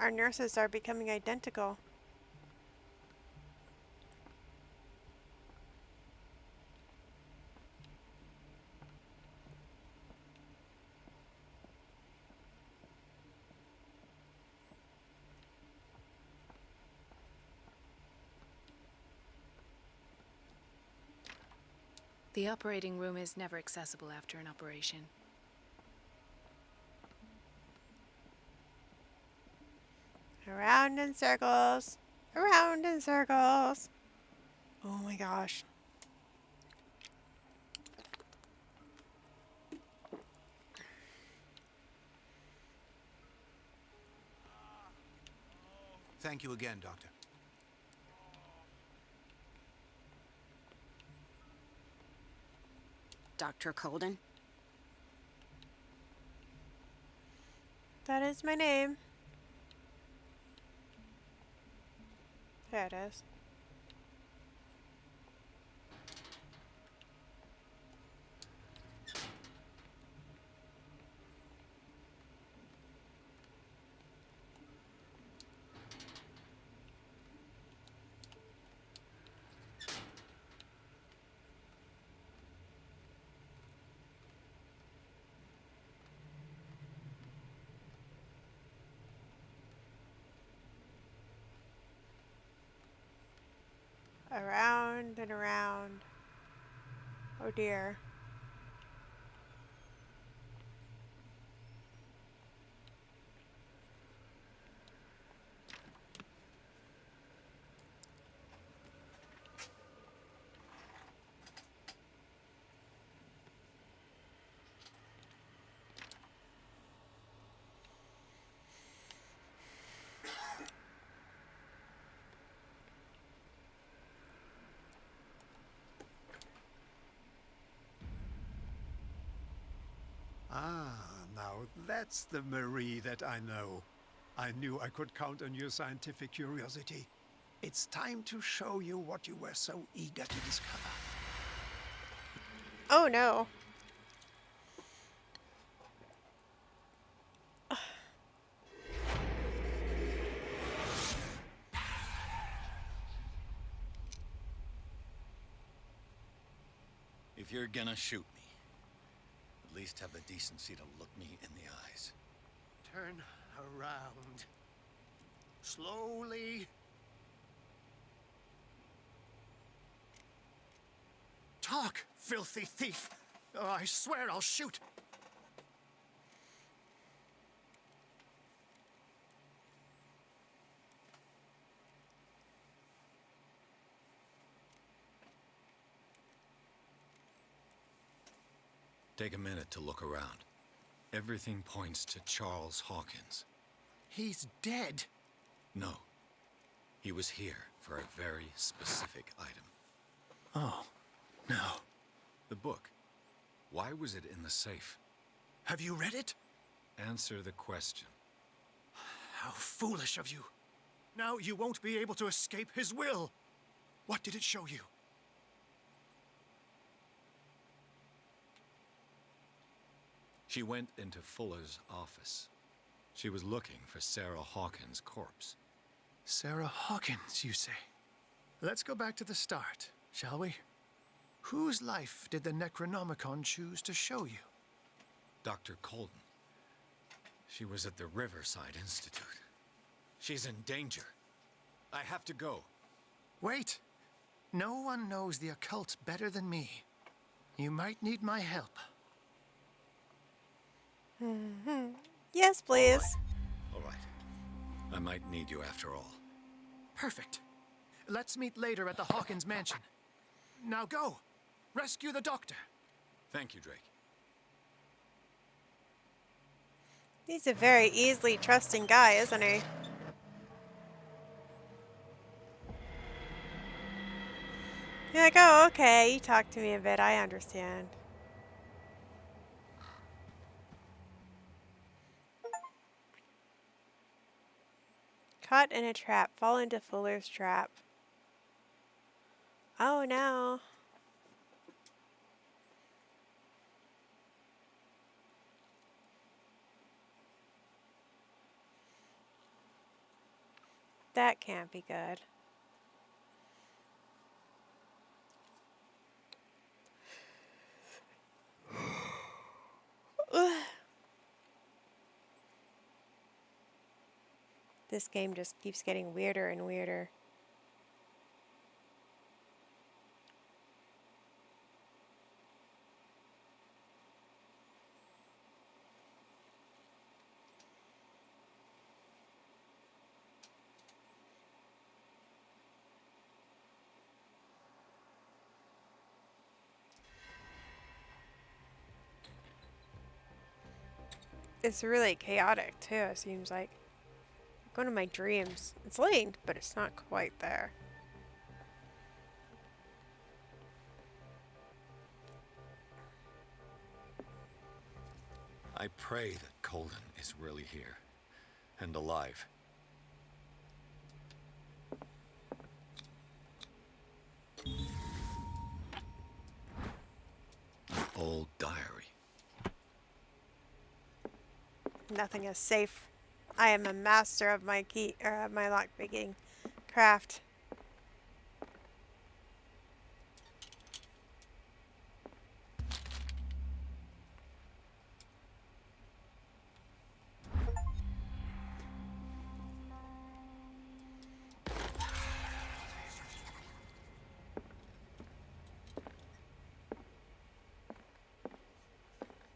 Our nurses are becoming identical. The operating room is never accessible after an operation. Around in circles. Around in circles. Oh my gosh. Thank you again, Doctor. Dr. Colden? That is my name. There it is. Around and around. Oh dear. Ah, now that's the Marie that I know. I knew I could count on your scientific curiosity. It's time to show you what you were so eager to discover. Oh no. If you're gonna shoot me, at least have the decency to look me in the eyes. Turn around. Slowly. Talk, filthy thief! Oh, I swear I'll shoot! Take a minute to look around. Everything points to Charles Hawkins. He's dead. No. He was here for a very specific item. Oh, no. The book. Why was it in the safe? Have you read it? Answer the question. How foolish of you. Now you won't be able to escape his will. What did it show you? She went into Fuller's office. She was looking for Sarah Hawkins' corpse. Sarah Hawkins, you say? Let's go back to the start, shall we? Whose life did the Necronomicon choose to show you? Dr. Colden. She was at the Riverside Institute. She's in danger. I have to go. Wait. No one knows the occult better than me. You might need my help. Yes, please. All right. I might need you after all. Perfect. Let's meet later at the Hawkins mansion. Now go. Rescue the doctor. Thank you, Drake. He's a very easily trusting guy, isn't he? You're like, oh, okay, you talk to me a bit, I understand. Caught in a trap, fall into Fuller's trap. Oh no. That can't be good. This game just keeps getting weirder and weirder. It's really chaotic too, it seems like. Going to my dreams. It's linked, but it's not quite there. I pray that Colden is really here and alive. Nothing is safe. I am a master of my key or of my lockpicking craft.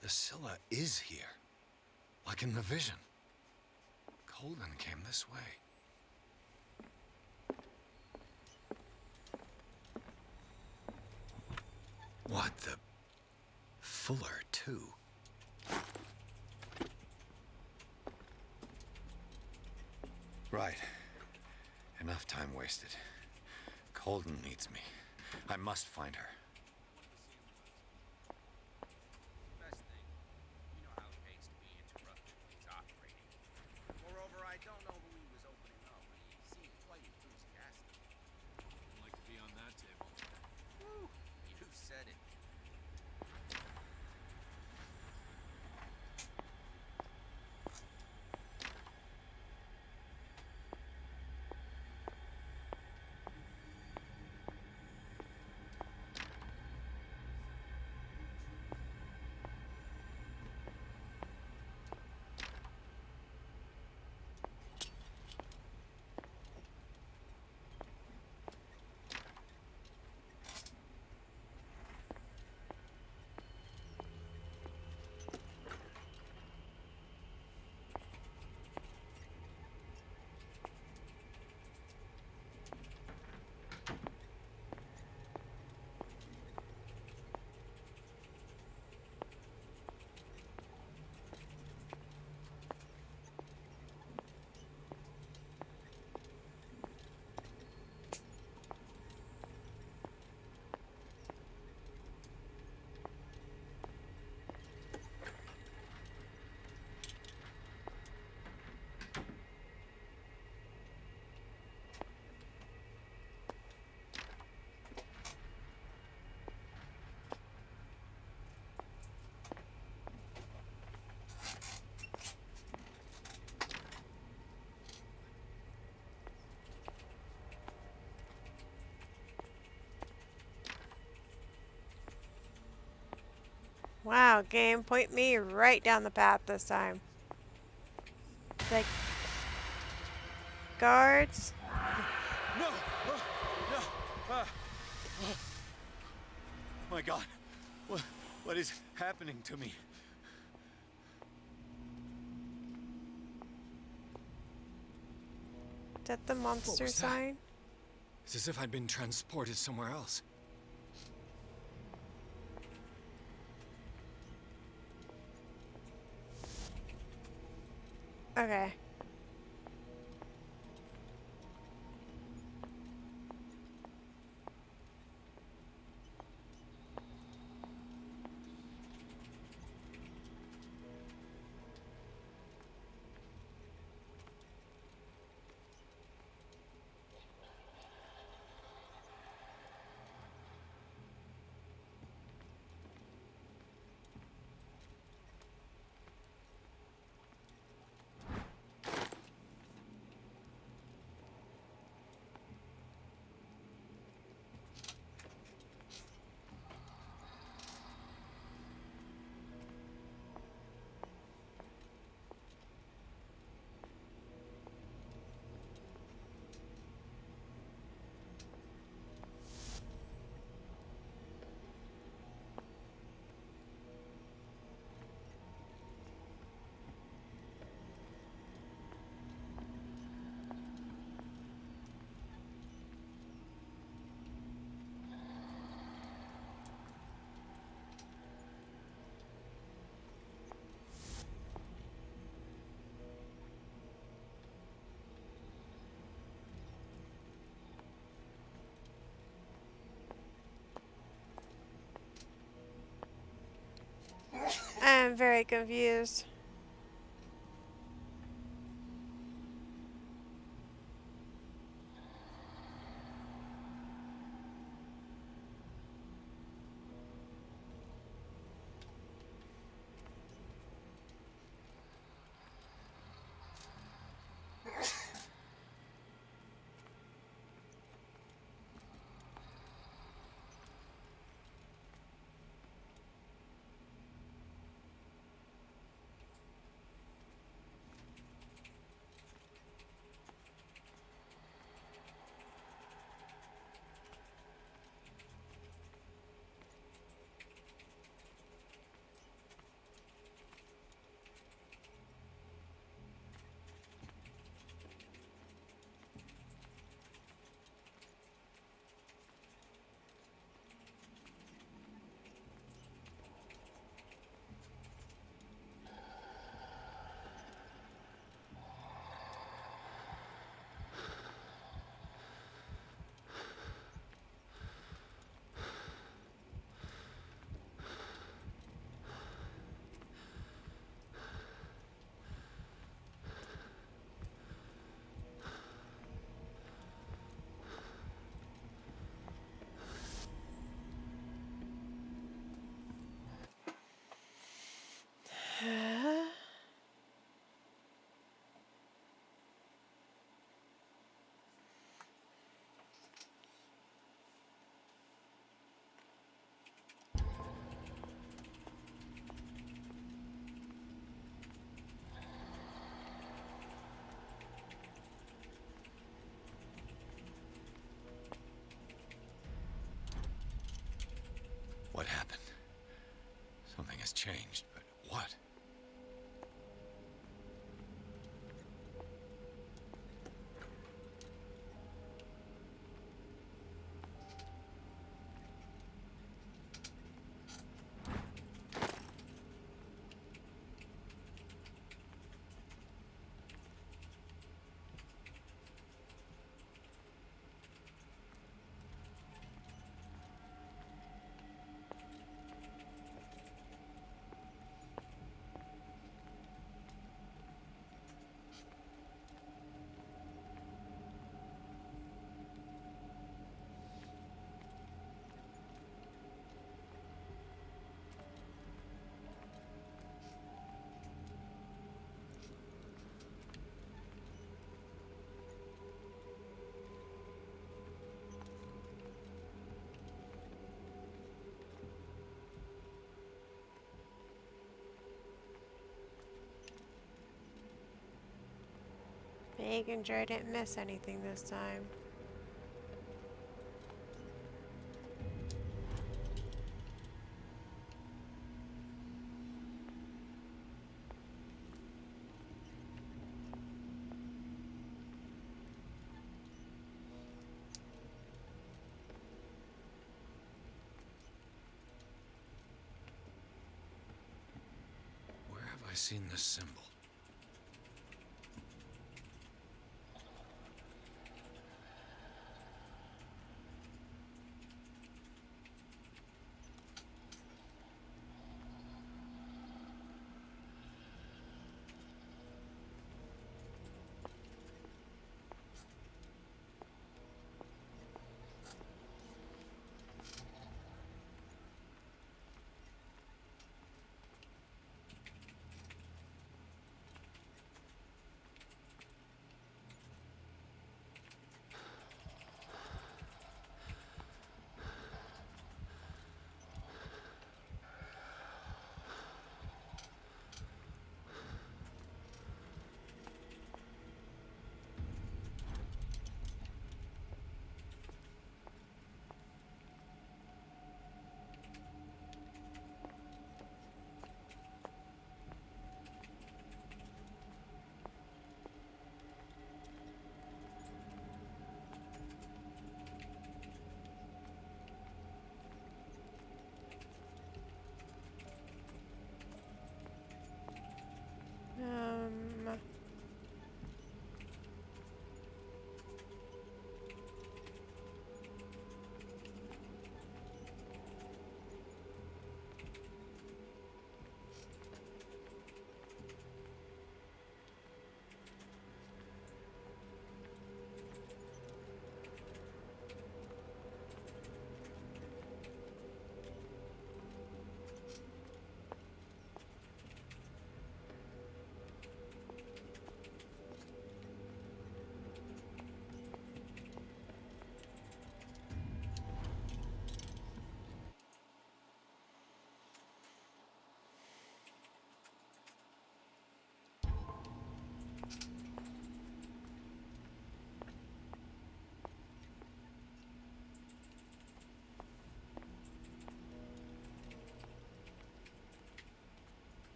The Scylla is here. Like in the vision. Colden came this way. What the... Fuller, too. Right. Enough time wasted. Colden needs me. I must find her. Moreover, I don't know who he was opening up, but he seemed quite enthusiastic. I'd like to be on that table. Woo, you said it. Wow, game, point me right down the path this time. Like, guards. No! No! My God. What is happening to me? Is that the monster was that? sign? It's as if I'd been transported somewhere else. Okay. I'm very confused. changed, but what? Making sure I didn't miss anything this time. Where have I seen this symbol? Um...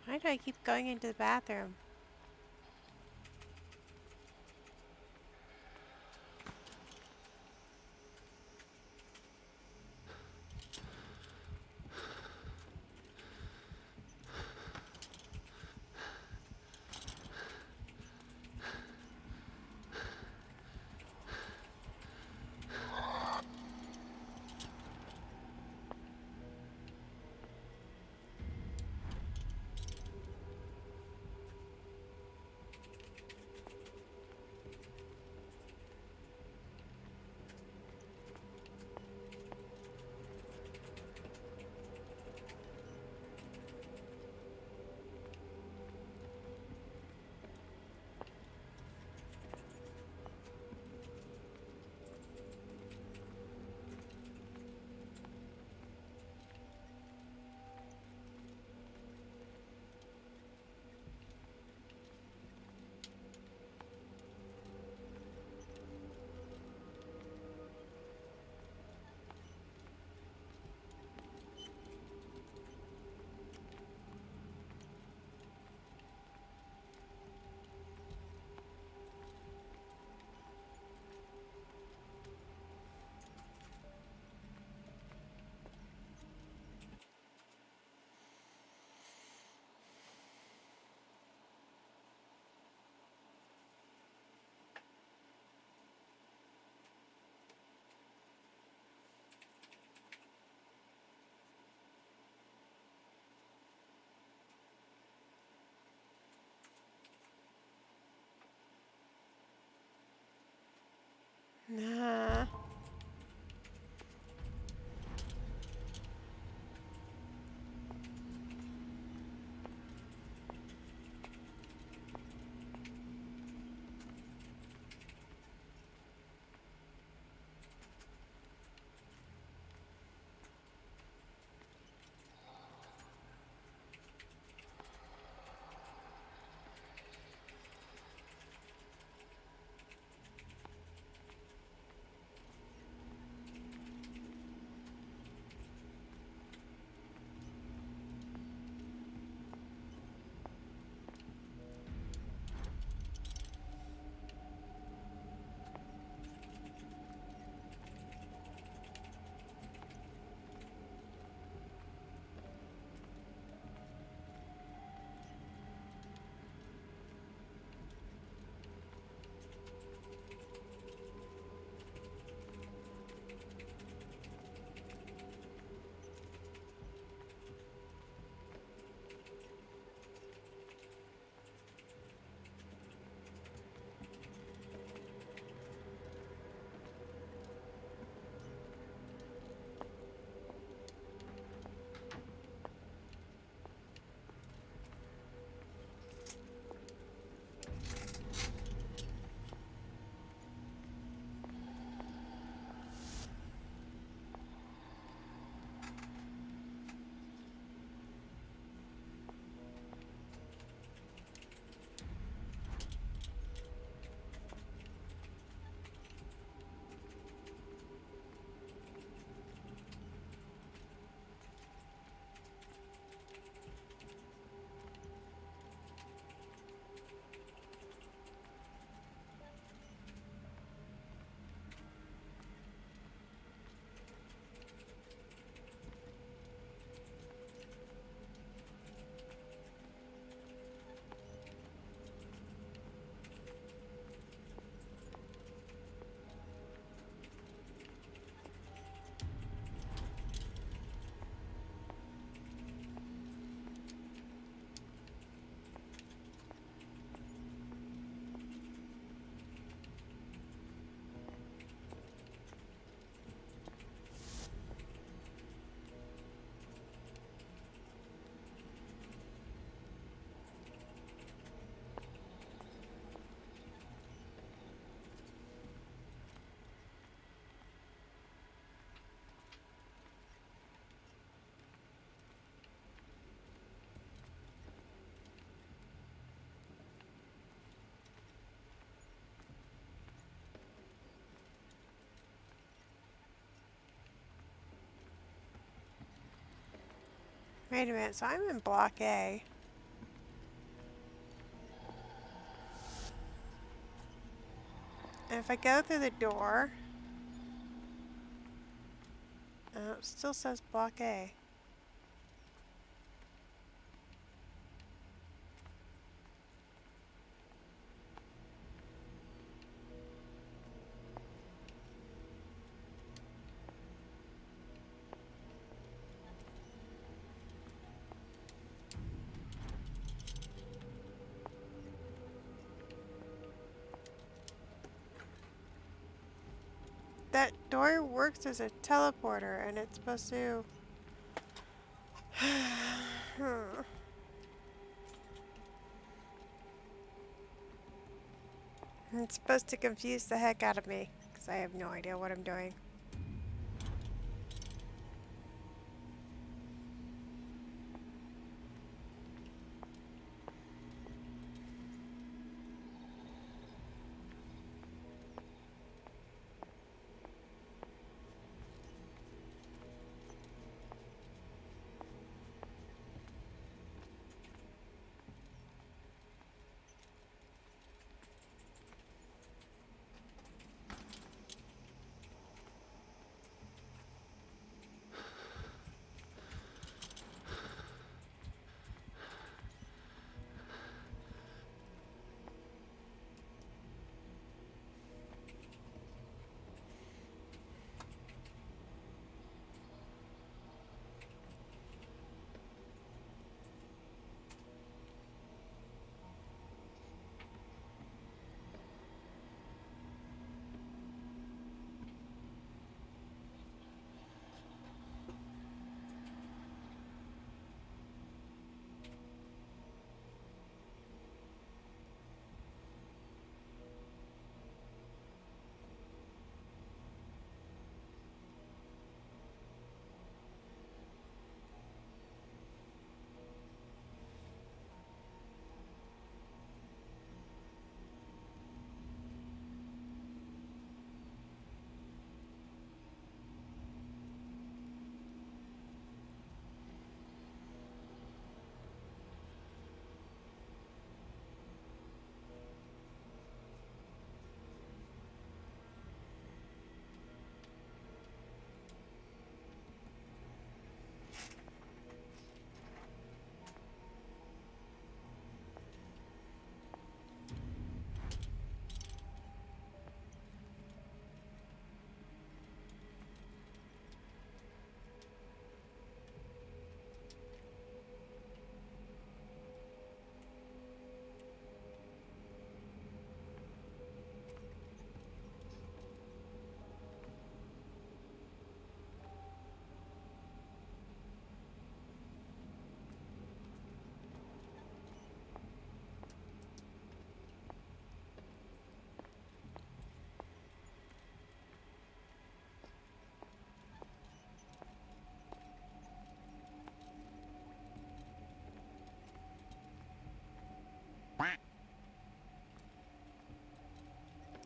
Why do I keep going into the bathroom? Wait a minute, so I'm in Block A. And if I go through the door, it still says Block A. That door works as a teleporter, and it's supposed to... It's supposed to confuse the heck out of me, because I have no idea what I'm doing.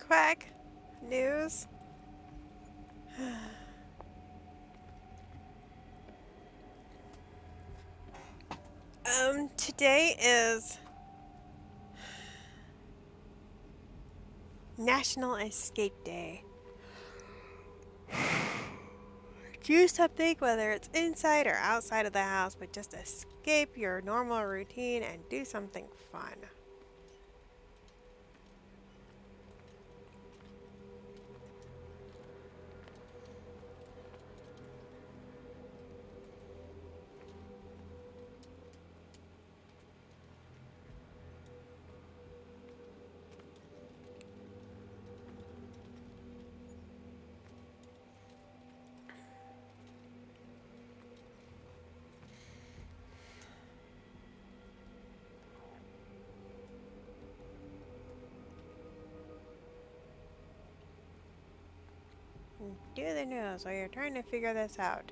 Quack. News. Today is National Escape Day. Do something, whether it's inside or outside of the house, but just escape your normal routine and do something fun. Do the news while you're trying to figure this out.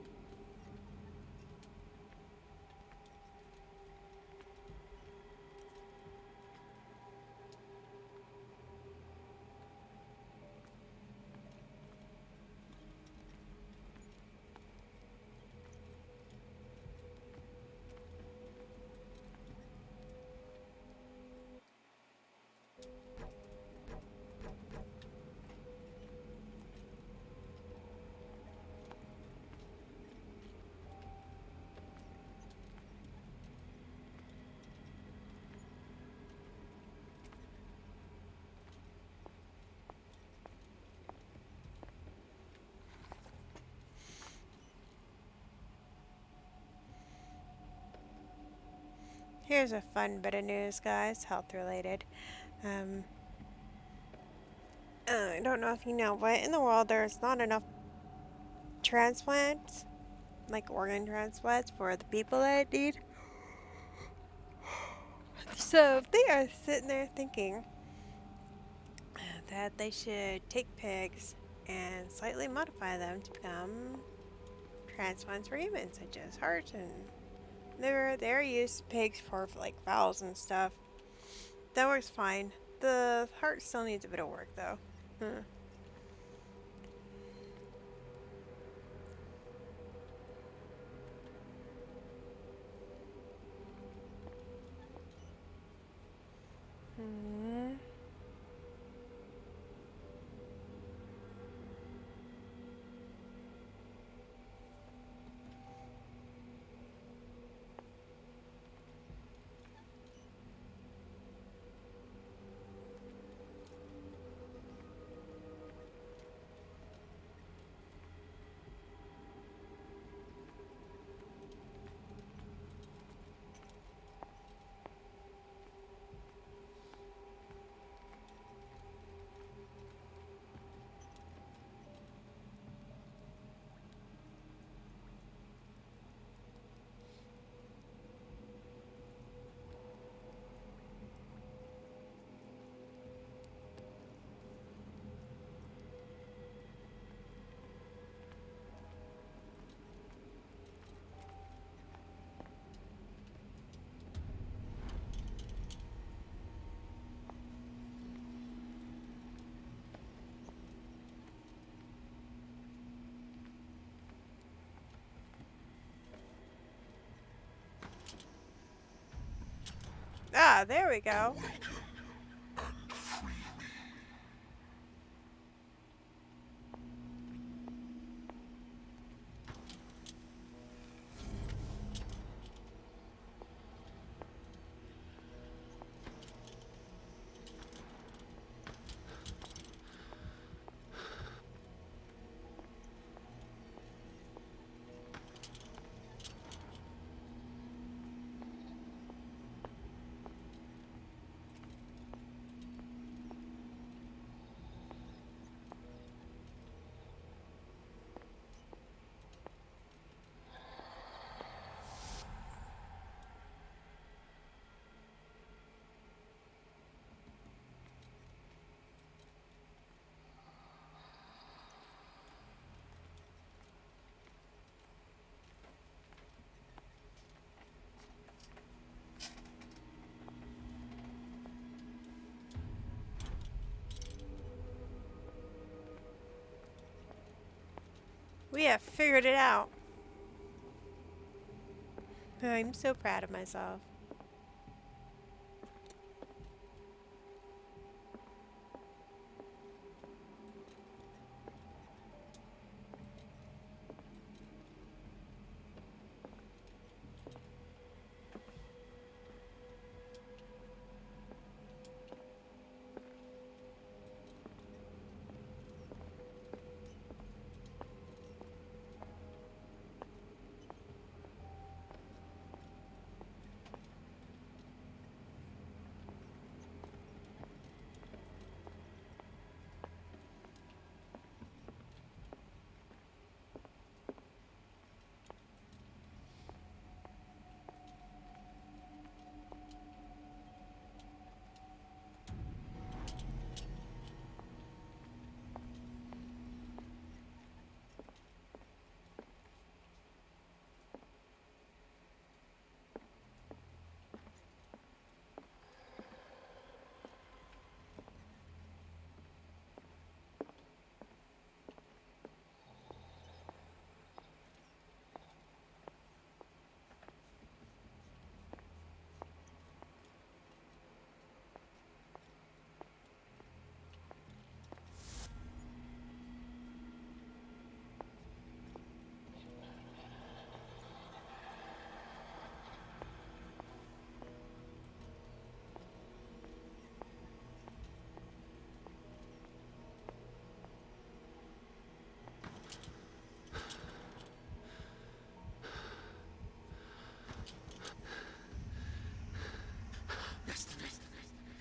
Here's a fun bit of news, guys, health related. I don't know if you know, but in the world there's not enough transplants, like organ transplants, for the people that need. So they are sitting there thinking that they should take pigs and slightly modify them to become transplants for humans, such as heart and liver. They're used pigs for like valves and stuff. That works fine. The heart still needs a bit of work though. Ah, there we go. We have figured it out. I'm so proud of myself.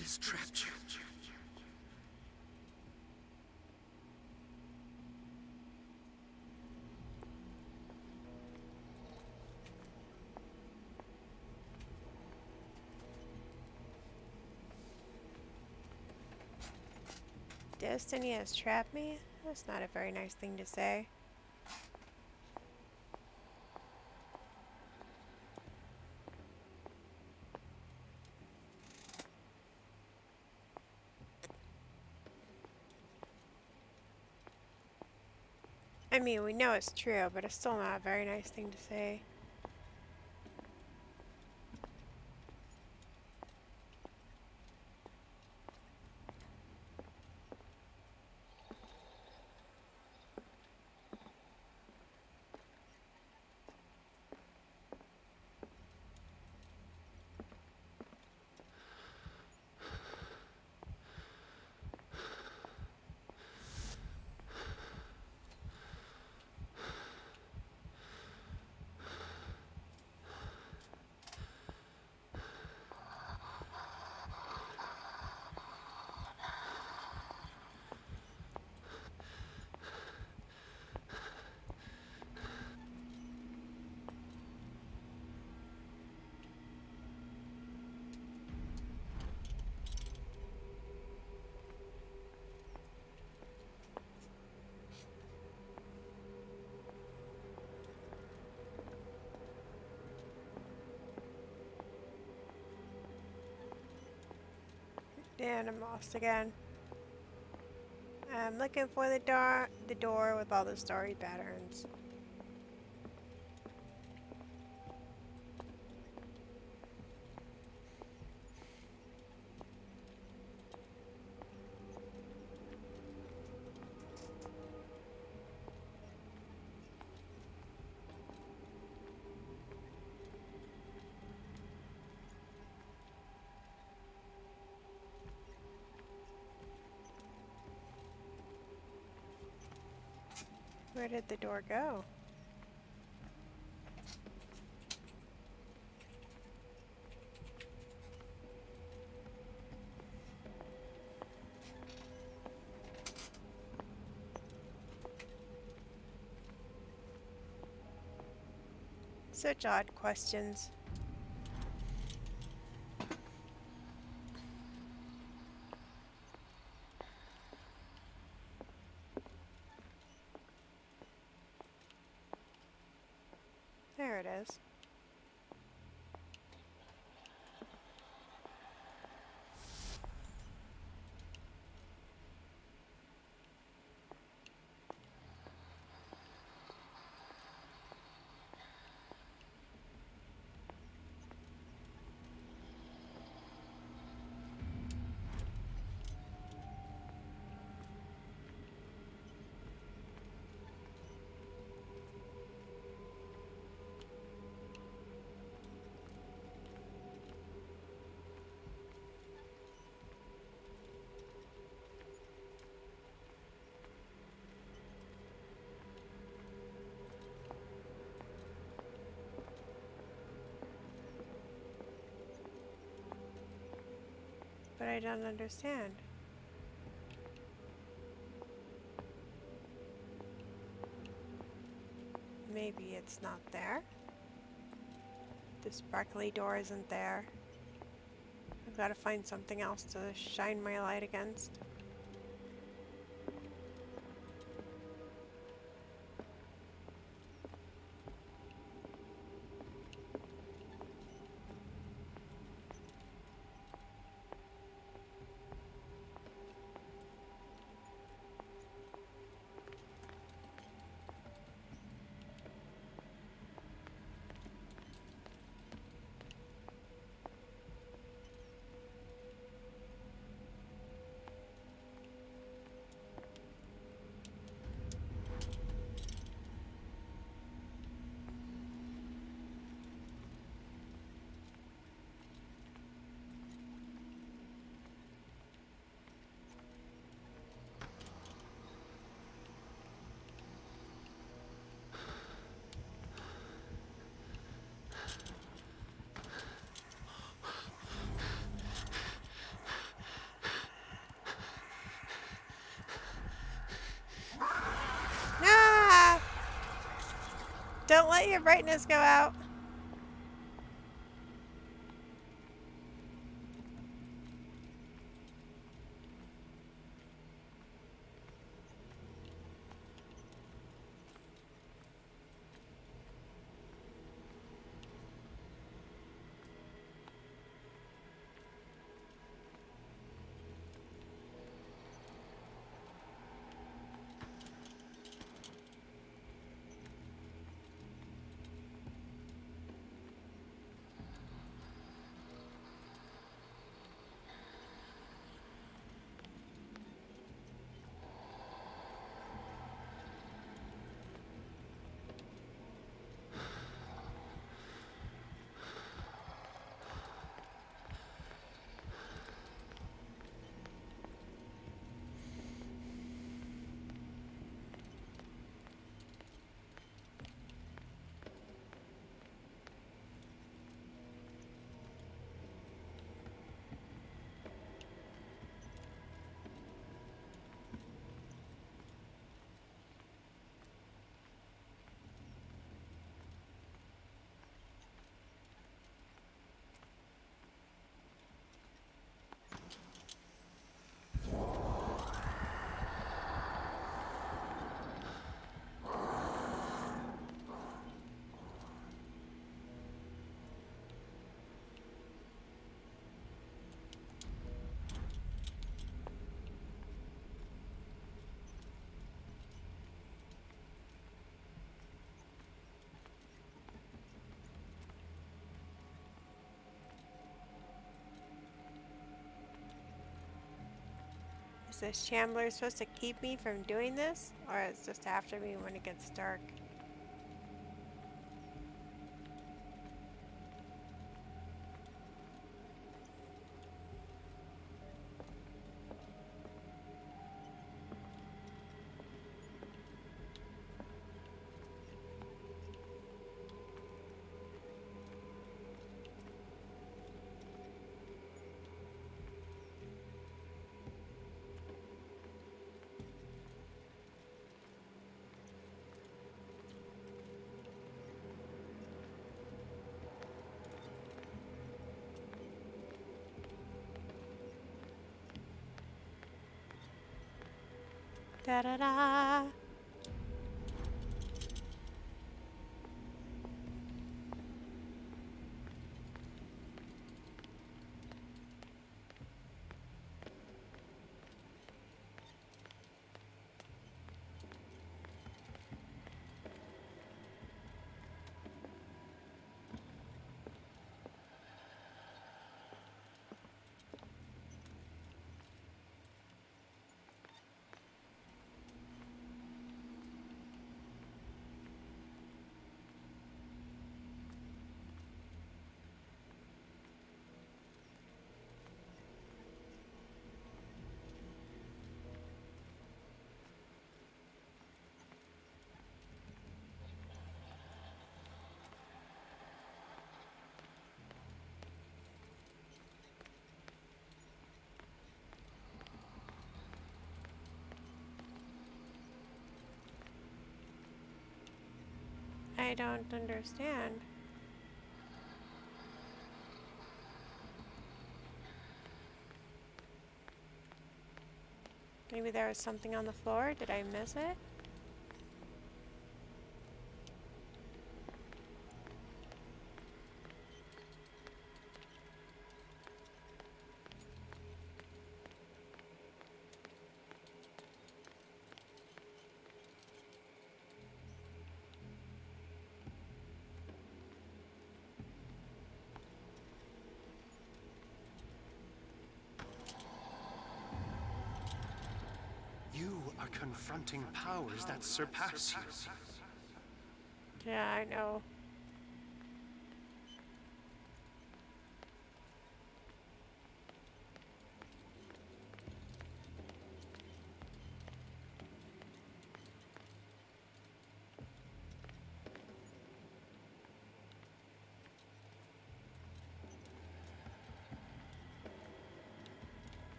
It has trapped you. Destiny has trapped me? That's not a very nice thing to say. I mean, we know it's true, but it's still not a very nice thing to say. And I'm lost again. I'm looking for the door with all the starry patterns. Where did the door go? Such odd questions. There it is. But I don't understand. Maybe it's not there. The sparkly door isn't there. I've got to find something else to shine my light against. Don't let your brightness go out. Is this Chandler supposed to keep me from doing this? Or is it just after me when it gets dark? Da da da. I don't understand. Maybe there was something on the floor. Did I miss it? You are confronting powers that surpass you. Yeah, I know.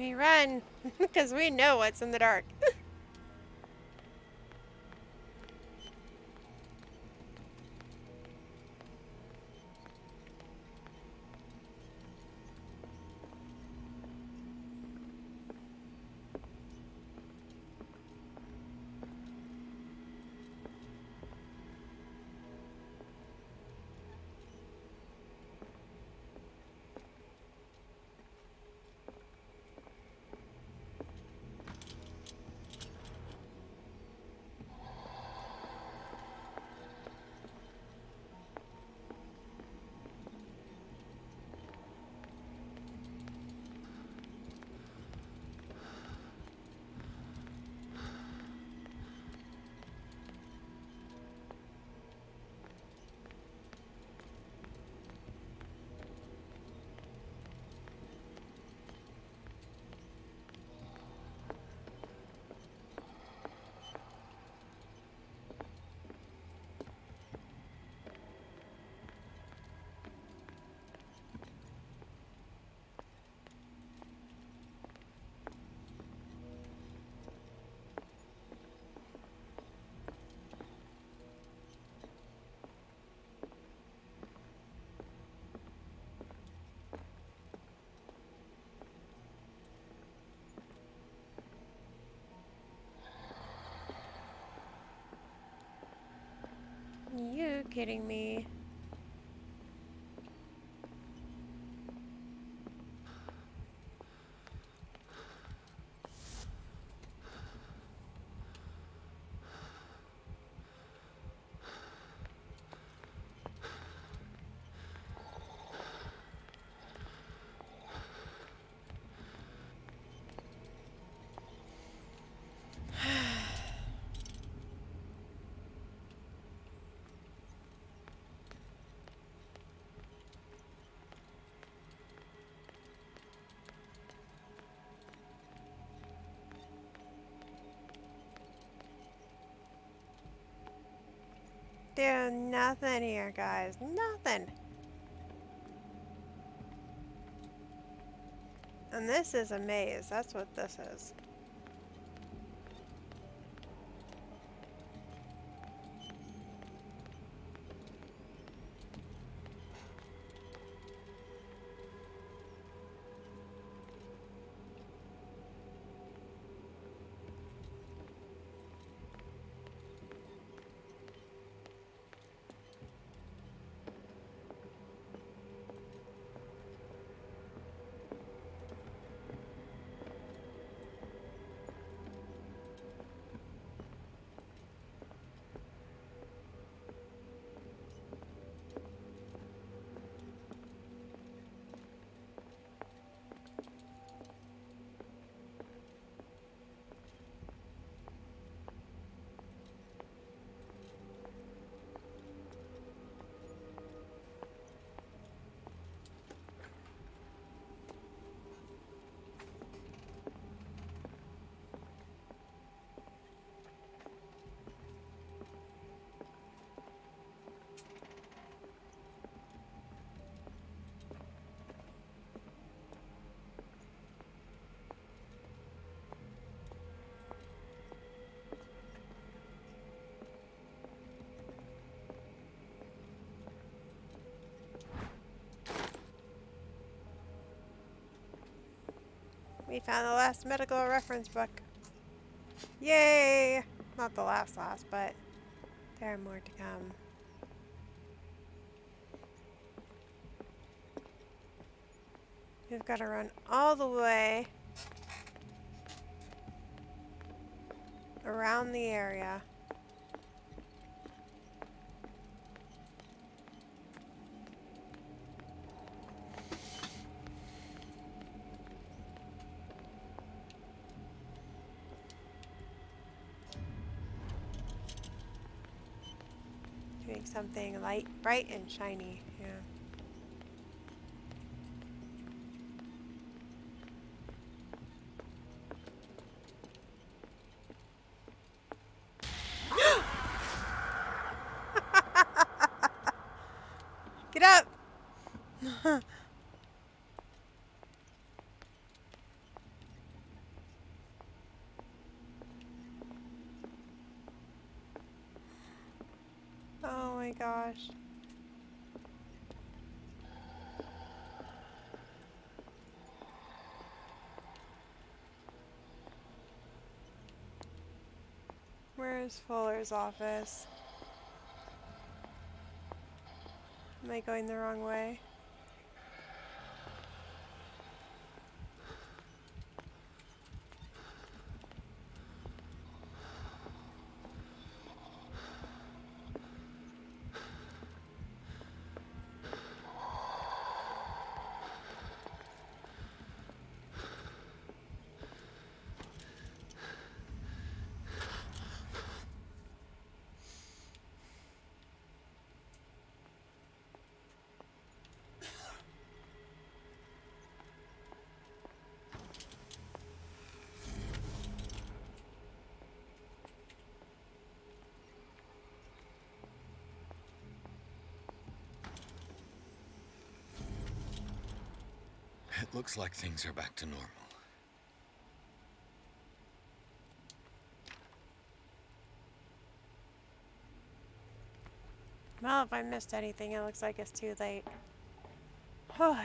We run because we know what's in the dark. You kidding me? There's nothing here, guys. Nothing. And this is a maze. That's what this is. We found the last medical reference book. Yay! Not the last, but there are more to come. We've got to run all the way around the area. Doing something light, bright, and shiny. Yeah. Get up! my gosh. Where's Fuller's office? Am I going the wrong way? It looks like things are back to normal. Well, if I missed anything, it looks like it's too late. Hoy.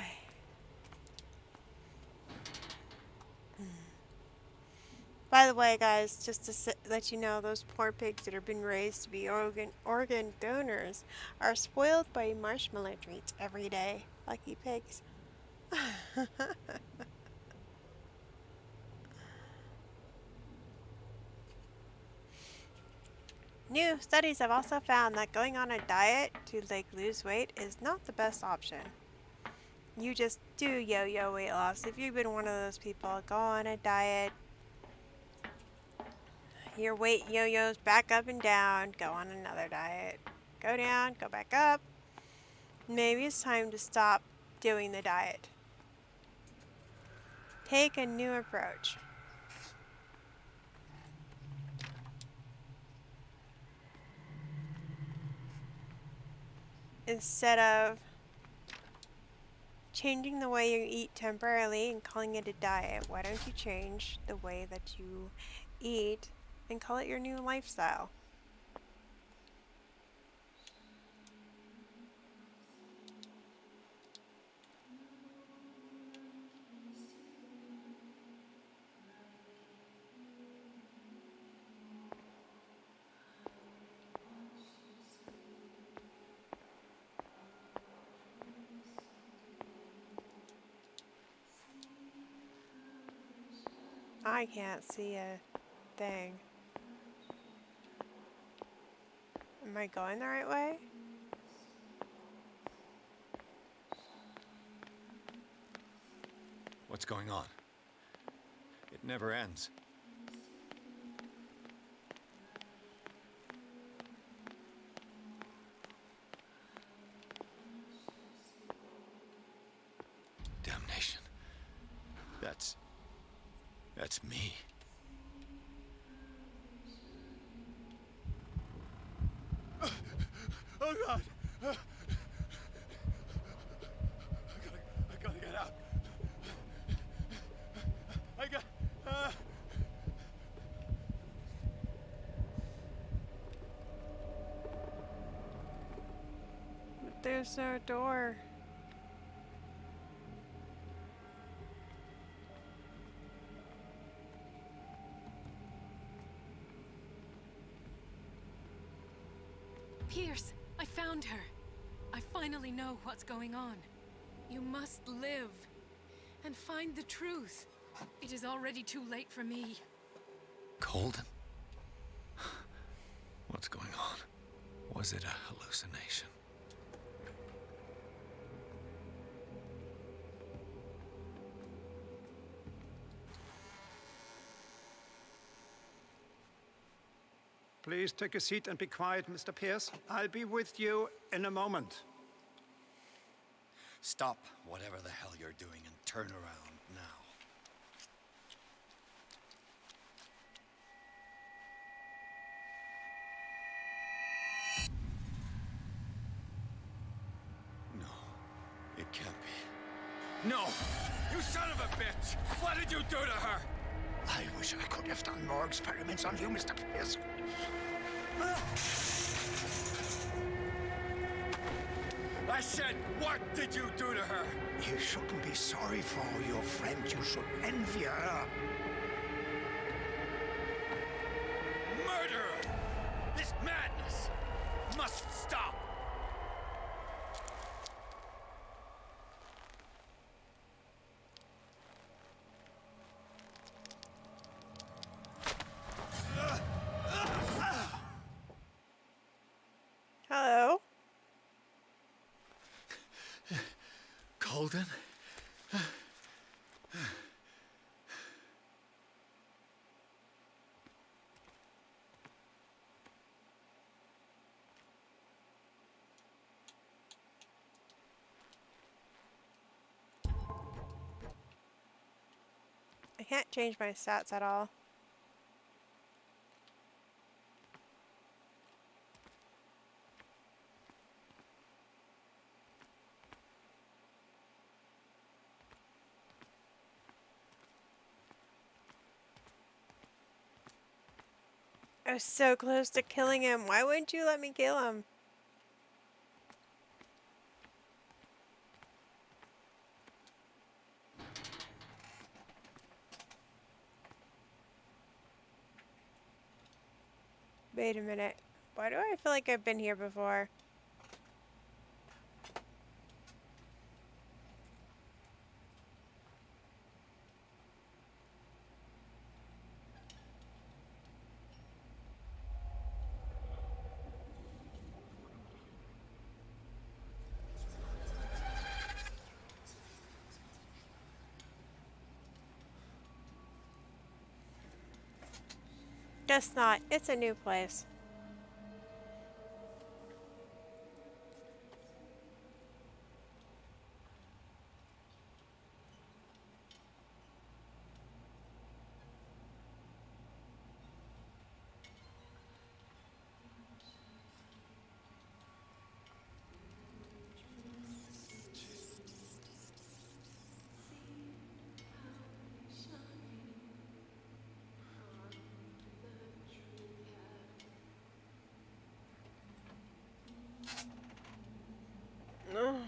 By the way, guys, just to let you know, those poor pigs that have been raised to be organ donors are spoiled by marshmallow treats every day. Lucky pigs. New studies have also found that going on a diet to lose weight is not the best option. You just do yo-yo weight loss. If you've been one of those people, go on a diet. Your weight yo-yos back up and down. Go on another diet. Go down, go back up. Maybe it's time to stop doing the diet. Take a new approach. Instead of changing the way you eat temporarily and calling it a diet, why don't you change the way that you eat and call it your new lifestyle? I can't see a thing. Am I going the right way? What's going on? It never ends. Damnation. That's me. Oh God! I gotta get out. But there's no door. Pierce, I found her. I finally know what's going on. You must live and find the truth. It is already too late for me. Colden? What's going on? Was it a hallucination? Please take a seat and be quiet, Mr. Pierce. I'll be with you in a moment. Stop whatever the hell you're doing and turn around now. No, it can't be. No! You son of a bitch! What did you do to her? I wish I could have done more experiments on you, Mr. Pierce. I said, what did you do to her? You shouldn't be sorry for your friend. You should envy her. Murderer! This madness must stop! Hello? Colden? I can't change my stats at all. I was so close to killing him. Why wouldn't you let me kill him? Wait a minute. Why do I feel like I've been here before? Guess not. It's a new place. No.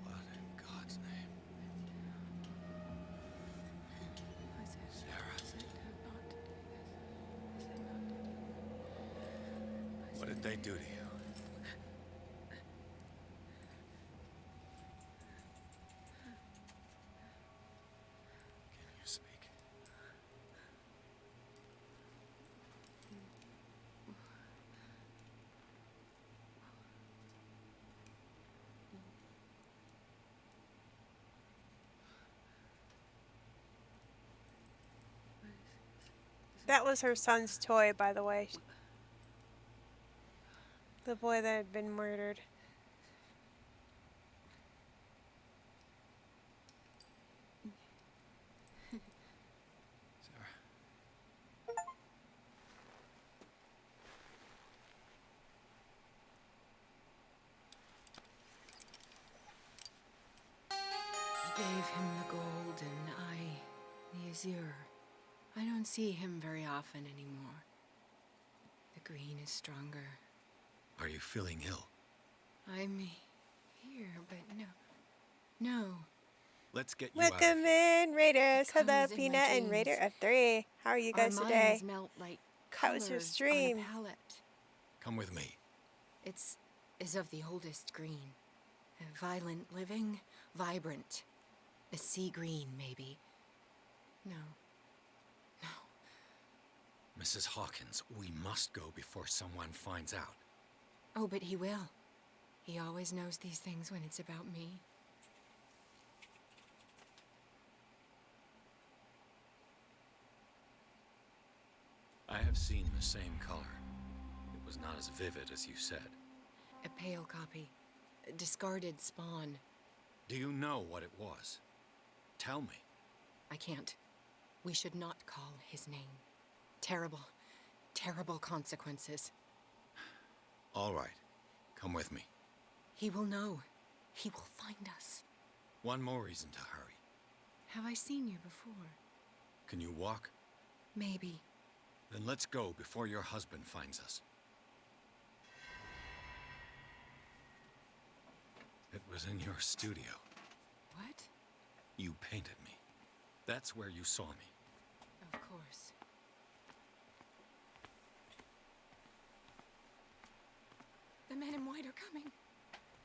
What in God's name? Sarah. What did they do to you? Can you speak? That was her son's toy, by the way. The boy that had been murdered. Sarah. He gave him the gold and I the azure. I don't see him very often anymore. The green is stronger. Are you feeling ill? I'm here, but no. Let's get you out of Welcome here. in, Raiders. Comes Hello, in my Peanut and Raider dreams. of 3. How are you guys Our today? minds melt like How was your colors stream? on a palette. Come with me. It's of the oldest green. A violent living, vibrant. A sea green, maybe. No. Mrs. Hawkins, we must go before someone finds out. Oh, but he will. He always knows these things when it's about me. I have seen the same color. It was not as vivid as you said. A pale copy. A discarded spawn. Do you know what it was? Tell me. I can't. We should not call his name. Terrible, terrible consequences. All right. Come with me. He will know. He will find us. One more reason to hurry. Have I seen you before? Can you walk? Maybe. Then let's go before your husband finds us. It was in your studio. What? You painted me. That's where you saw me. Of course. The men in white are coming.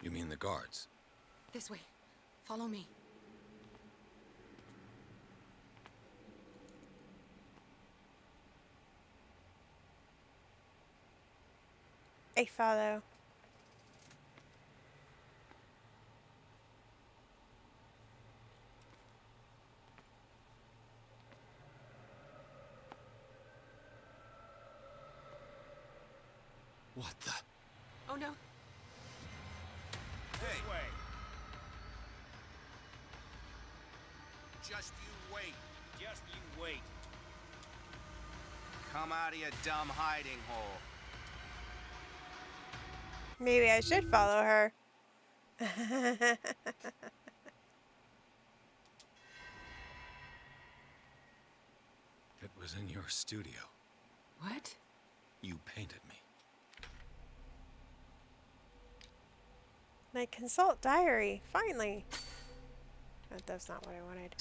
You mean the guards? This way. Follow me. I follow. What the? Oh no. This way. Just you wait. Just you wait. Come out of your dumb hiding hole. Maybe I should follow her. It was in your studio. What? You painted me. My consult diary. Finally. That's not what I wanted.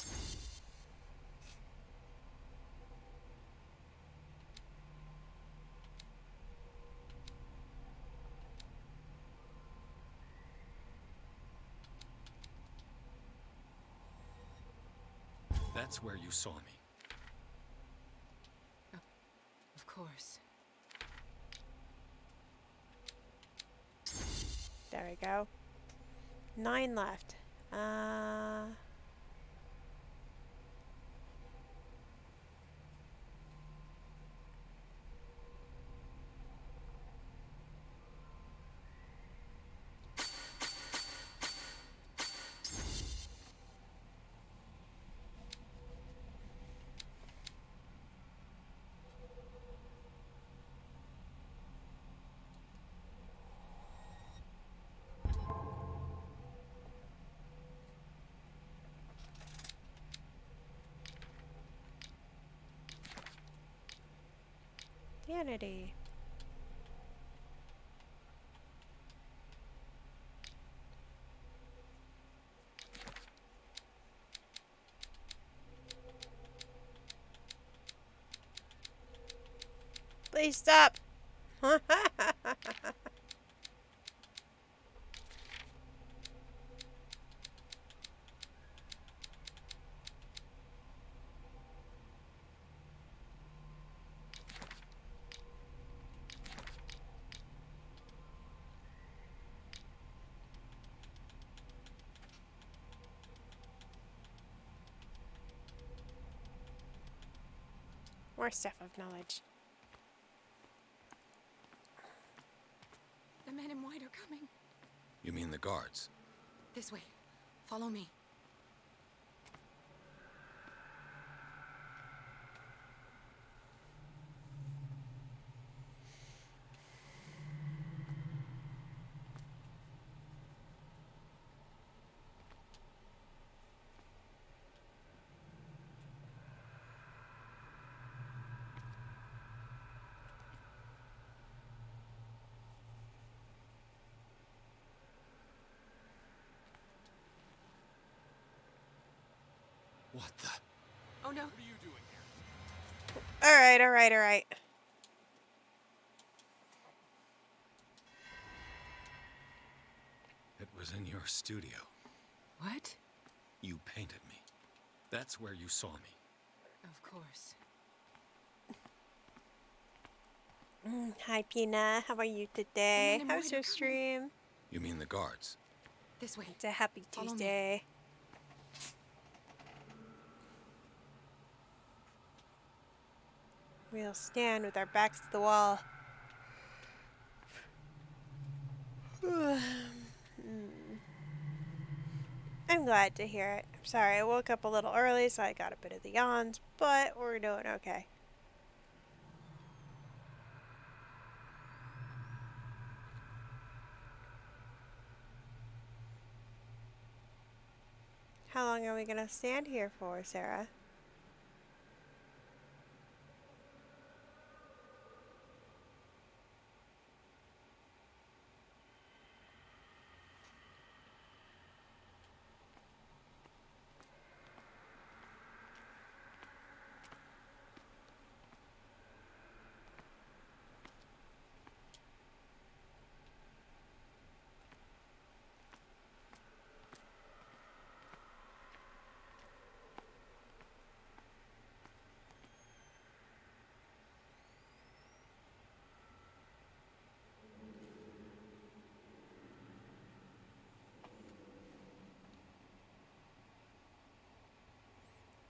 That's where you saw me. Of course. There we go. 9 left. Vanity. Please stop. More stuff of knowledge. The men in white are coming. You mean the guards? This way. Follow me. What the? Oh no. What are you doing here? Alright, alright, alright. It was in your studio. What? You painted me. That's where you saw me. Of course. Hi, Pina. How are you today? How's your stream? You mean the guards? This way. It's a happy Follow me. Tuesday. We'll stand with our backs to the wall. I'm glad to hear it. I'm sorry I woke up a little early, so I got a bit of the yawns, but we're doing okay. How long are we gonna stand here for, Sarah?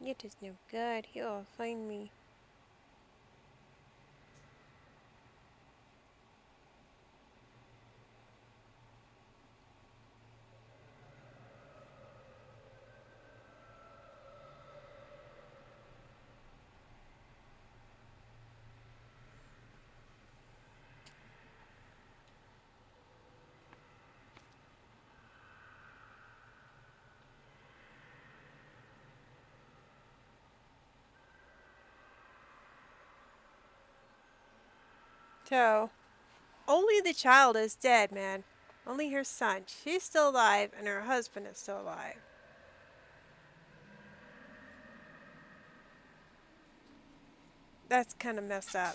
It is no good. He will find me. So, only the child is dead, man. Only her son. She's still alive, and her husband is still alive. That's kind of messed up.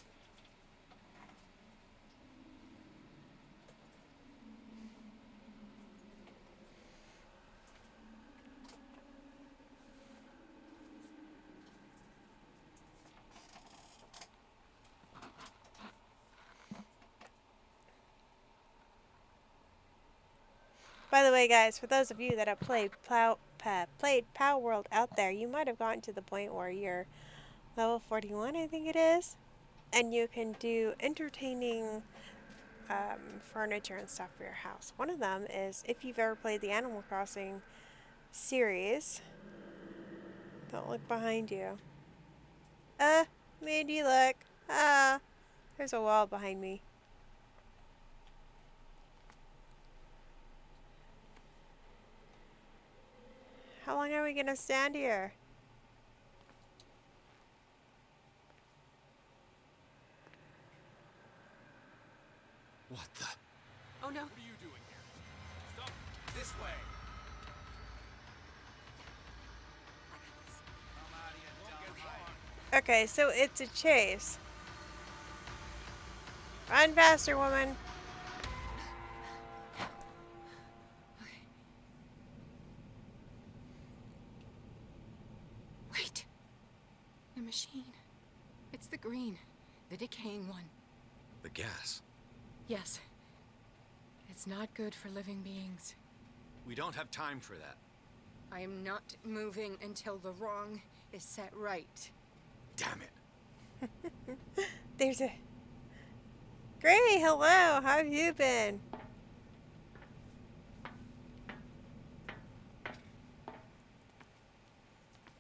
By the way, guys, for those of you that have played Pow World out there, you might have gotten to the point where you're level 41, I think it is, and you can do entertaining furniture and stuff for your house. One of them is, if you've ever played the Animal Crossing series, don't look behind you. Made you look. There's a wall behind me. How long are we gonna stand here? What the? Oh no. What are you doing here? Stop this way. Okay, so it's a chase. Run faster, woman. Wait. The machine. It's the green. The decaying one. The gas. Yes. It's not good for living beings. We don't have time for that. I am not moving until the wrong is set right. Damn it. There's a... Gray, hello. How have you been?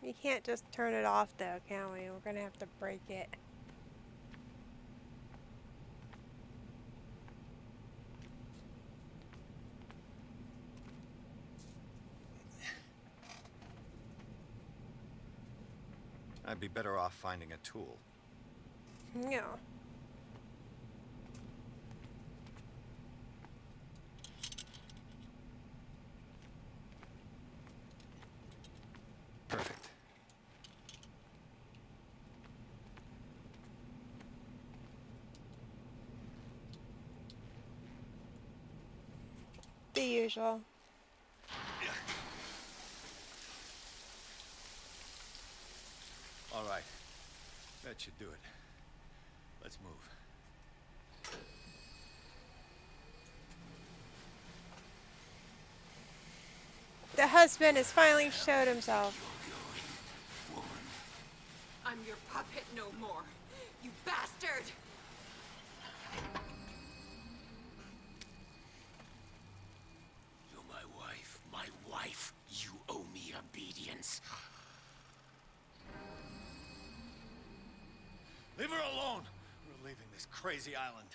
You can't just turn it off though, can we? We're gonna have to break it. I'd be better off finding a tool. No. Perfect. The usual. All right. That should do it. Let's move. The husband has finally showed himself. I'm your puppet no more. You bastard! You're my wife. My wife. You owe me obedience. Leave her alone! We're leaving this crazy island.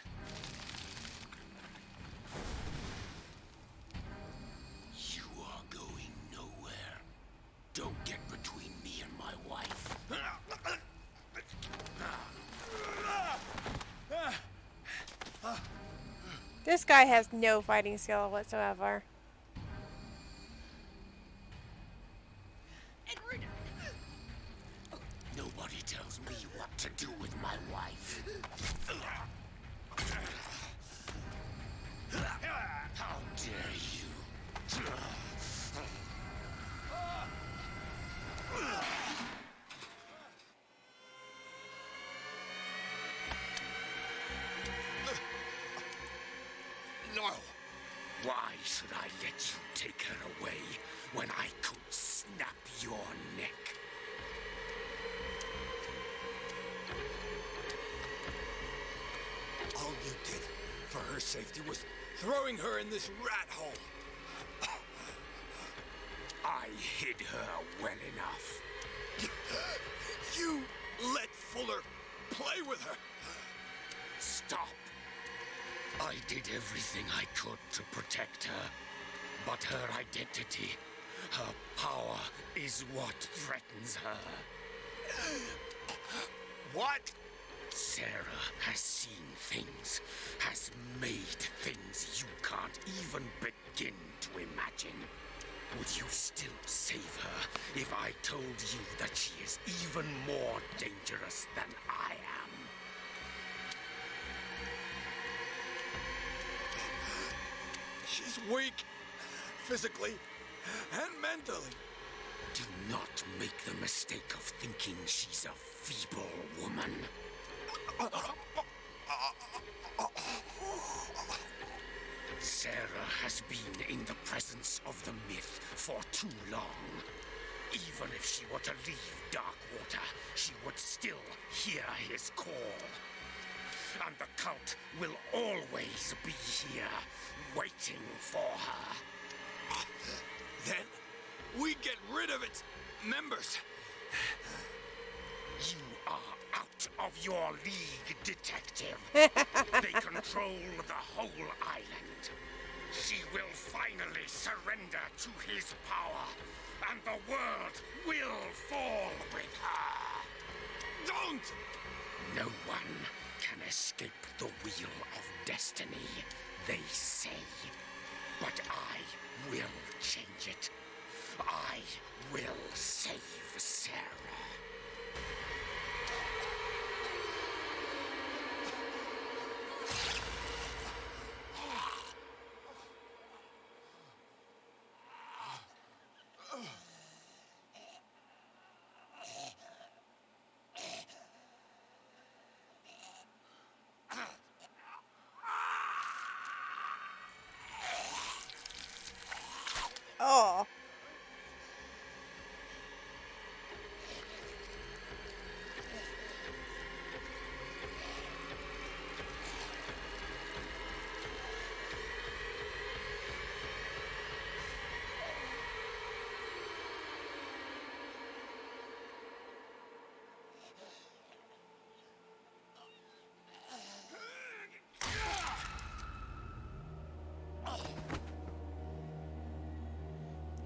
You are going nowhere. guy has no fighting skill whatsoever. Edward! Nobody tells me what to do with my wife. How dare you? No! Why should I let you take her away when I could snap your neck? All you did for her safety was throwing her in this rat hole. I hid her well enough. You let Fuller play with her. Stop. I did everything I could to protect her. But her identity, her power, is what threatens her. What? Sarah has seen things, has made things you can't even begin to imagine. Would you still save her if I told you that she is even more dangerous than I am? She's weak, physically and mentally. Do not make the mistake of thinking she's a feeble woman. Sarah has been in the presence of the myth for too long. Even if she were to leave Darkwater, she would still hear his call. And the cult will always be here, waiting for her. Then we get rid of its members. You are out of your league, detective. They control the whole island. She will finally surrender to his power, and the world will fall with her. Don't! No one can escape the wheel of destiny, they say. But I will change it. I will save Sarah. Oh.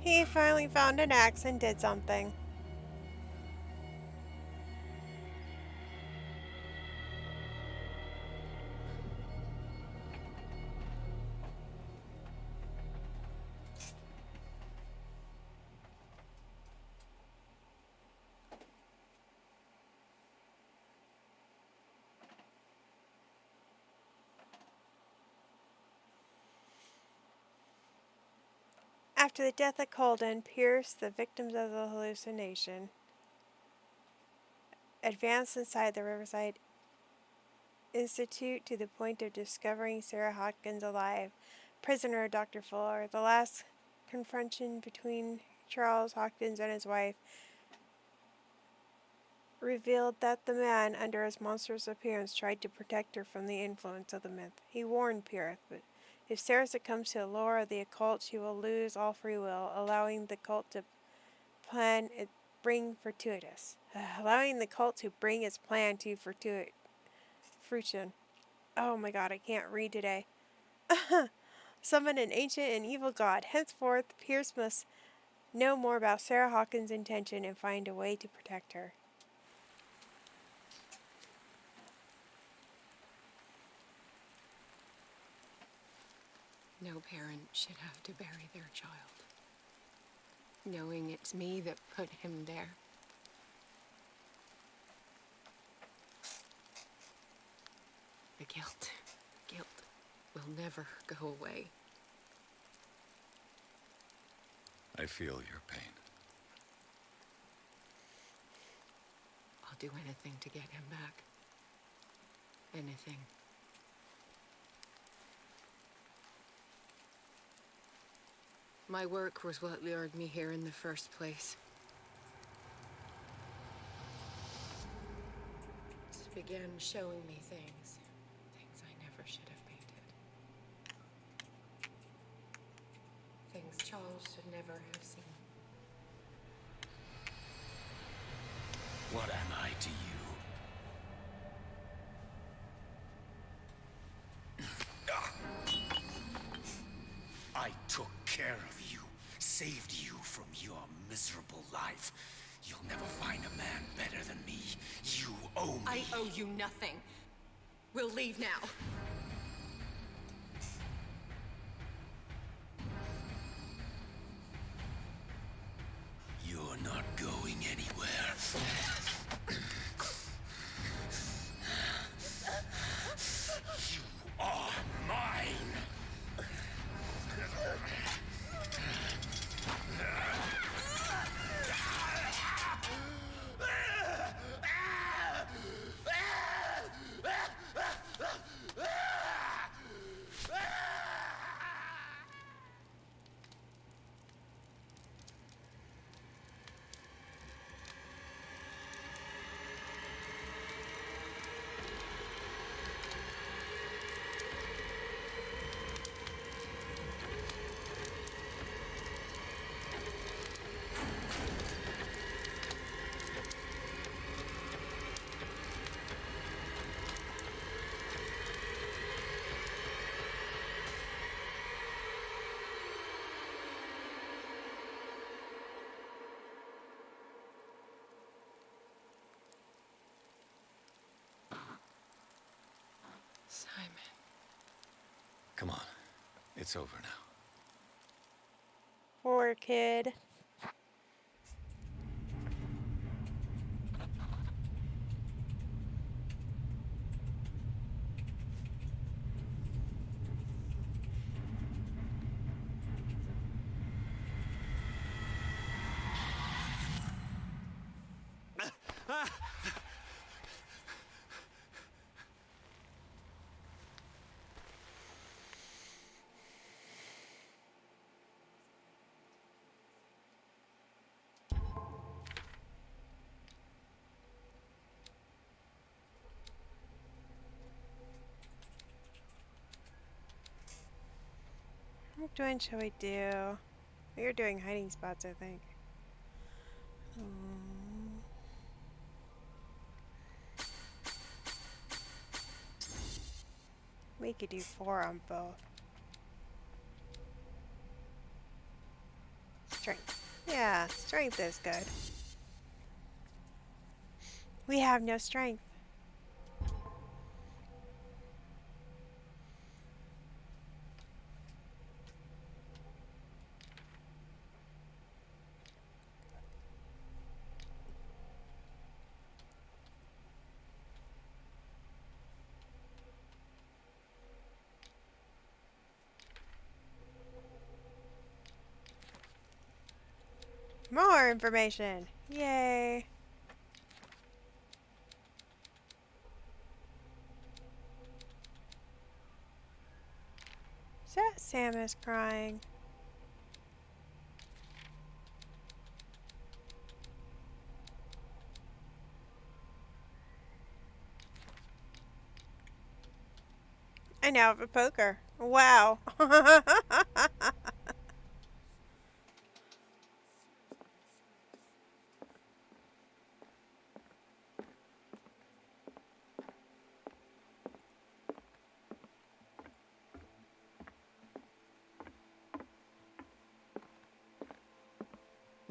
He finally found an axe and did something. After the death of Colden, Pierce, the victims of the hallucination, advanced inside the Riverside Institute to the point of discovering Sarah Hawkins alive. Prisoner Dr. Fuller, the last confrontation between Charles Hawkins and his wife, revealed that the man, under his monstrous appearance, tried to protect her from the influence of the myth. He warned Pierce, but if Sarah succumbs to the lure of the occult, she will lose all free will, allowing the cult to bring its plan to fruition. Oh my god, I can't read today. Summon an ancient and evil god. Henceforth, Pierce must know more about Sarah Hawkins' intention and find a way to protect her. No parent should have to bury their child, knowing it's me that put him there. The guilt will never go away. I feel your pain. I'll do anything to get him back. Anything. My work was what lured me here in the first place. It began showing me things I never should have painted. Things Charles should never have seen. What am I to you? I took care of you, saved you from your miserable life. You'll never find a man better than me. You owe me. I owe you nothing. We'll leave now. You're not going anywhere. You are mine. Simon. Come on. It's over now. Poor kid. Which one shall we do? We are doing hiding spots, I think. We could do 4 on both. Strength. Yeah, strength is good. We have no strength. More information! Yay! Is that Samus crying? I now have a poker. Wow.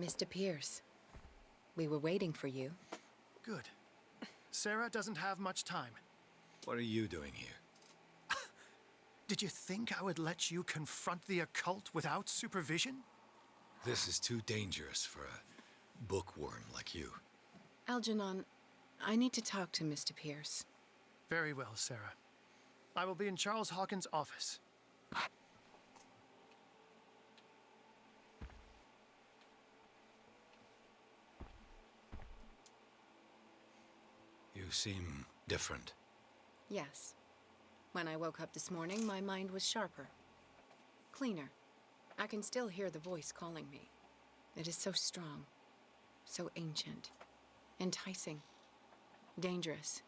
Mr. Pierce, we were waiting for you. Good. Sarah doesn't have much time. What are you doing here? Did you think I would let you confront the occult without supervision? This is too dangerous for a bookworm like you. Algernon, I need to talk to Mr. Pierce. Very well, Sarah. I will be in Charles Hawkins' office. You seem different. Yes. When I woke up this morning, my mind was sharper. Cleaner. I can still hear the voice calling me. It is so strong, so ancient, enticing, dangerous.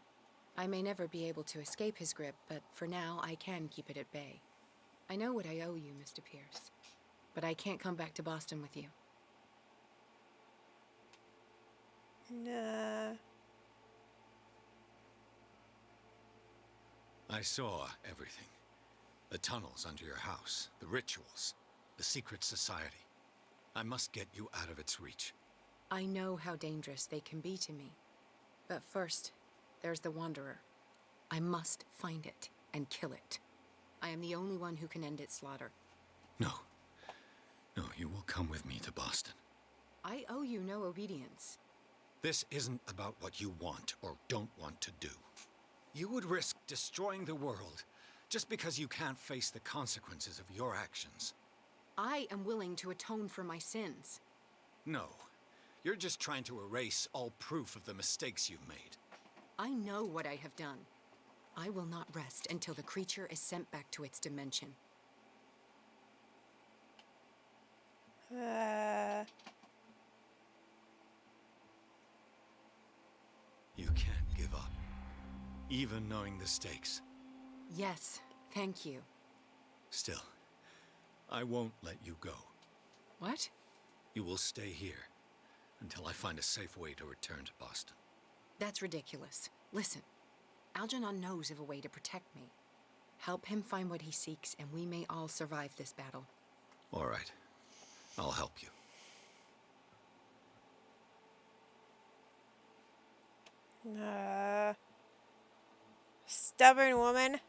I may never be able to escape his grip, but for now I can keep it at bay. I know what I owe you, Mr. Pierce, but I can't come back to Boston with you. Nah. I saw everything. The tunnels under your house, the rituals, the secret society. I must get you out of its reach. I know how dangerous they can be to me. But first, there's the Wanderer. I must find it and kill it. I am the only one who can end its slaughter. No. No, you will come with me to Boston. I owe you no obedience. This isn't about what you want or don't want to do. You would risk destroying the world just because you can't face the consequences of your actions. I am willing to atone for my sins. No. You're just trying to erase all proof of the mistakes you've made. I know what I have done. I will not rest until the creature is sent back to its dimension. You can't give up, even knowing the stakes. Yes, thank you. Still, I won't let you go. What? You will stay here until I find a safe way to return to Boston. That's ridiculous. Listen, Algernon knows of a way to protect me. Help him find what he seeks, and we may all survive this battle. All right. I'll help you. Stubborn woman.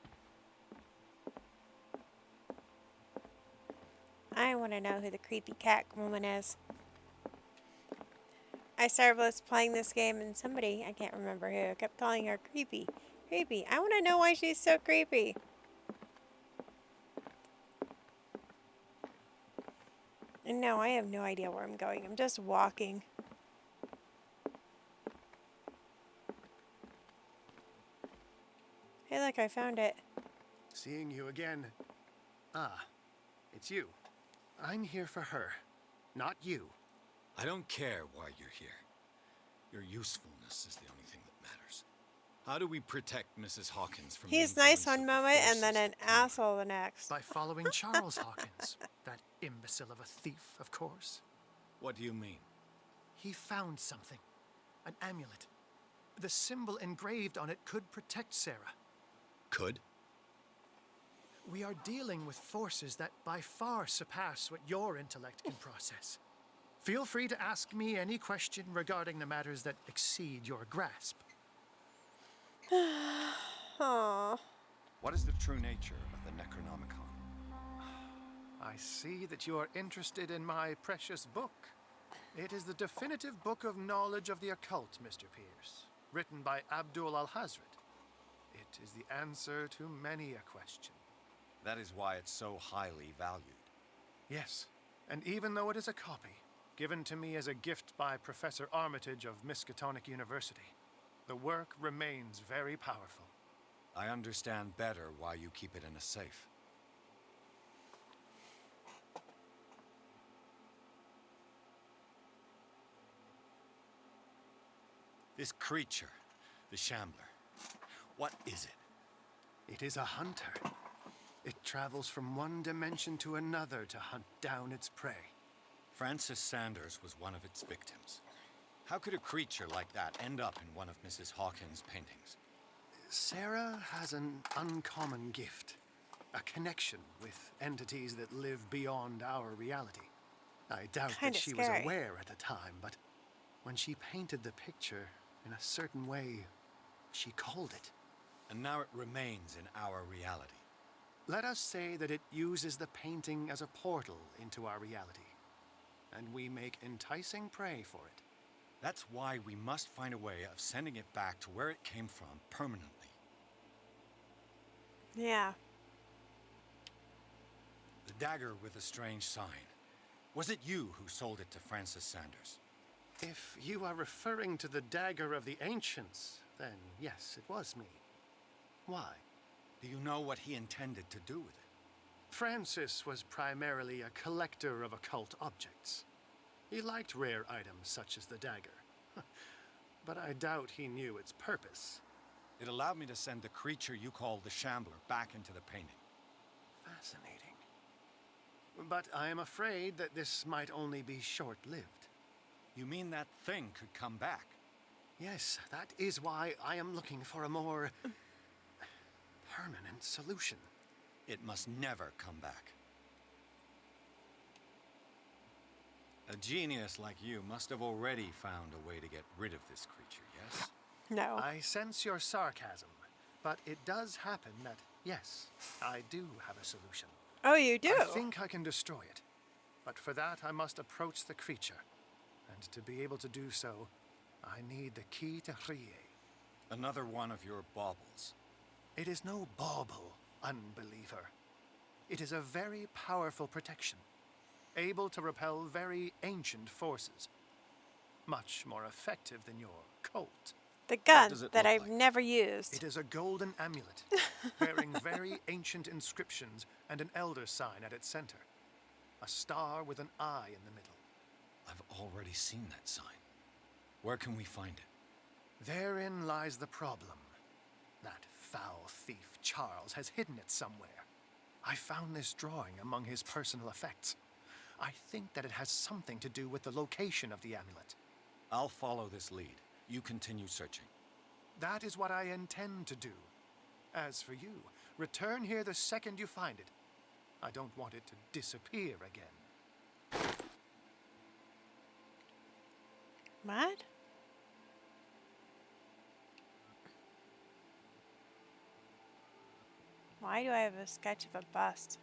I want to know who the creepy cat woman is. I started playing this game and somebody, I can't remember who, kept calling her creepy. Creepy. I want to know why she's so creepy. And no, I have no idea where I'm going. I'm just walking. Hey, look, I found it. Seeing you again. Ah, it's you. I'm here for her, not you. I don't care why you're here. Your usefulness is the only thing that matters. How do we protect Mrs. Hawkins from He's the nice influence one of the moment and forces then an asshole the next. By following Charles Hawkins, that imbecile of a thief, of course. What do you mean? He found something. An amulet. The symbol engraved on it could protect Sarah. Could? We are dealing with forces that by far surpass what your intellect can process. Feel free to ask me any question regarding the matters that exceed your grasp. Aww. What is the true nature of the Necronomicon? I see that you are interested in my precious book. It is the definitive book of knowledge of the occult, Mr. Pierce, written by Abdul al-Hazred. It is the answer to many a question. That is why it's so highly valued. Yes, and even though it is a copy, given to me as a gift by Professor Armitage of Miskatonic University, the work remains very powerful. I understand better why you keep it in a safe. This creature, the Shambler, what is it? It is a hunter. It travels from one dimension to another to hunt down its prey. Francis Sanders was one of its victims. How could a creature like that end up in one of Mrs. Hawkins' paintings? Sarah has an uncommon gift. A connection with entities that live beyond our reality. I doubt that she was aware at the time, but when she painted the picture in a certain way, she called it. And now it remains in our reality. Let us say that it uses the painting as a portal into our reality, and we make enticing prey for it. That's why we must find a way of sending it back to where it came from permanently. Yeah. The dagger with the strange sign. Was it you who sold it to Francis Sanders? If you are referring to the dagger of the ancients, then yes, it was me. Why? Do you know what he intended to do with it? Francis was primarily a collector of occult objects. He liked rare items such as the dagger. But I doubt he knew its purpose. It allowed me to send the creature you call the Shambler back into the painting. Fascinating. But I am afraid that this might only be short-lived. You mean that thing could come back? Yes, that is why I am looking for a more permanent solution. It must never come back. A genius like you must have already found a way to get rid of this creature, yes? No. I sense your sarcasm, but it does happen that, yes, I do have a solution. Oh, you do? I think I can destroy it, but for that I must approach the creature, and to be able to do so, I need the key to Rie. Another one of your baubles. It is no bauble, unbeliever. It is a very powerful protection, able to repel very ancient forces. Much more effective than your cult. The gun that I've never used. It is a golden amulet, bearing very ancient inscriptions and an elder sign at its center. A star with an eye in the middle. I've already seen that sign. Where can we find it? Therein lies the problem. That foul thief Charles has hidden it somewhere. I found this drawing among his personal effects. I think that it has something to do with the location of the amulet. I'll follow this lead. You continue searching. That is what I intend to do. As for you, return here the second you find it. I don't want it to disappear again. What? Why do I have a sketch of a bust?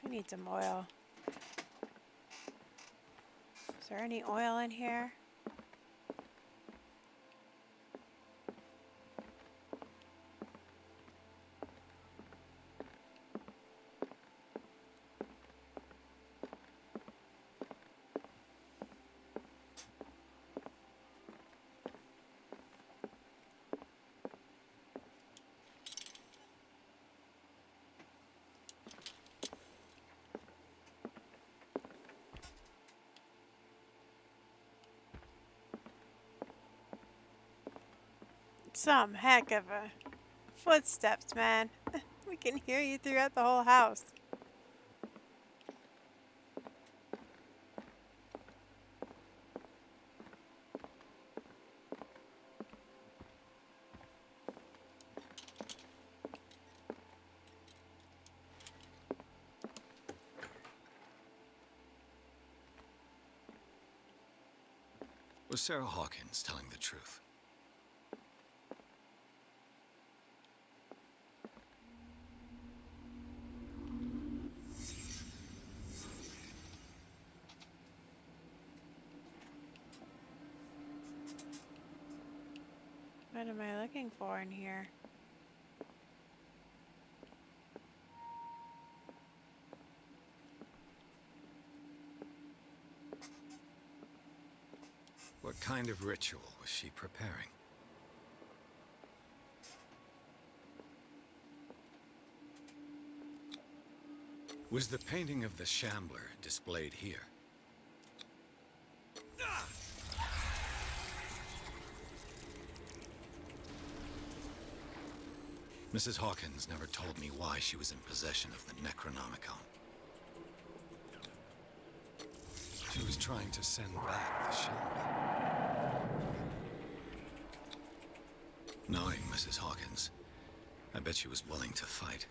I need some oil. Is there any oil in here? Some heck of a footsteps, man. We can hear you throughout the whole house. Was Sarah Hawkins telling the truth? What am I looking for in here? What kind of ritual was she preparing? Was the painting of the Shambler displayed here? Mrs. Hawkins never told me why she was in possession of the Necronomicon. She was trying to send back the Shambler. Knowing Mrs. Hawkins, I bet she was willing to fight.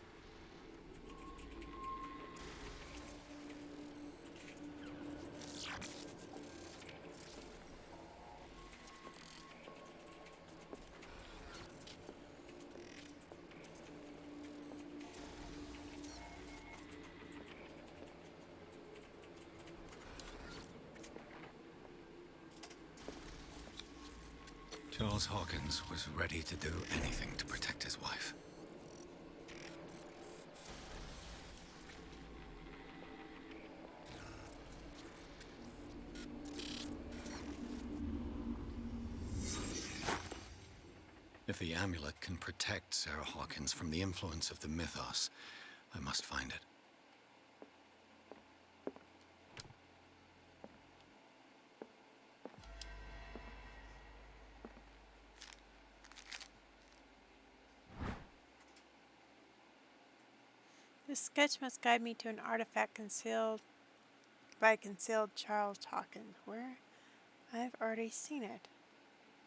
Charles Hawkins was ready to do anything to protect his wife. If the amulet can protect Sarah Hawkins from the influence of the mythos, I must find it. This sketch must guide me to an artifact concealed by concealed Charles Hawkins. Where? I've already seen it.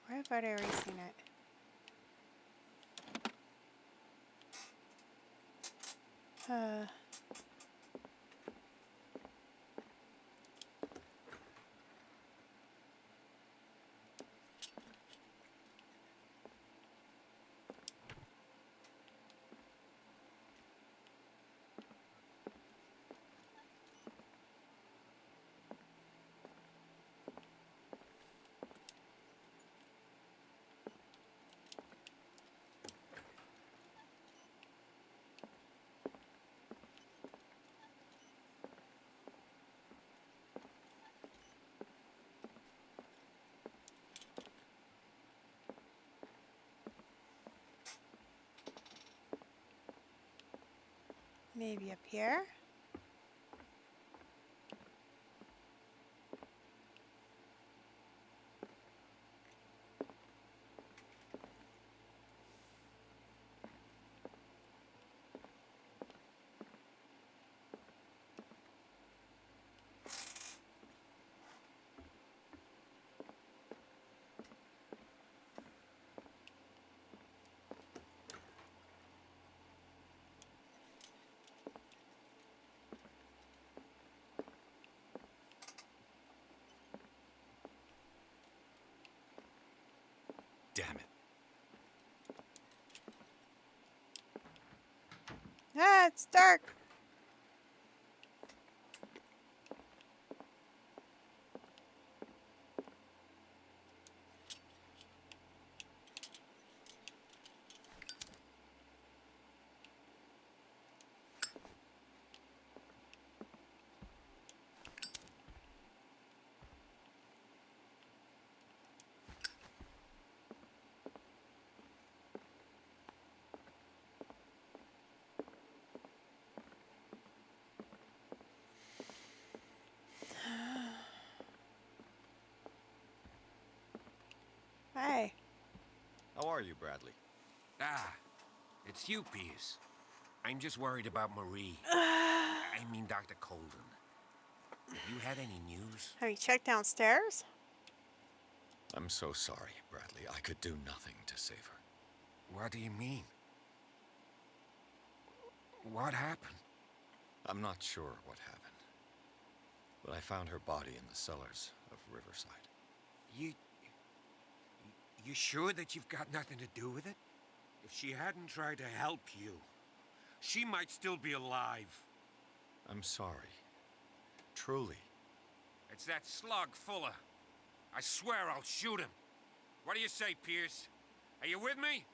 Where have I already seen it? Maybe up here? Damn it. Ah, it's dark. Hey. How are you, Bradley? Ah, it's you, Pierce. I'm just worried about Marie. I mean Dr. Colden. Have you had any news? Have you checked downstairs? I'm so sorry, Bradley. I could do nothing to save her. What do you mean? What happened? I'm not sure what happened. But I found her body in the cellars of Riverside. You sure that you've got nothing to do with it? If she hadn't tried to help you, she might still be alive. I'm sorry. Truly. It's that slug, Fuller. I swear I'll shoot him. What do you say, Pierce? Are you with me?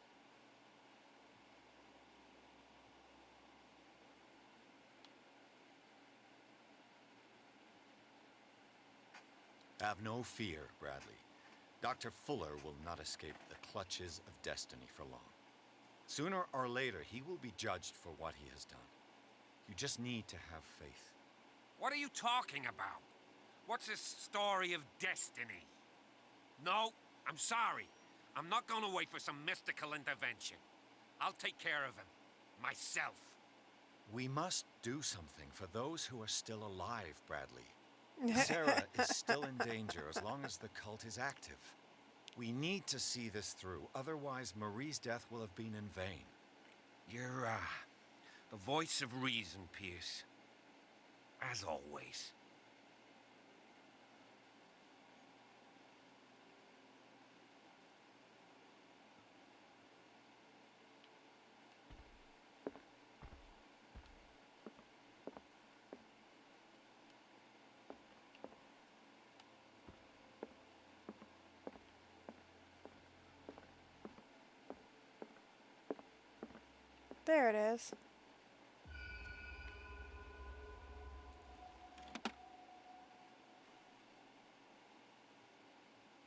Have no fear, Bradley. Dr. Fuller will not escape the clutches of destiny for long. Sooner or later, he will be judged for what he has done. You just need to have faith. What are you talking about? What's this story of destiny? No, I'm sorry. I'm not going to wait for some mystical intervention. I'll take care of him. Myself. We must do something for those who are still alive, Bradley. Sarah is still in danger as long as the cult is active. We need to see this through, otherwise Marie's death will have been in vain. You're, the voice of reason, Pierce. As always. There it is.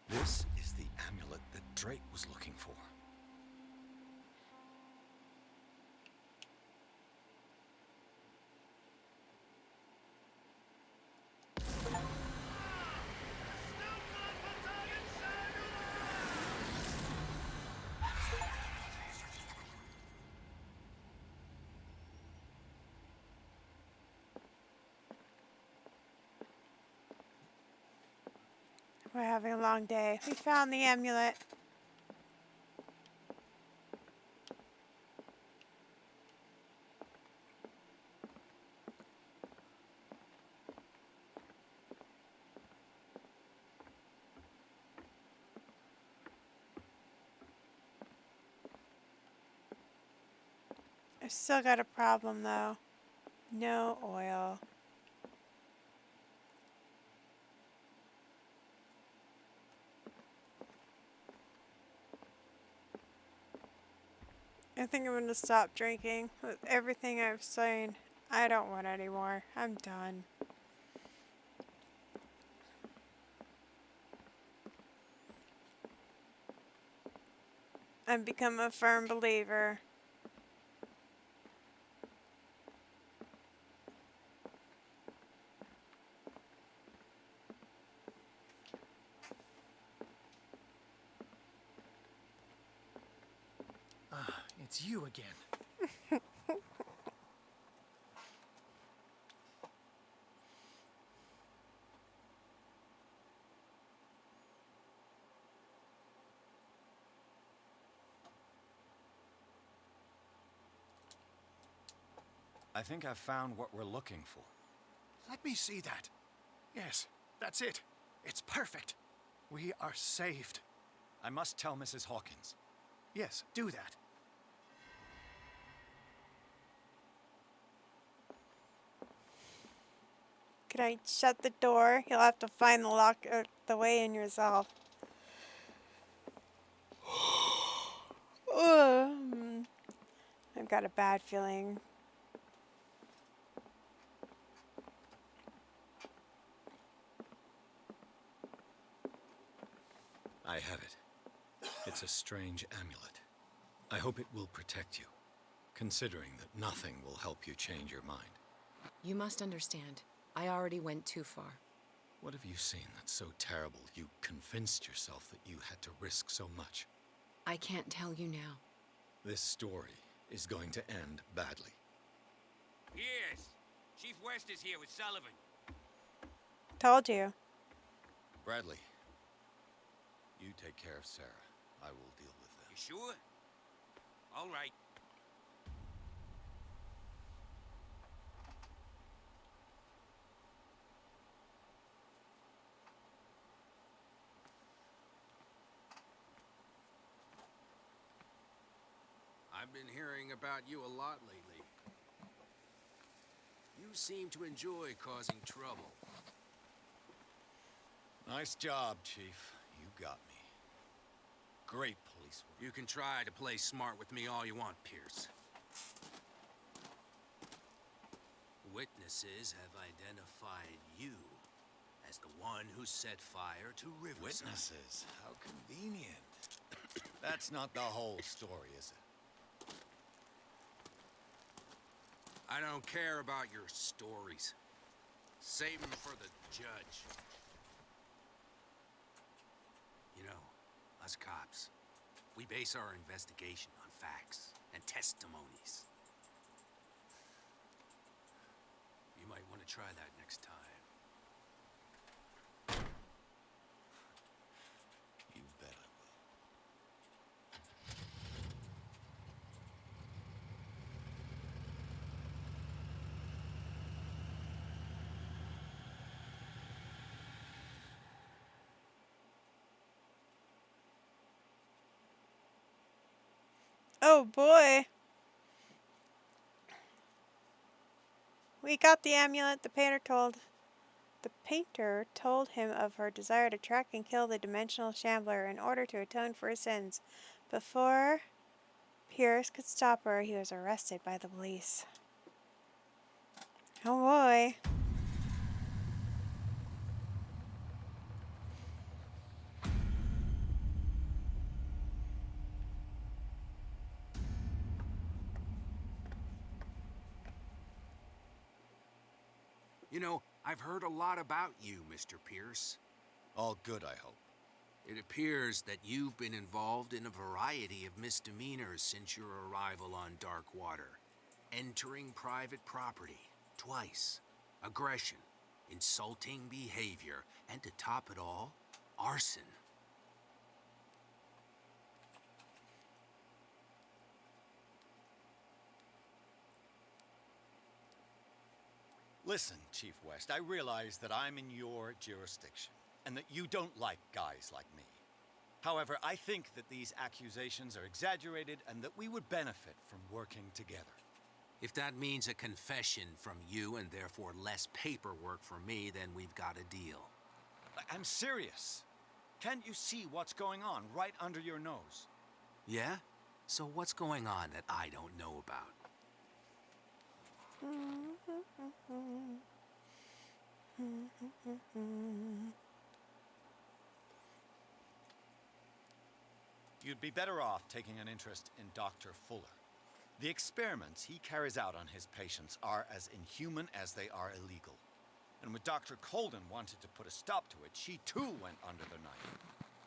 This is the amulet that Drake was looking for. We're having a long day. We found the amulet. I still got a problem though. No oil. I think I'm gonna stop drinking. With everything I've seen, I don't want any more. I'm done. I've become a firm believer. It's you again. I think I've found what we're looking for. Let me see that. Yes, that's it. It's perfect. We are saved. I must tell Mrs. Hawkins. Yes, do that. Can I shut the door? You'll have to find the lock, the way in yourself. I've got a bad feeling. I have it. It's a strange amulet. I hope it will protect you, considering that nothing will help you change your mind. You must understand. I already went too far. What have you seen that's so terrible you convinced yourself that you had to risk so much? I can't tell you now. This story is going to end badly. Pierce! Chief West is here with Sullivan. Told you. Bradley, you take care of Sarah. I will deal with them. You sure? All right. I've been hearing about you a lot lately. You seem to enjoy causing trouble. Nice job, Chief. You got me. Great police work. You can try to play smart with me all you want, Pierce. Witnesses have identified you as the one who set fire to Riverside. Witnesses? How convenient. That's not the whole story, is it? I don't care about your stories. Save them for the judge. You know, us cops, we base our investigation on facts and testimonies. You might want to try that next time. You bet I will. Oh boy. We got the amulet, the painter told. The painter told him of her desire to track and kill the dimensional shambler in order to atone for his sins. Before Pierce could stop her, he was arrested by the police. Oh boy. You know, I've heard a lot about you, Mr. Pierce. All good, I hope. It appears that you've been involved in a variety of misdemeanors since your arrival on Darkwater. Entering private property, twice. Aggression, insulting behavior, and to top it all, arson. Listen, Chief West, I realize that I'm in your jurisdiction, and that you don't like guys like me. However, I think that these accusations are exaggerated and that we would benefit from working together. If that means a confession from you and therefore less paperwork for me, then we've got a deal. I'm serious. Can't you see what's going on right under your nose? Yeah? So what's going on that I don't know about? You'd be better off taking an interest in Dr. Fuller. The experiments he carries out on his patients are as inhuman as they are illegal. And when Dr. Colden wanted to put a stop to it, she too went under the knife.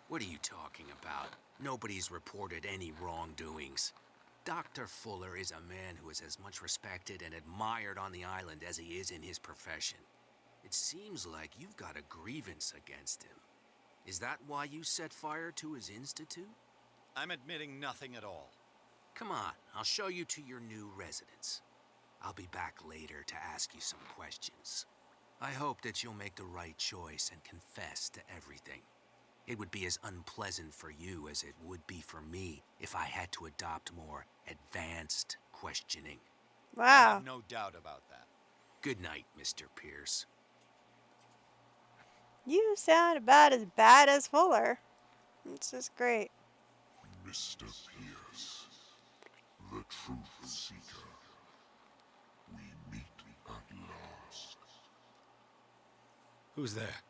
What are you talking about? Nobody's reported any wrongdoings. Dr. Fuller is a man who is as much respected and admired on the island as he is in his profession. It seems like you've got a grievance against him. Is that why you set fire to his institute? I'm admitting nothing at all. Come on, I'll show you to your new residence. I'll be back later to ask you some questions. I hope that you'll make the right choice and confess to everything. It would be as unpleasant for you as it would be for me if I had to adopt more advanced questioning. Wow. I have no doubt about that. Good night, Mr. Pierce. You sound about as bad as Fuller. This is great. Mr. Pierce, the truth seeker. We meet at last. Who's there?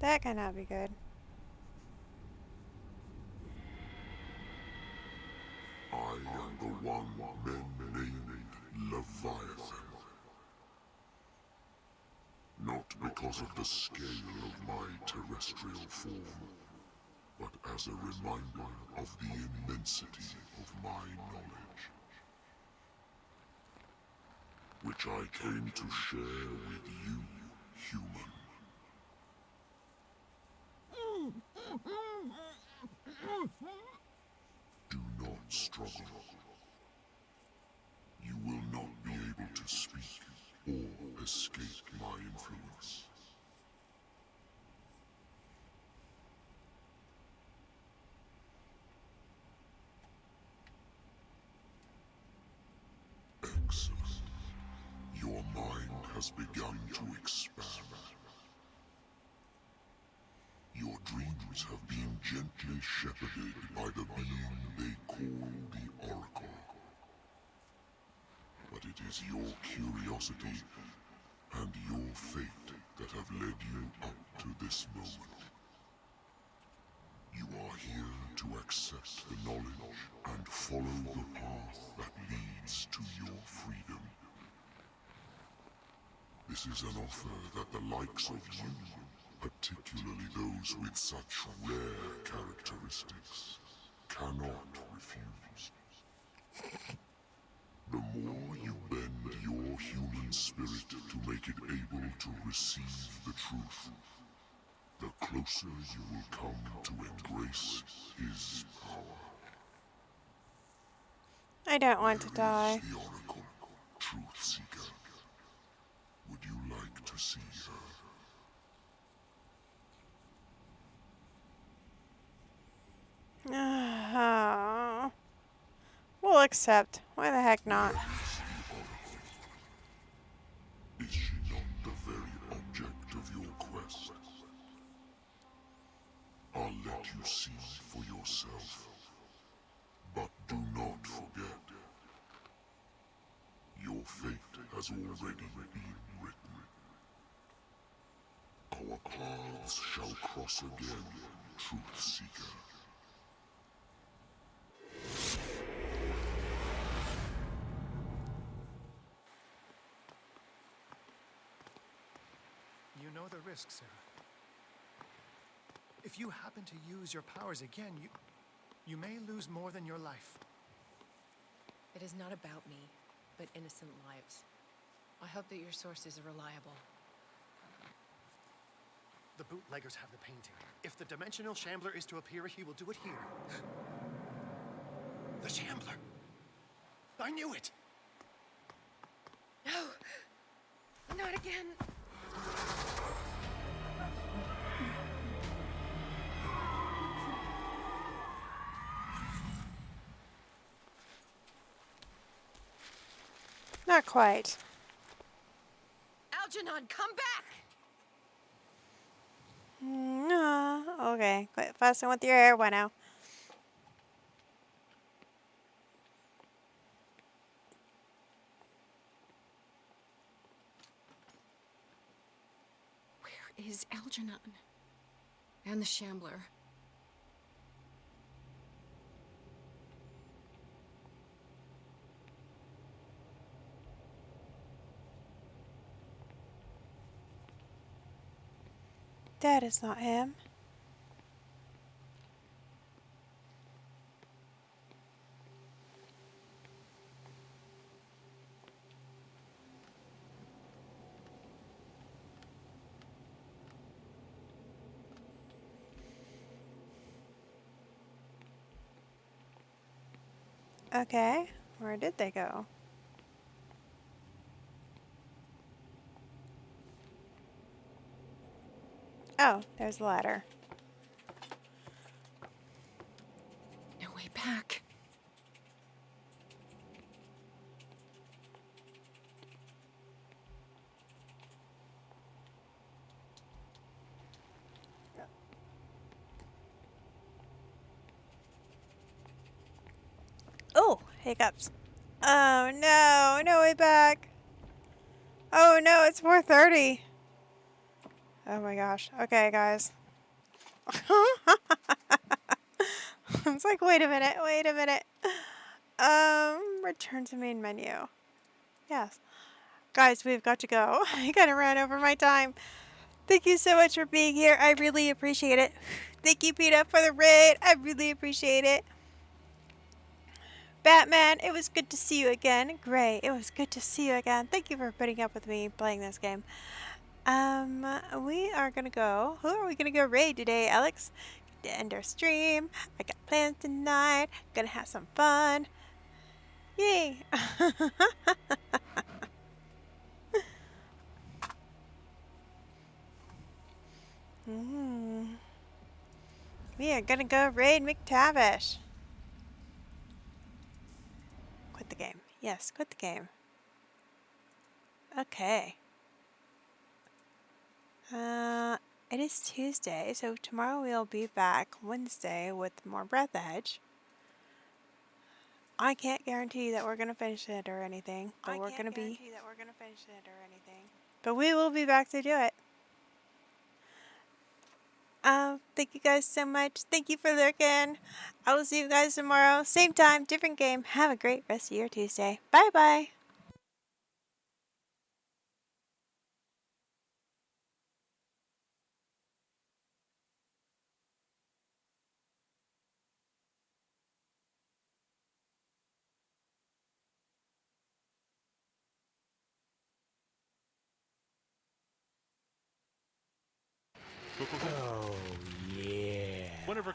That cannot be good. I am the one men named Leviathan. Not because of the scale of my terrestrial form, but as a reminder of the immensity of my knowledge, which I came to share with you, human. Do not struggle. You will not be able to speak or escape my influence. Excellent. Your mind has begun to expand. Your dreams have been gently shepherded by the being they call the Oracle. But it is your curiosity and your fate that have led you up to this moment. You are here to accept the knowledge and follow the path that leads to your freedom. This is an offer that the likes of you, particularly those with such rare characteristics, cannot refuse. The more you bend your human spirit to make it able to receive the truth, the closer you will come to embrace his power. I don't want to die. The Oracle, Truth Seeker. Would you like to see her? Oh. We'll accept. Why the heck not? Is she not the very object of your quest? I'll let you see for yourself. But do not forget, your fate has already been written. Our paths shall cross again, Truth Seeker. You know the risk, Sarah. If you happen to use your powers again, you may lose more than your life. It is not about me, but innocent lives. I hope that your sources are reliable. The bootleggers have the painting. If the Dimensional Shambler is to appear, he will do it here. The Shambler! I knew it! No! Not again! Not quite. Algernon, come back! No. Okay, quit fussing with your hair, Bueno. Where is Algernon? And the Shambler? That is not him. Okay, where did they go? Oh, there's the ladder. No way back. Oh, hiccups. Oh no, no way back. Oh no, it's 4:30. Oh my gosh. Okay, guys. It's like, wait a minute, wait a minute. Return to main menu. Yes. Guys, we've got to go. I kind of ran over my time. Thank you so much for being here. I really appreciate it. Thank you, PETA, for the raid. I really appreciate it. Batman, it was good to see you again. Gray, it was good to see you again. Thank you for putting up with me playing this game. We are gonna go. Who are we gonna go raid today, Alex? To end our stream. I got plans tonight. Gonna have some fun. Yay! We are gonna go raid McTavish. Quit the game. Yes, quit the game. Okay. It is Tuesday, so tomorrow we'll be back Wednesday with more Breath Edge. I can't guarantee that we're gonna finish it or anything, but But we will be back to do it. Thank you guys so much. Thank you for lurking. I will see you guys tomorrow. Same time, different game. Have a great rest of your Tuesday. Bye bye. Oh, yeah. Whenever